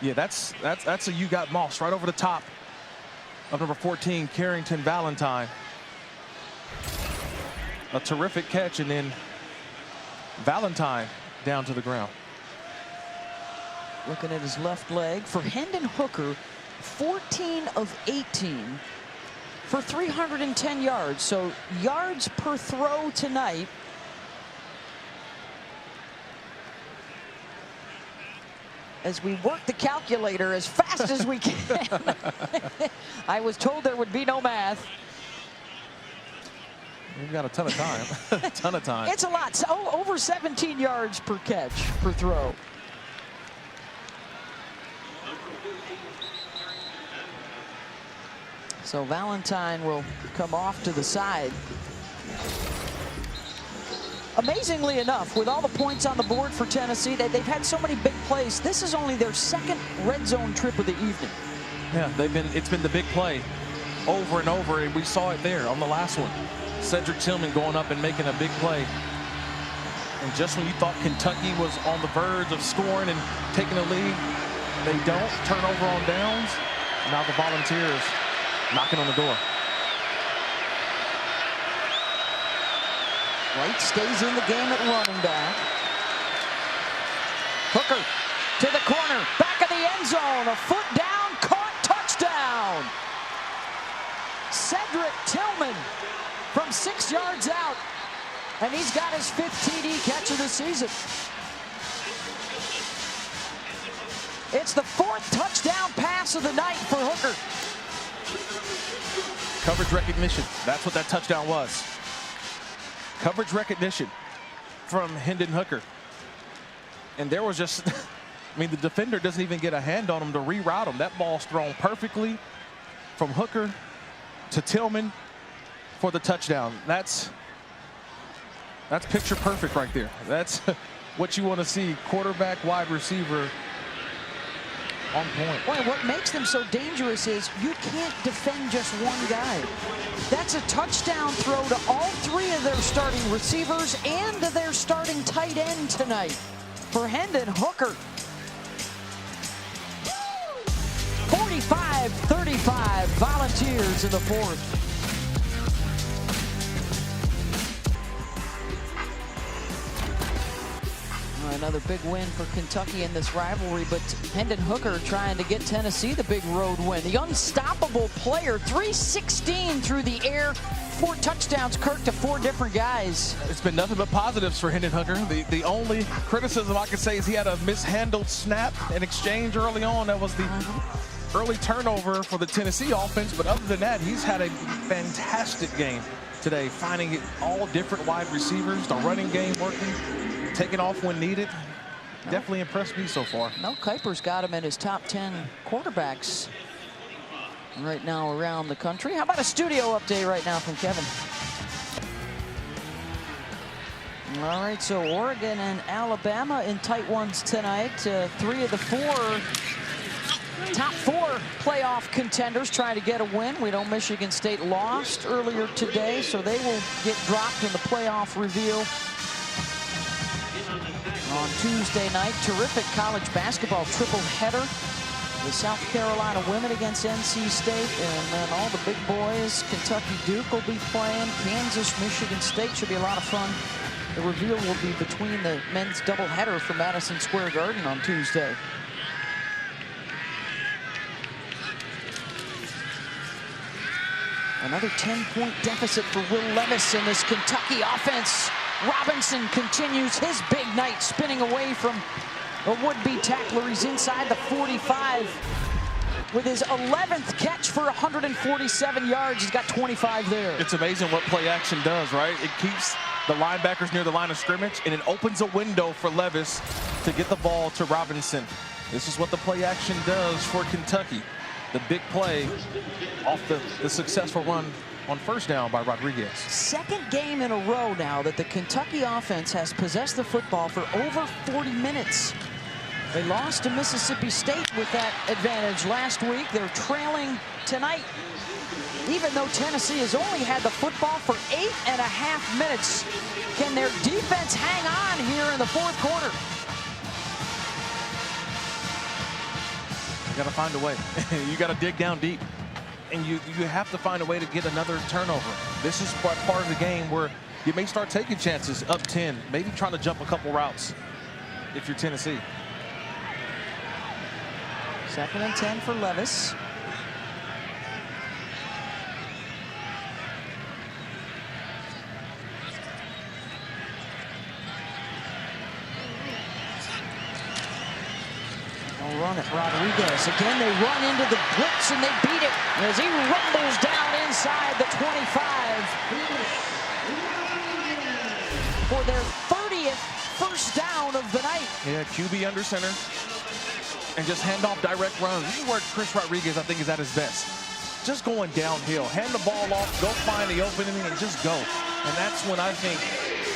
[SPEAKER 3] Yeah, that's a you got moss right over the top of number 14, Carrington Valentine. A terrific catch, and then Valentine down to the ground.
[SPEAKER 1] Looking at his left leg for Hendon Hooker, 14 of 18 for 310 yards. So yards per throw tonight. As we work the calculator as fast as we can. I was told there would be no math.
[SPEAKER 3] We've got a ton of time. A ton of time.
[SPEAKER 1] It's a lot. So, over 17 yards per catch, per throw. So Valentine will come off to the side. Amazingly enough, with all the points on the board for Tennessee, they've had so many big plays. This is only their 2nd red zone trip of the evening.
[SPEAKER 3] Yeah, it's been the big play over and over, and we saw it there on the last one. Cedric Tillman going up and making a big play. And just when you thought Kentucky was on the verge of scoring and taking the lead, they don't. Turnover on downs. Now the Volunteers knocking on the door.
[SPEAKER 1] White stays in the game at running back. Hooker to the corner, back of the end zone, a foot down, caught, touchdown. Cedric Tillman from 6 yards out, and he's got his 5th TD catch of the season. It's the 4th touchdown pass of the night for Hooker.
[SPEAKER 3] Coverage recognition. That's what that touchdown was. Coverage recognition from Hendon Hooker. And there was just, I mean, the defender doesn't even get a hand on him to reroute him. That ball's thrown perfectly from Hooker to Tillman for the touchdown. That's picture perfect right there. That's what you want to see. Quarterback, wide receiver on point.
[SPEAKER 1] Boy, what makes them so dangerous is you can't defend just one guy. That's a touchdown throw to all 3 of their starting receivers and to their starting tight end tonight. For Hendon Hooker. 45-35 Volunteers in the 4th. Another big win for Kentucky in this rivalry, but Hendon Hooker trying to get Tennessee the big road win. The unstoppable player, 316 through the air, 4 touchdowns, Kirk, to 4 different guys.
[SPEAKER 3] It's been nothing but positives for Hendon Hooker. The only criticism I could say is he had a mishandled snap and exchange early on. That was the early turnover for the Tennessee offense, but other than that, he's had a fantastic game today, finding all different wide receivers, the running game working, taking off when needed. Definitely impressed me so far.
[SPEAKER 1] Mel Kiper's got him in his top 10 quarterbacks right now around the country. How about a studio update right now from Kevin? All right, so Oregon and Alabama in tight ones tonight. 3 of the 4 top 4 playoff contenders trying to get a win. We know Michigan State lost earlier today, so they will get dropped in the playoff reveal on Tuesday night. Terrific college basketball triple header. The South Carolina women against NC State, and then all the big boys. Kentucky Duke will be playing. Kansas, Michigan State should be a lot of fun. The reveal will be between the men's doubleheader for Madison Square Garden on Tuesday. Another 10-point deficit for Will Levis in this Kentucky offense. Robinson continues his big night, spinning away from a would-be tackler. He's inside the 45 with his 11th catch for 147 yards. He's got 25 there.
[SPEAKER 3] It's amazing what play action does, right? It keeps the linebackers near the line of scrimmage, and it opens a window for Levis to get the ball to Robinson. This is what the play action does for Kentucky. The big play off the successful run on first down by Rodriguez.
[SPEAKER 1] Second game in a row now that the Kentucky offense has possessed the football for over 40 minutes. They lost to Mississippi State with that advantage last week. They're trailing tonight, even though Tennessee has only had the football for 8.5 minutes. Can their defense hang on here in the 4th quarter?
[SPEAKER 3] You got to find a way. You got to dig down deep. And you have to find a way to get another turnover. This is part of the game where you may start taking chances up 10, maybe trying to jump a couple routes if you're Tennessee.
[SPEAKER 1] 2nd and 10 for Levis. They'll run it. Rodriguez. Again, they run into the blitz and they beat it as he rumbles down inside the 25 for their 30th first down of the night.
[SPEAKER 3] Yeah, QB under center and just hand off direct runs. This is where Chris Rodriguez, I think, is at his best. Just going downhill. Hand the ball off, go find the opening, and just go. And that's when I think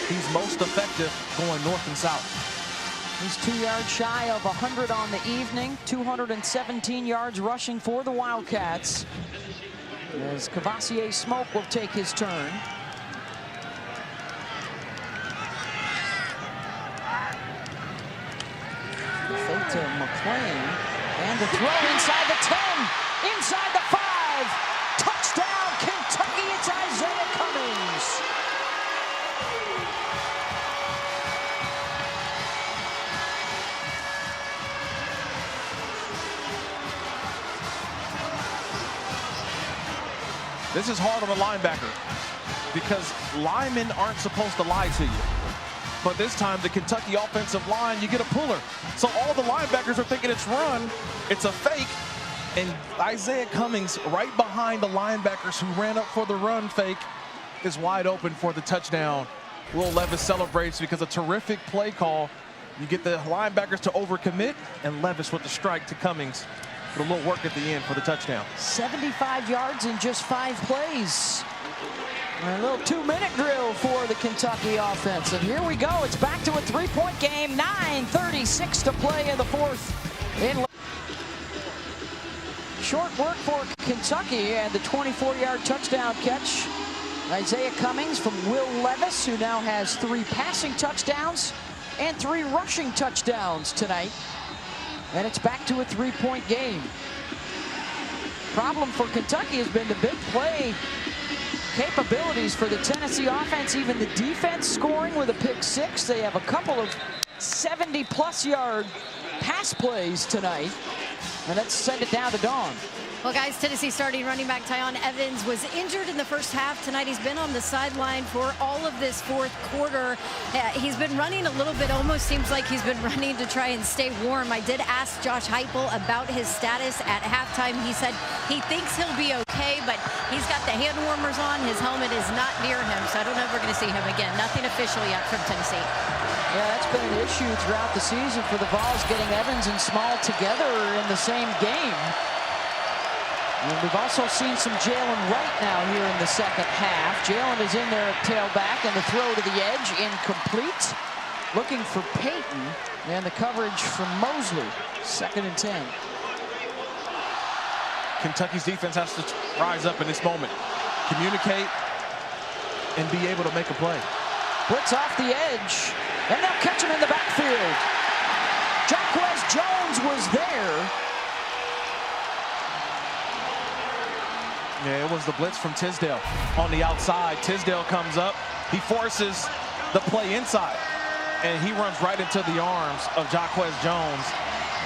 [SPEAKER 3] he's most effective going north and south.
[SPEAKER 1] He's 2 yards shy of 100 on the evening. 217 yards rushing for the Wildcats. As Kavosiey Smoke will take his turn. Fake to McClain. And the throw inside the 10. Inside the 5. Touchdown, Kentucky. It's Izayah Cummings.
[SPEAKER 3] This is hard on the linebacker because linemen aren't supposed to lie to you. But this time, the Kentucky offensive line, you get a puller. So all the linebackers are thinking it's run, it's a fake, and Izayah Cummings, right behind the linebackers who ran up for the run fake, is wide open for the touchdown. Will Levis celebrates because a terrific play call. You get the linebackers to overcommit, and Levis with the strike to Cummings. With a little work at the end for the touchdown.
[SPEAKER 1] 75 yards in just 5 plays. A little 2-minute drill for the Kentucky offense. And here we go. It's back to a 3-point game. 9:36 to play in the 4th. Short work for Kentucky and the 24-yard touchdown catch. Izayah Cummings from Will Levis, who now has 3 passing touchdowns and 3 rushing touchdowns tonight. And it's back to a 3-point game. Problem for Kentucky has been the big play capabilities for the Tennessee offense, even the defense scoring with a pick 6. They have a couple of 70-plus yard pass plays tonight. And let's send it down to Dawn.
[SPEAKER 2] Well, guys, Tennessee starting running back Tyon Evans was injured in the first half tonight. He's been on the sideline for all of this 4th quarter. He's been running a little bit, almost seems like he's been running to try and stay warm. I did ask Josh Heupel about his status at halftime. He said he thinks he'll be okay, but he's got the hand warmers on. His helmet is not near him, so I don't know if we're going to see him again. Nothing official yet from Tennessee.
[SPEAKER 1] Yeah, that's been an issue throughout the season for the Vols, getting Evans and Small together in the same game. And we've also seen some Jalen Wright now here in the second half. Jalen is in there at tailback, and the throw to the edge incomplete. Looking for Payton, and the coverage from Mosley. 2nd and 10.
[SPEAKER 3] Kentucky's defense has to rise up in this moment. Communicate and be able to make a play.
[SPEAKER 1] Blitz off the edge, and they'll catch him in the backfield. Jaquez Jones was there.
[SPEAKER 3] Yeah, it was the blitz from Tisdale on the outside. Tisdale comes up. He forces the play inside, and he runs right into the arms of Jaquez Jones.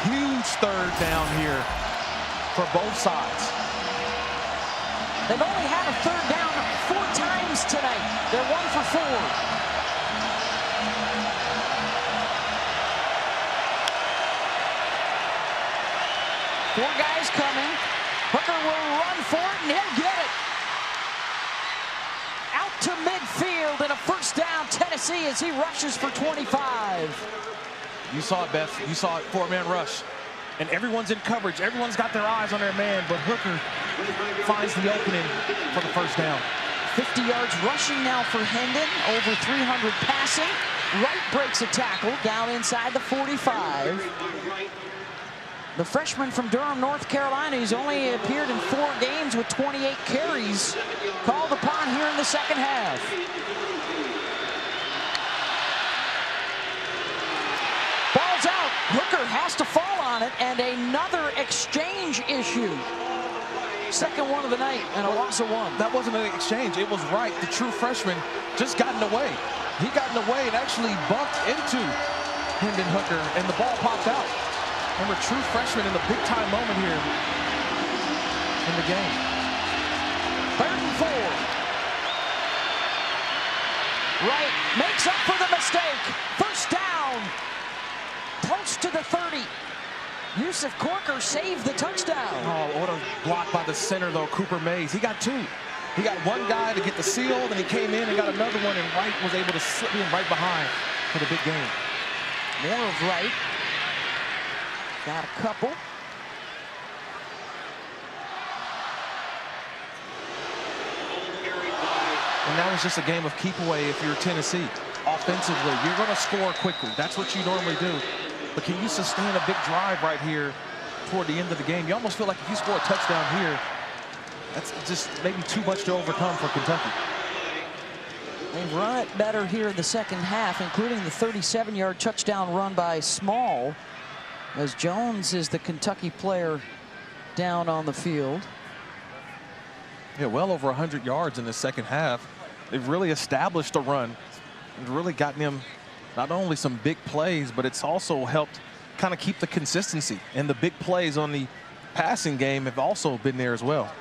[SPEAKER 3] Huge 3rd down here for both sides.
[SPEAKER 1] They've only had a 3rd down 4 times tonight. They're 1 for 4. Four guys coming. Hooker will run for it, and he'll get it. Out to midfield, and a 1st down Tennessee as he rushes for 25.
[SPEAKER 3] You saw it, Beth. You saw it, 4-man rush. And everyone's in coverage. Everyone's got their eyes on their man, but Hooker finds the opening for the 1st down.
[SPEAKER 1] 50 yards rushing now for Hendon, over 300 passing. Wright breaks a tackle down inside the 45. The freshman from Durham, North Carolina, who's only appeared in 4 games with 28 carries, called upon here in the second half. Ball's out. Hooker has to fall on it, and another exchange issue. 2nd one of the night, and a loss of 1.
[SPEAKER 3] That wasn't an exchange. It was Wright, the true freshman, just got in the way. He got in the way and actually bumped into Hendon Hooker, and the ball popped out. Remember, true freshman in the big-time moment here in the game.
[SPEAKER 1] 3rd and 4. Wright makes up for the mistake. 1st down. Close to the 30. Yusuf Corker saved the touchdown.
[SPEAKER 3] Oh, what a block by the center, though, Cooper Mays. He got 2. He got one guy to get the seal, then he came in and got another one, and Wright was able to slip in right behind for the big game.
[SPEAKER 1] More of Wright. Got a couple.
[SPEAKER 3] And now it's just a game of keep away if you're Tennessee. Offensively, you're going to score quickly. That's what you normally do. But can you sustain a big drive right here toward the end of the game? You almost feel like if you score a touchdown here, that's just maybe too much to overcome for Kentucky.
[SPEAKER 1] They've run it better here in the second half, including the 37-yard touchdown run by Small, as Jones is the Kentucky player down on the field.
[SPEAKER 3] Yeah, well over 100 yards in the second half. They've really established a run and really gotten him not only some big plays, but it's also helped kind of keep the consistency. And the big plays on the passing game have also been there as well.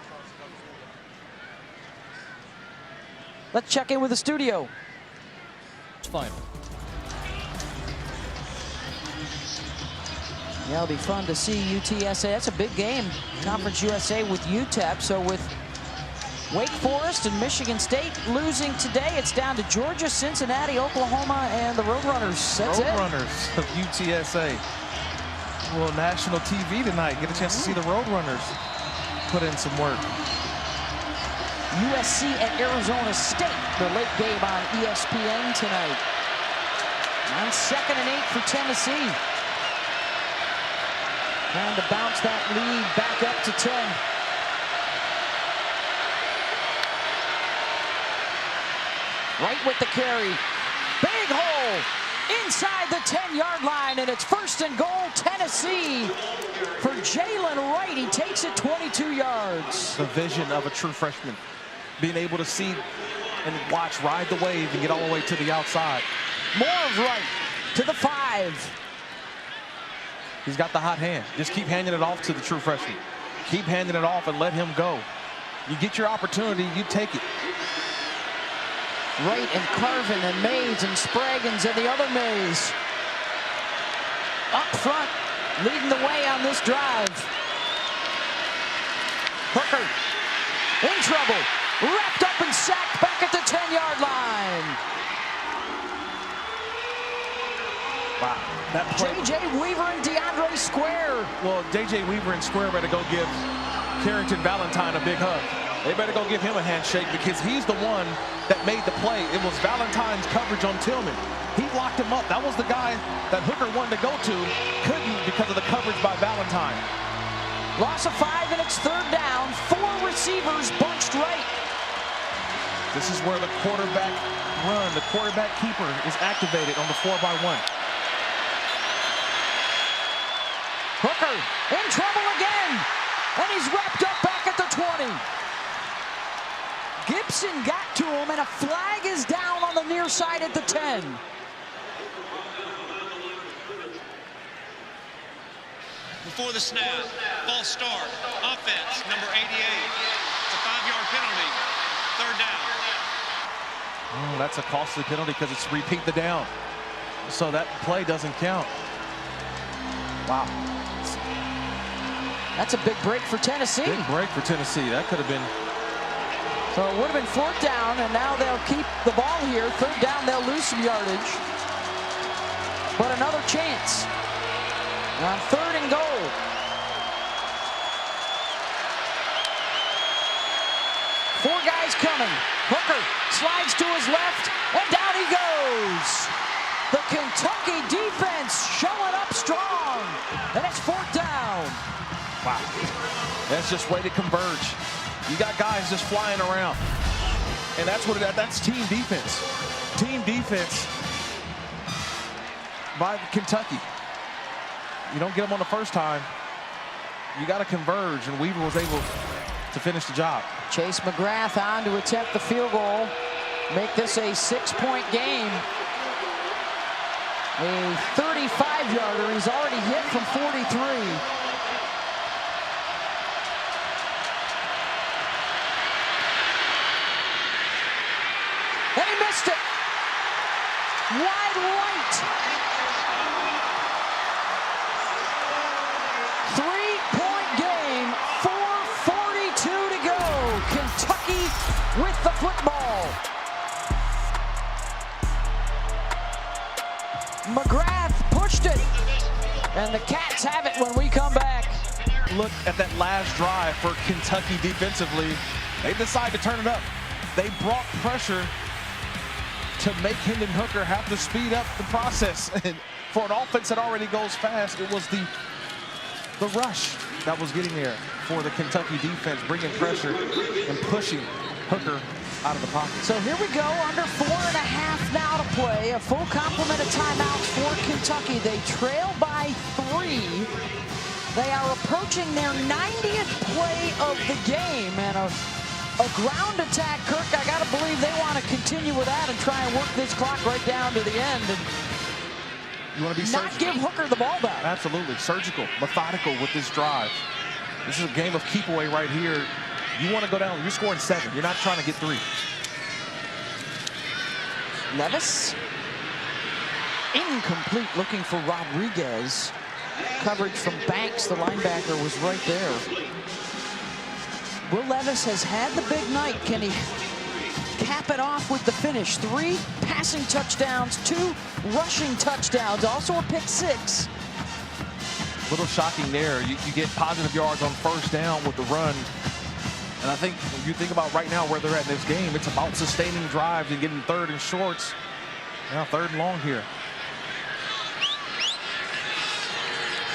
[SPEAKER 1] Let's check in with the studio.
[SPEAKER 3] It's fine.
[SPEAKER 1] Yeah, it'll be fun to see UTSA. That's a big game. Conference USA with UTEP. So with Wake Forest and Michigan State losing today, it's down to Georgia, Cincinnati, Oklahoma, and the Roadrunners. That's it.
[SPEAKER 3] Roadrunners of UTSA. Well, national TV tonight. Get a chance to see the Roadrunners put in some work.
[SPEAKER 1] USC at Arizona State, the late game on ESPN tonight. On 2nd and 8 for Tennessee. Trying to bounce that lead back up to 10. Right with the carry. Big hole inside the 10-yard line, and it's 1st and goal, Tennessee for Jalen Wright. He takes it 22 yards.
[SPEAKER 3] The vision of a true freshman. Being able to see and watch, ride the wave and get all the way to the outside.
[SPEAKER 1] More of Wright to the 5.
[SPEAKER 3] He's got the hot hand. Just keep handing it off to the true freshman. Keep handing it off and let him go. You get your opportunity, you take it.
[SPEAKER 1] Wright and Carvin and Mays and Spraggins and the other Mays. Up front, leading the way on this drive. Hooker in trouble. Wrapped up and sacked back at the 10-yard line.
[SPEAKER 3] Wow. That play.
[SPEAKER 1] J.J. Weaver and DeAndre Square.
[SPEAKER 3] Well, J.J. Weaver and Square better go give Carrington Valentine a big hug. They better go give him a handshake because he's the one that made the play. It was Valentine's coverage on Tillman. He locked him up. That was the guy that Hooker wanted to go to. Couldn't because of the coverage by Valentine.
[SPEAKER 1] Loss of 5 and it's 3rd down. 4 receivers bunched right.
[SPEAKER 3] This is where the quarterback run, the quarterback keeper is activated on the 4x1.
[SPEAKER 1] Hooker in trouble again. And he's wrapped up back at the 20. Gibson got to him, and a flag is down on the near side at the 10.
[SPEAKER 4] Before the snap, false start, offense, number 88. It's a 5-yard penalty, 3rd down.
[SPEAKER 3] Oh, that's a costly penalty because it's repeat the down. So that play doesn't count. Wow.
[SPEAKER 1] That's a big break for Tennessee.
[SPEAKER 3] Big break for Tennessee. That could have been.
[SPEAKER 1] So it would have been 4th down, and now they'll keep the ball here. 3rd down, they'll lose some yardage. But another chance on 3rd and goal. Four guys coming. Hooker slides to his left, and down he goes. The Kentucky defense showing up strong, and it's 4th down.
[SPEAKER 3] Wow. That's just way to converge. You got guys just flying around. And that's what that's team defense. Team defense by Kentucky. You don't get them on the first time. You got to converge, and Weaver was able to finish the job.
[SPEAKER 1] Chase McGrath on to attempt the field goal. Make this a 6-point game. A 35-yarder. He's already hit from 43. And he missed it. Wide right. 3-point game. 4:42 to go. Kentucky with the football. McGrath pushed it. And the Cats have it when we come back.
[SPEAKER 3] Look at that last drive for Kentucky defensively. They decide to turn it up. They brought pressure to make Hendon Hooker have to speed up the process. And for an offense that already goes fast, it was the rush that was getting there for the Kentucky defense, bringing pressure and pushing Hooker out of the pocket.
[SPEAKER 1] So here we go, under 4.5 now to play. A full complement of timeouts for Kentucky. They trail by 3. They are approaching their 90th play of the game, and a ground attack, Kirk. I got to believe they want to continue with that and try and work this clock right down to the end and
[SPEAKER 3] You want to be
[SPEAKER 1] not
[SPEAKER 3] surgical.
[SPEAKER 1] give Hooker the ball back.
[SPEAKER 3] Absolutely. Surgical, methodical with this drive. This is a game of keep away right here. You want to go down. You're scoring 7. You're not trying to get 3.
[SPEAKER 1] Levis. Incomplete, looking for Rodriguez. Coverage from Banks, the linebacker, was right there. Will Levis has had the big night. Can he cap it off with the finish? 3 passing touchdowns, 2 rushing touchdowns, also a pick 6.
[SPEAKER 3] A little shocking there. You get positive yards on first down with the run. And I think when you think about right now where they're at in this game, it's about sustaining drives and getting 3rd and shorts. Now 3rd and long here.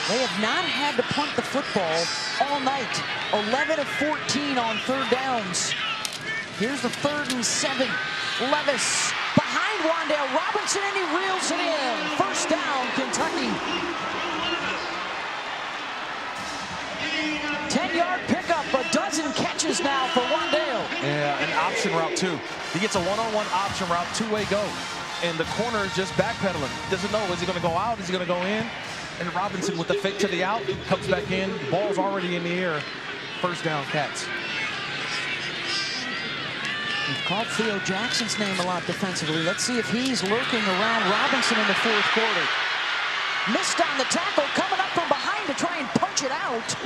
[SPEAKER 1] They have not had to punt the football all night. 11 of 14 on 3rd downs. Here's the 3rd and 7. Levis behind Wan'Dale Robinson, and he reels it in. First down, Kentucky. 10-yard pickup, a dozen catches now for Wan'Dale.
[SPEAKER 3] Yeah, an option route too. He gets a one-on-one option route, 2-way go. And the corner is just backpedaling. Doesn't know, is he going to go out? Is he going to go in? And Robinson with the fake to the out, comes back in. Ball's already in the air. First down, Cats.
[SPEAKER 1] We've called Theo Jackson's name a lot defensively. Let's see if he's lurking around Robinson in the 4th quarter. Missed on the tackle, coming up from behind to try and punch it out.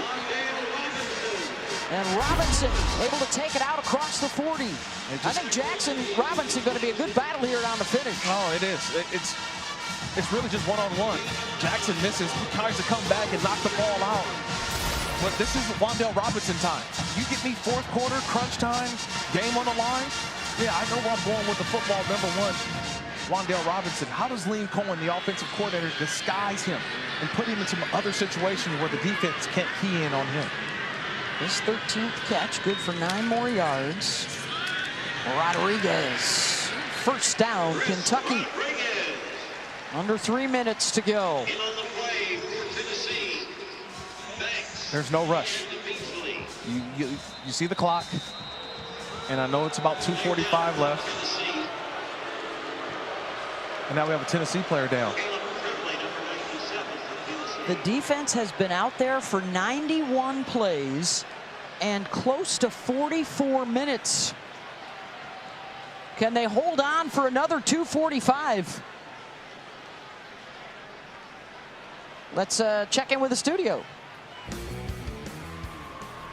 [SPEAKER 1] And Robinson able to take it out across the 40. I think Jackson-Robinson going to be a good battle here down the finish.
[SPEAKER 3] Oh, it is. It's really just one-on-one. Jackson misses, tries to come back and knock the ball out. But this is Wan'Dale Robinson time. You get me 4th quarter, crunch time, game on the line. Yeah, I know where I'm going with the football, number 1. Wan'Dale Robinson. How does Liam Cohen, the offensive coordinator, disguise him and put him in some other situations where the defense can't key in on him?
[SPEAKER 1] His 13th catch, good for 9 more yards. Rodriguez, first down, Kentucky. Under 3 minutes to go.
[SPEAKER 3] There's no rush. You see the clock, and I know it's about 2:45 left. And now we have a Tennessee player down.
[SPEAKER 1] The defense has been out there for 91 plays and close to 44 minutes. Can they hold on for another 2:45? Let's check in with the studio.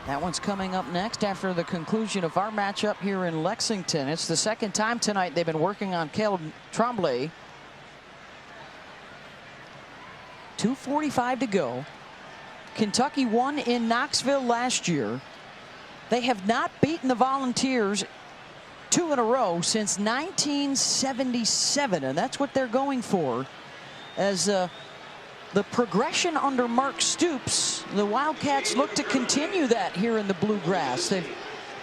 [SPEAKER 1] That one's coming up next after the conclusion of our matchup here in Lexington. It's the 2nd time tonight they've been working on Caleb Tremblay. 2:45 to go. Kentucky won in Knoxville last year. They have not beaten the Volunteers 2 in a row since 1977, and that's what they're going for. As the progression under Mark Stoops, the Wildcats look to continue that here in the Bluegrass. They've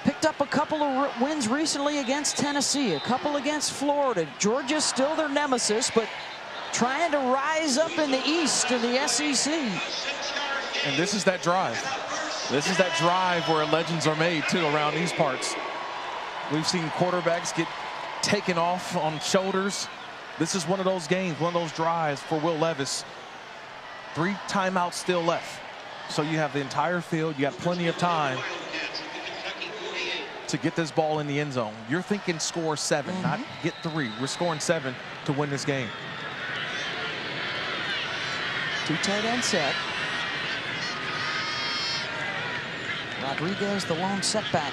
[SPEAKER 1] picked up a couple of wins recently against Tennessee, a couple against Florida. Georgia's still their nemesis, but trying to rise up in the East in the SEC.
[SPEAKER 3] And this is that drive. This is that drive where legends are made, too, around these parts. We've seen quarterbacks get taken off on shoulders. This is one of those games, one of those drives for Will Levis. 3 timeouts still left. So you have the entire field. You got plenty of time to get this ball in the end zone. You're thinking score 7, not get 3. We're scoring 7 to win this game.
[SPEAKER 1] 2 tight end set. Rodriguez, the lone setback.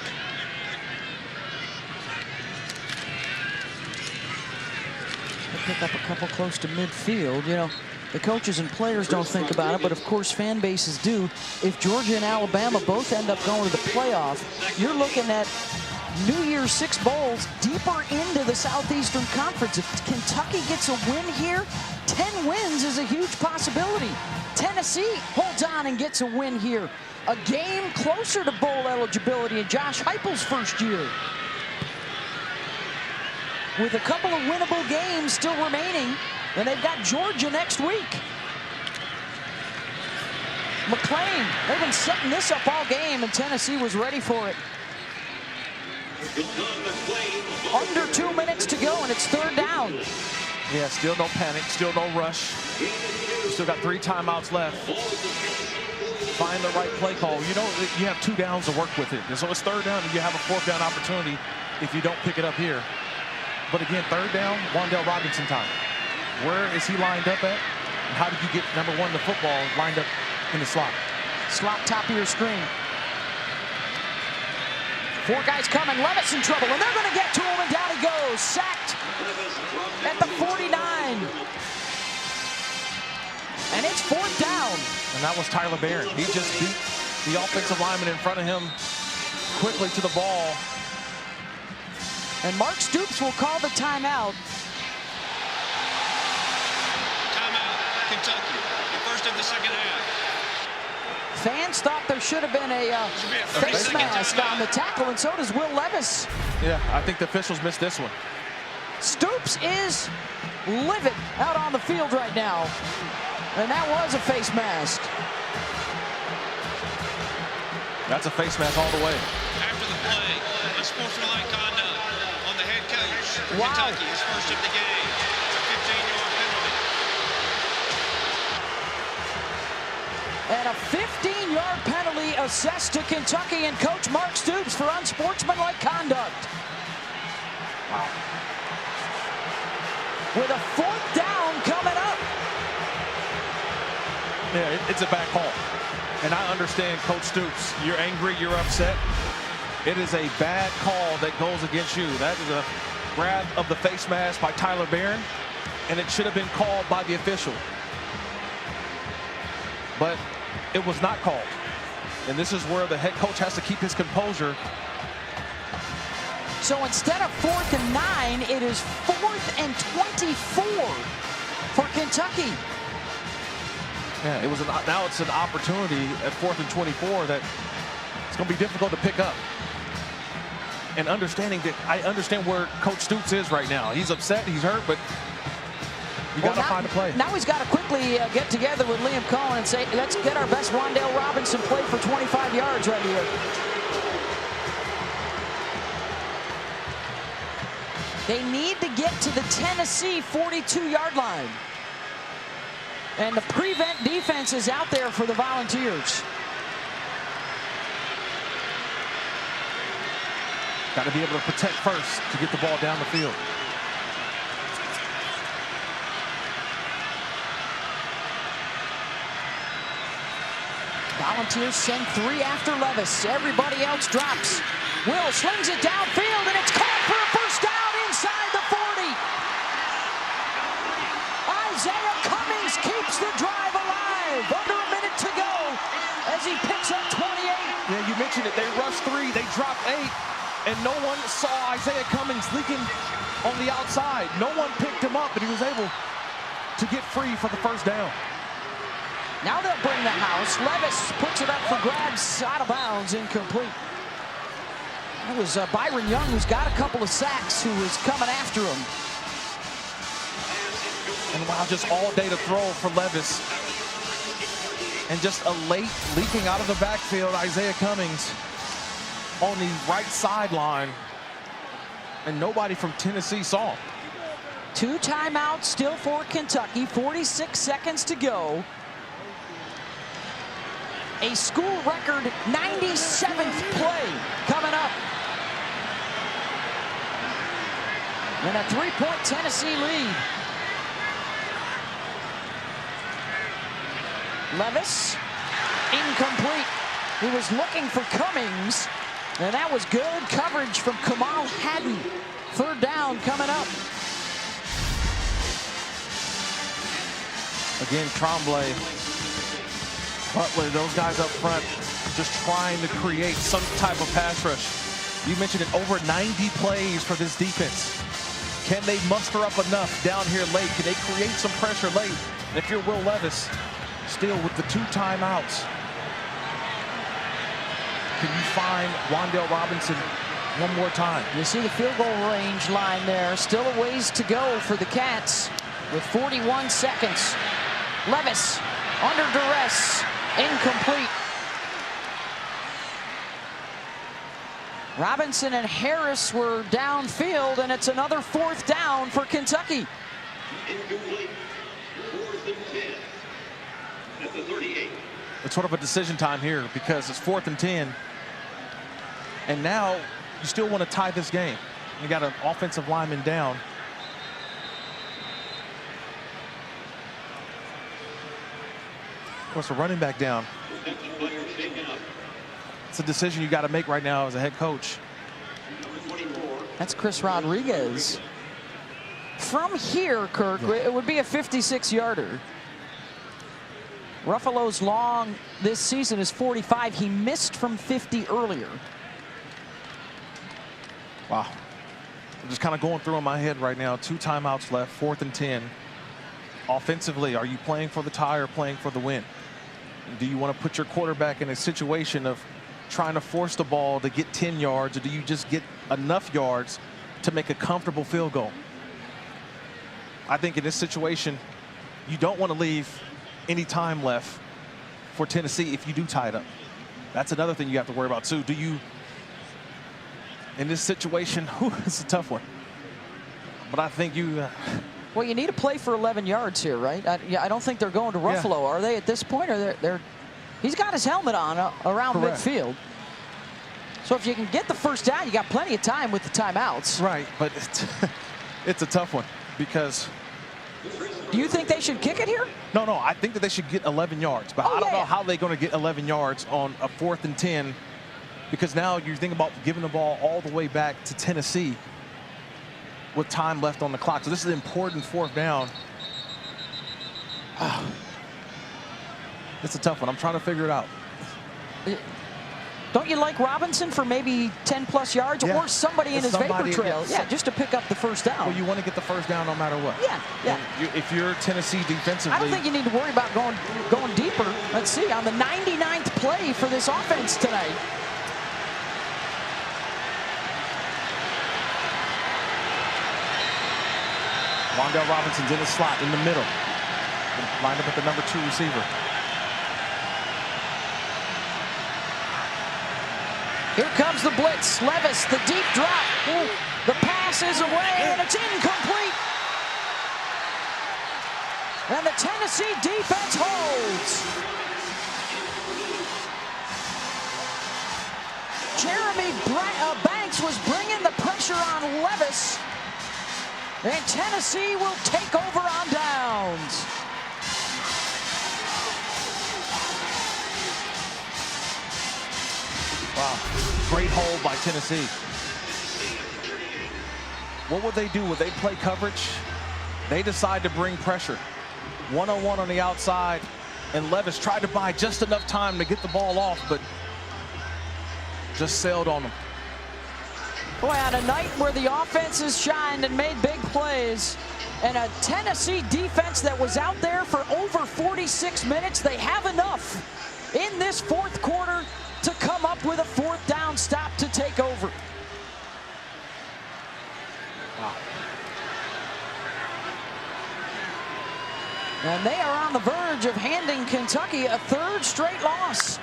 [SPEAKER 1] They pick up a couple close to midfield. You know, the coaches and players don't think about it, but of course fan bases do. If Georgia and Alabama both end up going to the playoff, you're looking at New Year's 6 bowls deeper into the Southeastern Conference. If Kentucky gets a win here, 10 wins is a huge possibility. Tennessee holds on and gets a win here. A game closer to bowl eligibility in Josh Heupel's first year. With a couple of winnable games still remaining, and they've got Georgia next week. McClain, they've been setting this up all game, and Tennessee was ready for it. Under 2 minutes to go, and it's 3rd down.
[SPEAKER 3] Yeah, still no panic, still no rush. Still got 3 timeouts left. Find the right play call. You know, you have 2 downs to work with it. And so it's 3rd down, and you have a 4th down opportunity if you don't pick it up here. But again, third down, Wan'Dale Robinson time. Where is he lined up at? And how did you get number one, the football, lined up in the slot?
[SPEAKER 1] Slot top of your screen. 4 guys coming. Levis in trouble, and they're going to get to him, and down he goes. Sacked at the 49. And it's 4th down.
[SPEAKER 3] And that was Tyler Barron. He just beat the offensive lineman in front of him quickly to the ball.
[SPEAKER 1] And Mark Stoops will call the timeout.
[SPEAKER 4] Timeout, Kentucky. The first of the second half.
[SPEAKER 1] Fans thought there should have been a face mask on the tackle, and so does Will Levis.
[SPEAKER 3] Yeah, I think the officials missed this one.
[SPEAKER 1] Stoops is livid out on the field right now. And that was a face mask.
[SPEAKER 3] That's a face mask all the way.
[SPEAKER 4] After the play, unsportsmanlike conduct on the head coach.
[SPEAKER 1] Wow.
[SPEAKER 4] Kentucky is first of the game. It's a 15-yard penalty.
[SPEAKER 1] And a 15-yard penalty assessed to Kentucky and Coach Mark Stoops for unsportsmanlike conduct.
[SPEAKER 3] Wow.
[SPEAKER 1] With a 4th down coming up.
[SPEAKER 3] Yeah, it's a bad call. And I understand, Coach Stoops, you're angry, you're upset. It is a bad call that goes against you. That is a grab of the face mask by Tyler Barron, and it should have been called by the official. But it was not called. And this is where the head coach has to keep his composure.
[SPEAKER 1] So instead of 4th and 9, it is 4th and 24 for Kentucky.
[SPEAKER 3] Yeah, it was now it's an opportunity at 4th and 24 that it's going to be difficult to pick up. And understanding that, I understand where Coach Stoops is right now. He's upset, he's hurt, but you got to find a play.
[SPEAKER 1] Now he's got to quickly get together with Liam Cohen and say, let's get our best Wan'Dale Robinson play for 25 yards right here. They need to get to the Tennessee 42-yard line. And the prevent defense is out there for the Volunteers.
[SPEAKER 3] Got to be able to protect first to get the ball down the field.
[SPEAKER 1] Volunteers send 3 after Levis. Everybody else drops. Will slings it downfield, and it's caught for a first down inside the 40. Izayah Cummings keeps the drive alive. Under a minute to go as he picks up 28.
[SPEAKER 3] Yeah, you mentioned it. They rushed 3, they dropped 8, and no one saw Izayah Cummings leaking on the outside. No one picked him up, and he was able to get free for the first down.
[SPEAKER 1] Now they'll bring the house. Levis puts it up for grabs, out of bounds, incomplete. That was Byron Young, who's got a couple of sacks, who was coming after him.
[SPEAKER 3] And wow, just all day to throw for Levis. And just a late leaking out of the backfield, Izayah Cummings on the right sideline. And nobody from Tennessee saw him.
[SPEAKER 1] 2 timeouts still for Kentucky. 46 seconds to go. A school record 97th play coming up. And a 3-point Tennessee lead. Levis, incomplete. He was looking for Cummings, and that was good coverage from Kamal Haddon. 3rd down coming up.
[SPEAKER 3] Again, Tremblay, Butler, those guys up front just trying to create some type of pass rush. You mentioned it, over 90 plays for this defense. Can they muster up enough down here late? Can they create some pressure late? And if you're Will Levis, still with the 2 timeouts, can you find Wan'Dale Robinson one more time?
[SPEAKER 1] You see the field goal range line there. Still a ways to go for the Cats with 41 seconds. Levis under duress, incomplete. Robinson and Harris were downfield, and it's another 4th down for Kentucky.
[SPEAKER 7] Incomplete. 4th and 10 at the 38.
[SPEAKER 3] It's sort of a decision time here because it's 4th and 10. And now you still want to tie this game. You got an offensive lineman down. Of course, a running back down. It's a decision you got to make right now as a head coach.
[SPEAKER 1] That's Chris Rodriguez. From here, Kirk, it would be a 56-yarder. Ruffalo's long this season is 45. He missed from 50 earlier.
[SPEAKER 3] Wow. I'm just kind of going through in my head right now. 2 timeouts left, 4th and 10. Offensively, are you playing for the tie or playing for the win? Do you want to put your quarterback in a situation of trying to force the ball to get 10 yards, or do you just get enough yards to make a comfortable field goal? I think in this situation, you don't want to leave any time left for Tennessee if you do tie it up. That's another thing you have to worry about too. Do you, in this situation, it's a tough one. But I think you...
[SPEAKER 1] Well, you need to play for 11 yards here, right? I don't think they're going to Ruffalo, are they, at this point? Or they're he's got his helmet on around midfield. So if you can get the first down, you got plenty of time with the timeouts.
[SPEAKER 3] Right, but it's a tough one because...
[SPEAKER 1] Do you think they should kick it here?
[SPEAKER 3] No, I think that they should get 11 yards. But I don't know how they're going to get 11 yards on a 4th and 10, because now you're thinking about giving the ball all the way back to Tennessee with time left on the clock. So this is an important 4th down. It's a tough one. I'm trying to figure it out.
[SPEAKER 1] Don't you like Robinson for maybe 10+ yards, or somebody in his vapor trail? Yeah, just to pick up the first down.
[SPEAKER 3] Well, you want to get the first down no matter what.
[SPEAKER 1] Yeah.
[SPEAKER 3] If you're Tennessee defensively,
[SPEAKER 1] I don't think you need to worry about going deeper. Let's see, on the 99th play for this offense tonight.
[SPEAKER 3] Wan'Dale Robinson's in the slot in the middle, lined up at the number 2 receiver.
[SPEAKER 1] Here comes the blitz. Levis, the deep drop. The pass is away, and it's incomplete. And the Tennessee defense holds. Jeremy Banks was bringing the pressure on Levis. And Tennessee will take over on downs.
[SPEAKER 3] Wow, great hold by Tennessee. What would they do? Would they play coverage? They decide to bring pressure. 1-on-1 on the outside, and Levis tried to buy just enough time to get the ball off, but just sailed on them.
[SPEAKER 1] Boy, on a night where the offenses shined and made big plays, and a Tennessee defense that was out there for over 46 minutes, they have enough in this 4th quarter to come up with a 4th down stop to take over.
[SPEAKER 3] Wow.
[SPEAKER 1] And they are on the verge of handing Kentucky a 3rd straight loss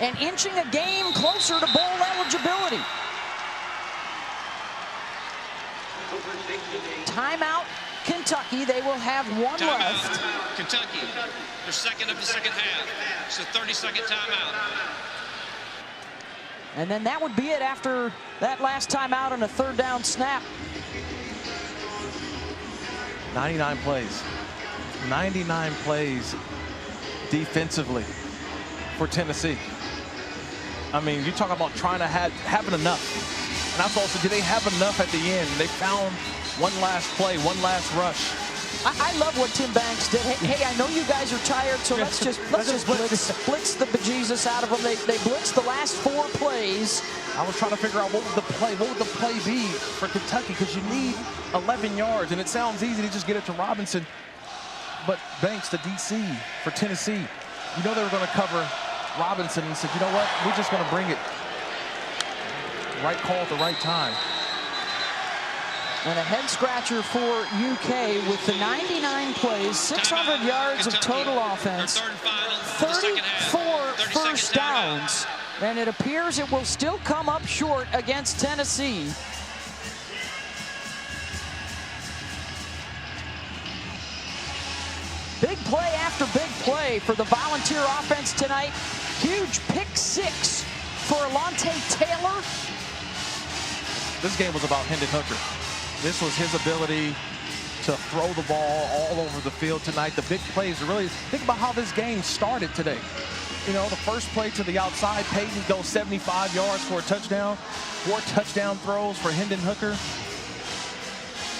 [SPEAKER 1] and inching a game closer to bowl eligibility. Timeout, Kentucky. They will have 1 left.
[SPEAKER 4] Kentucky, their 2nd of the 2nd half. It's a 30-second timeout.
[SPEAKER 1] And then that would be it after that last timeout on a 3rd down snap.
[SPEAKER 3] 99 plays. 99 plays defensively for Tennessee. I mean, you talk about trying to having enough. And that's also, do they have enough at the end? They found one last play, one last rush.
[SPEAKER 1] I love what Tim Banks did. Hey, I know you guys are tired, so let's just blitz the bejesus out of them. They blitzed the last 4 plays.
[SPEAKER 3] I was trying to figure out what would the play be for Kentucky, because you need 11 yards, and it sounds easy to just get it to Robinson, but Banks to DC for Tennessee. You know they were going to cover Robinson, and said, you know what, we're just going to bring it. Right call at the right time.
[SPEAKER 1] And a head scratcher for UK with the 99 plays, 600 yards of total offense, 34 first downs, and it appears it will still come up short against Tennessee. Big play after big play for the Volunteer offense tonight. Huge pick 6 for Alontae Taylor.
[SPEAKER 3] This game was about Hendon Hooker. This was his ability to throw the ball all over the field tonight. The big plays, really think about how this game started today. You know, the first play to the outside, Peyton goes 75 yards for a touchdown. 4 touchdown throws for Hendon Hooker.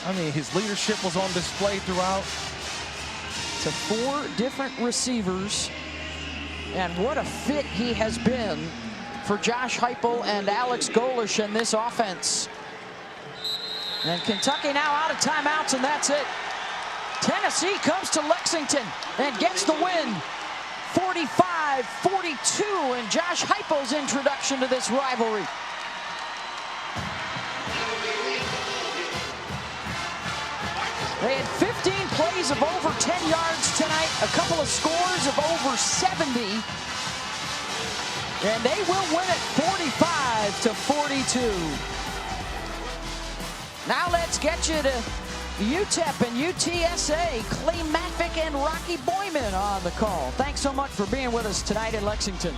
[SPEAKER 3] I mean, his leadership was on display throughout.
[SPEAKER 1] To 4 different receivers. And what a fit he has been for Josh Heupel and Alex Golesh in this offense. And Kentucky now out of timeouts, and that's it. Tennessee comes to Lexington and gets the win. 45-42 in Josh Heupel's introduction to this rivalry. They had 15 plays of over 10 yards tonight, a couple of scores of over 70. And they will win it 45-42. Now let's get you to UTEP and UTSA. Clay Matvick and Rocky Boyman on the call. Thanks so much for being with us tonight in Lexington.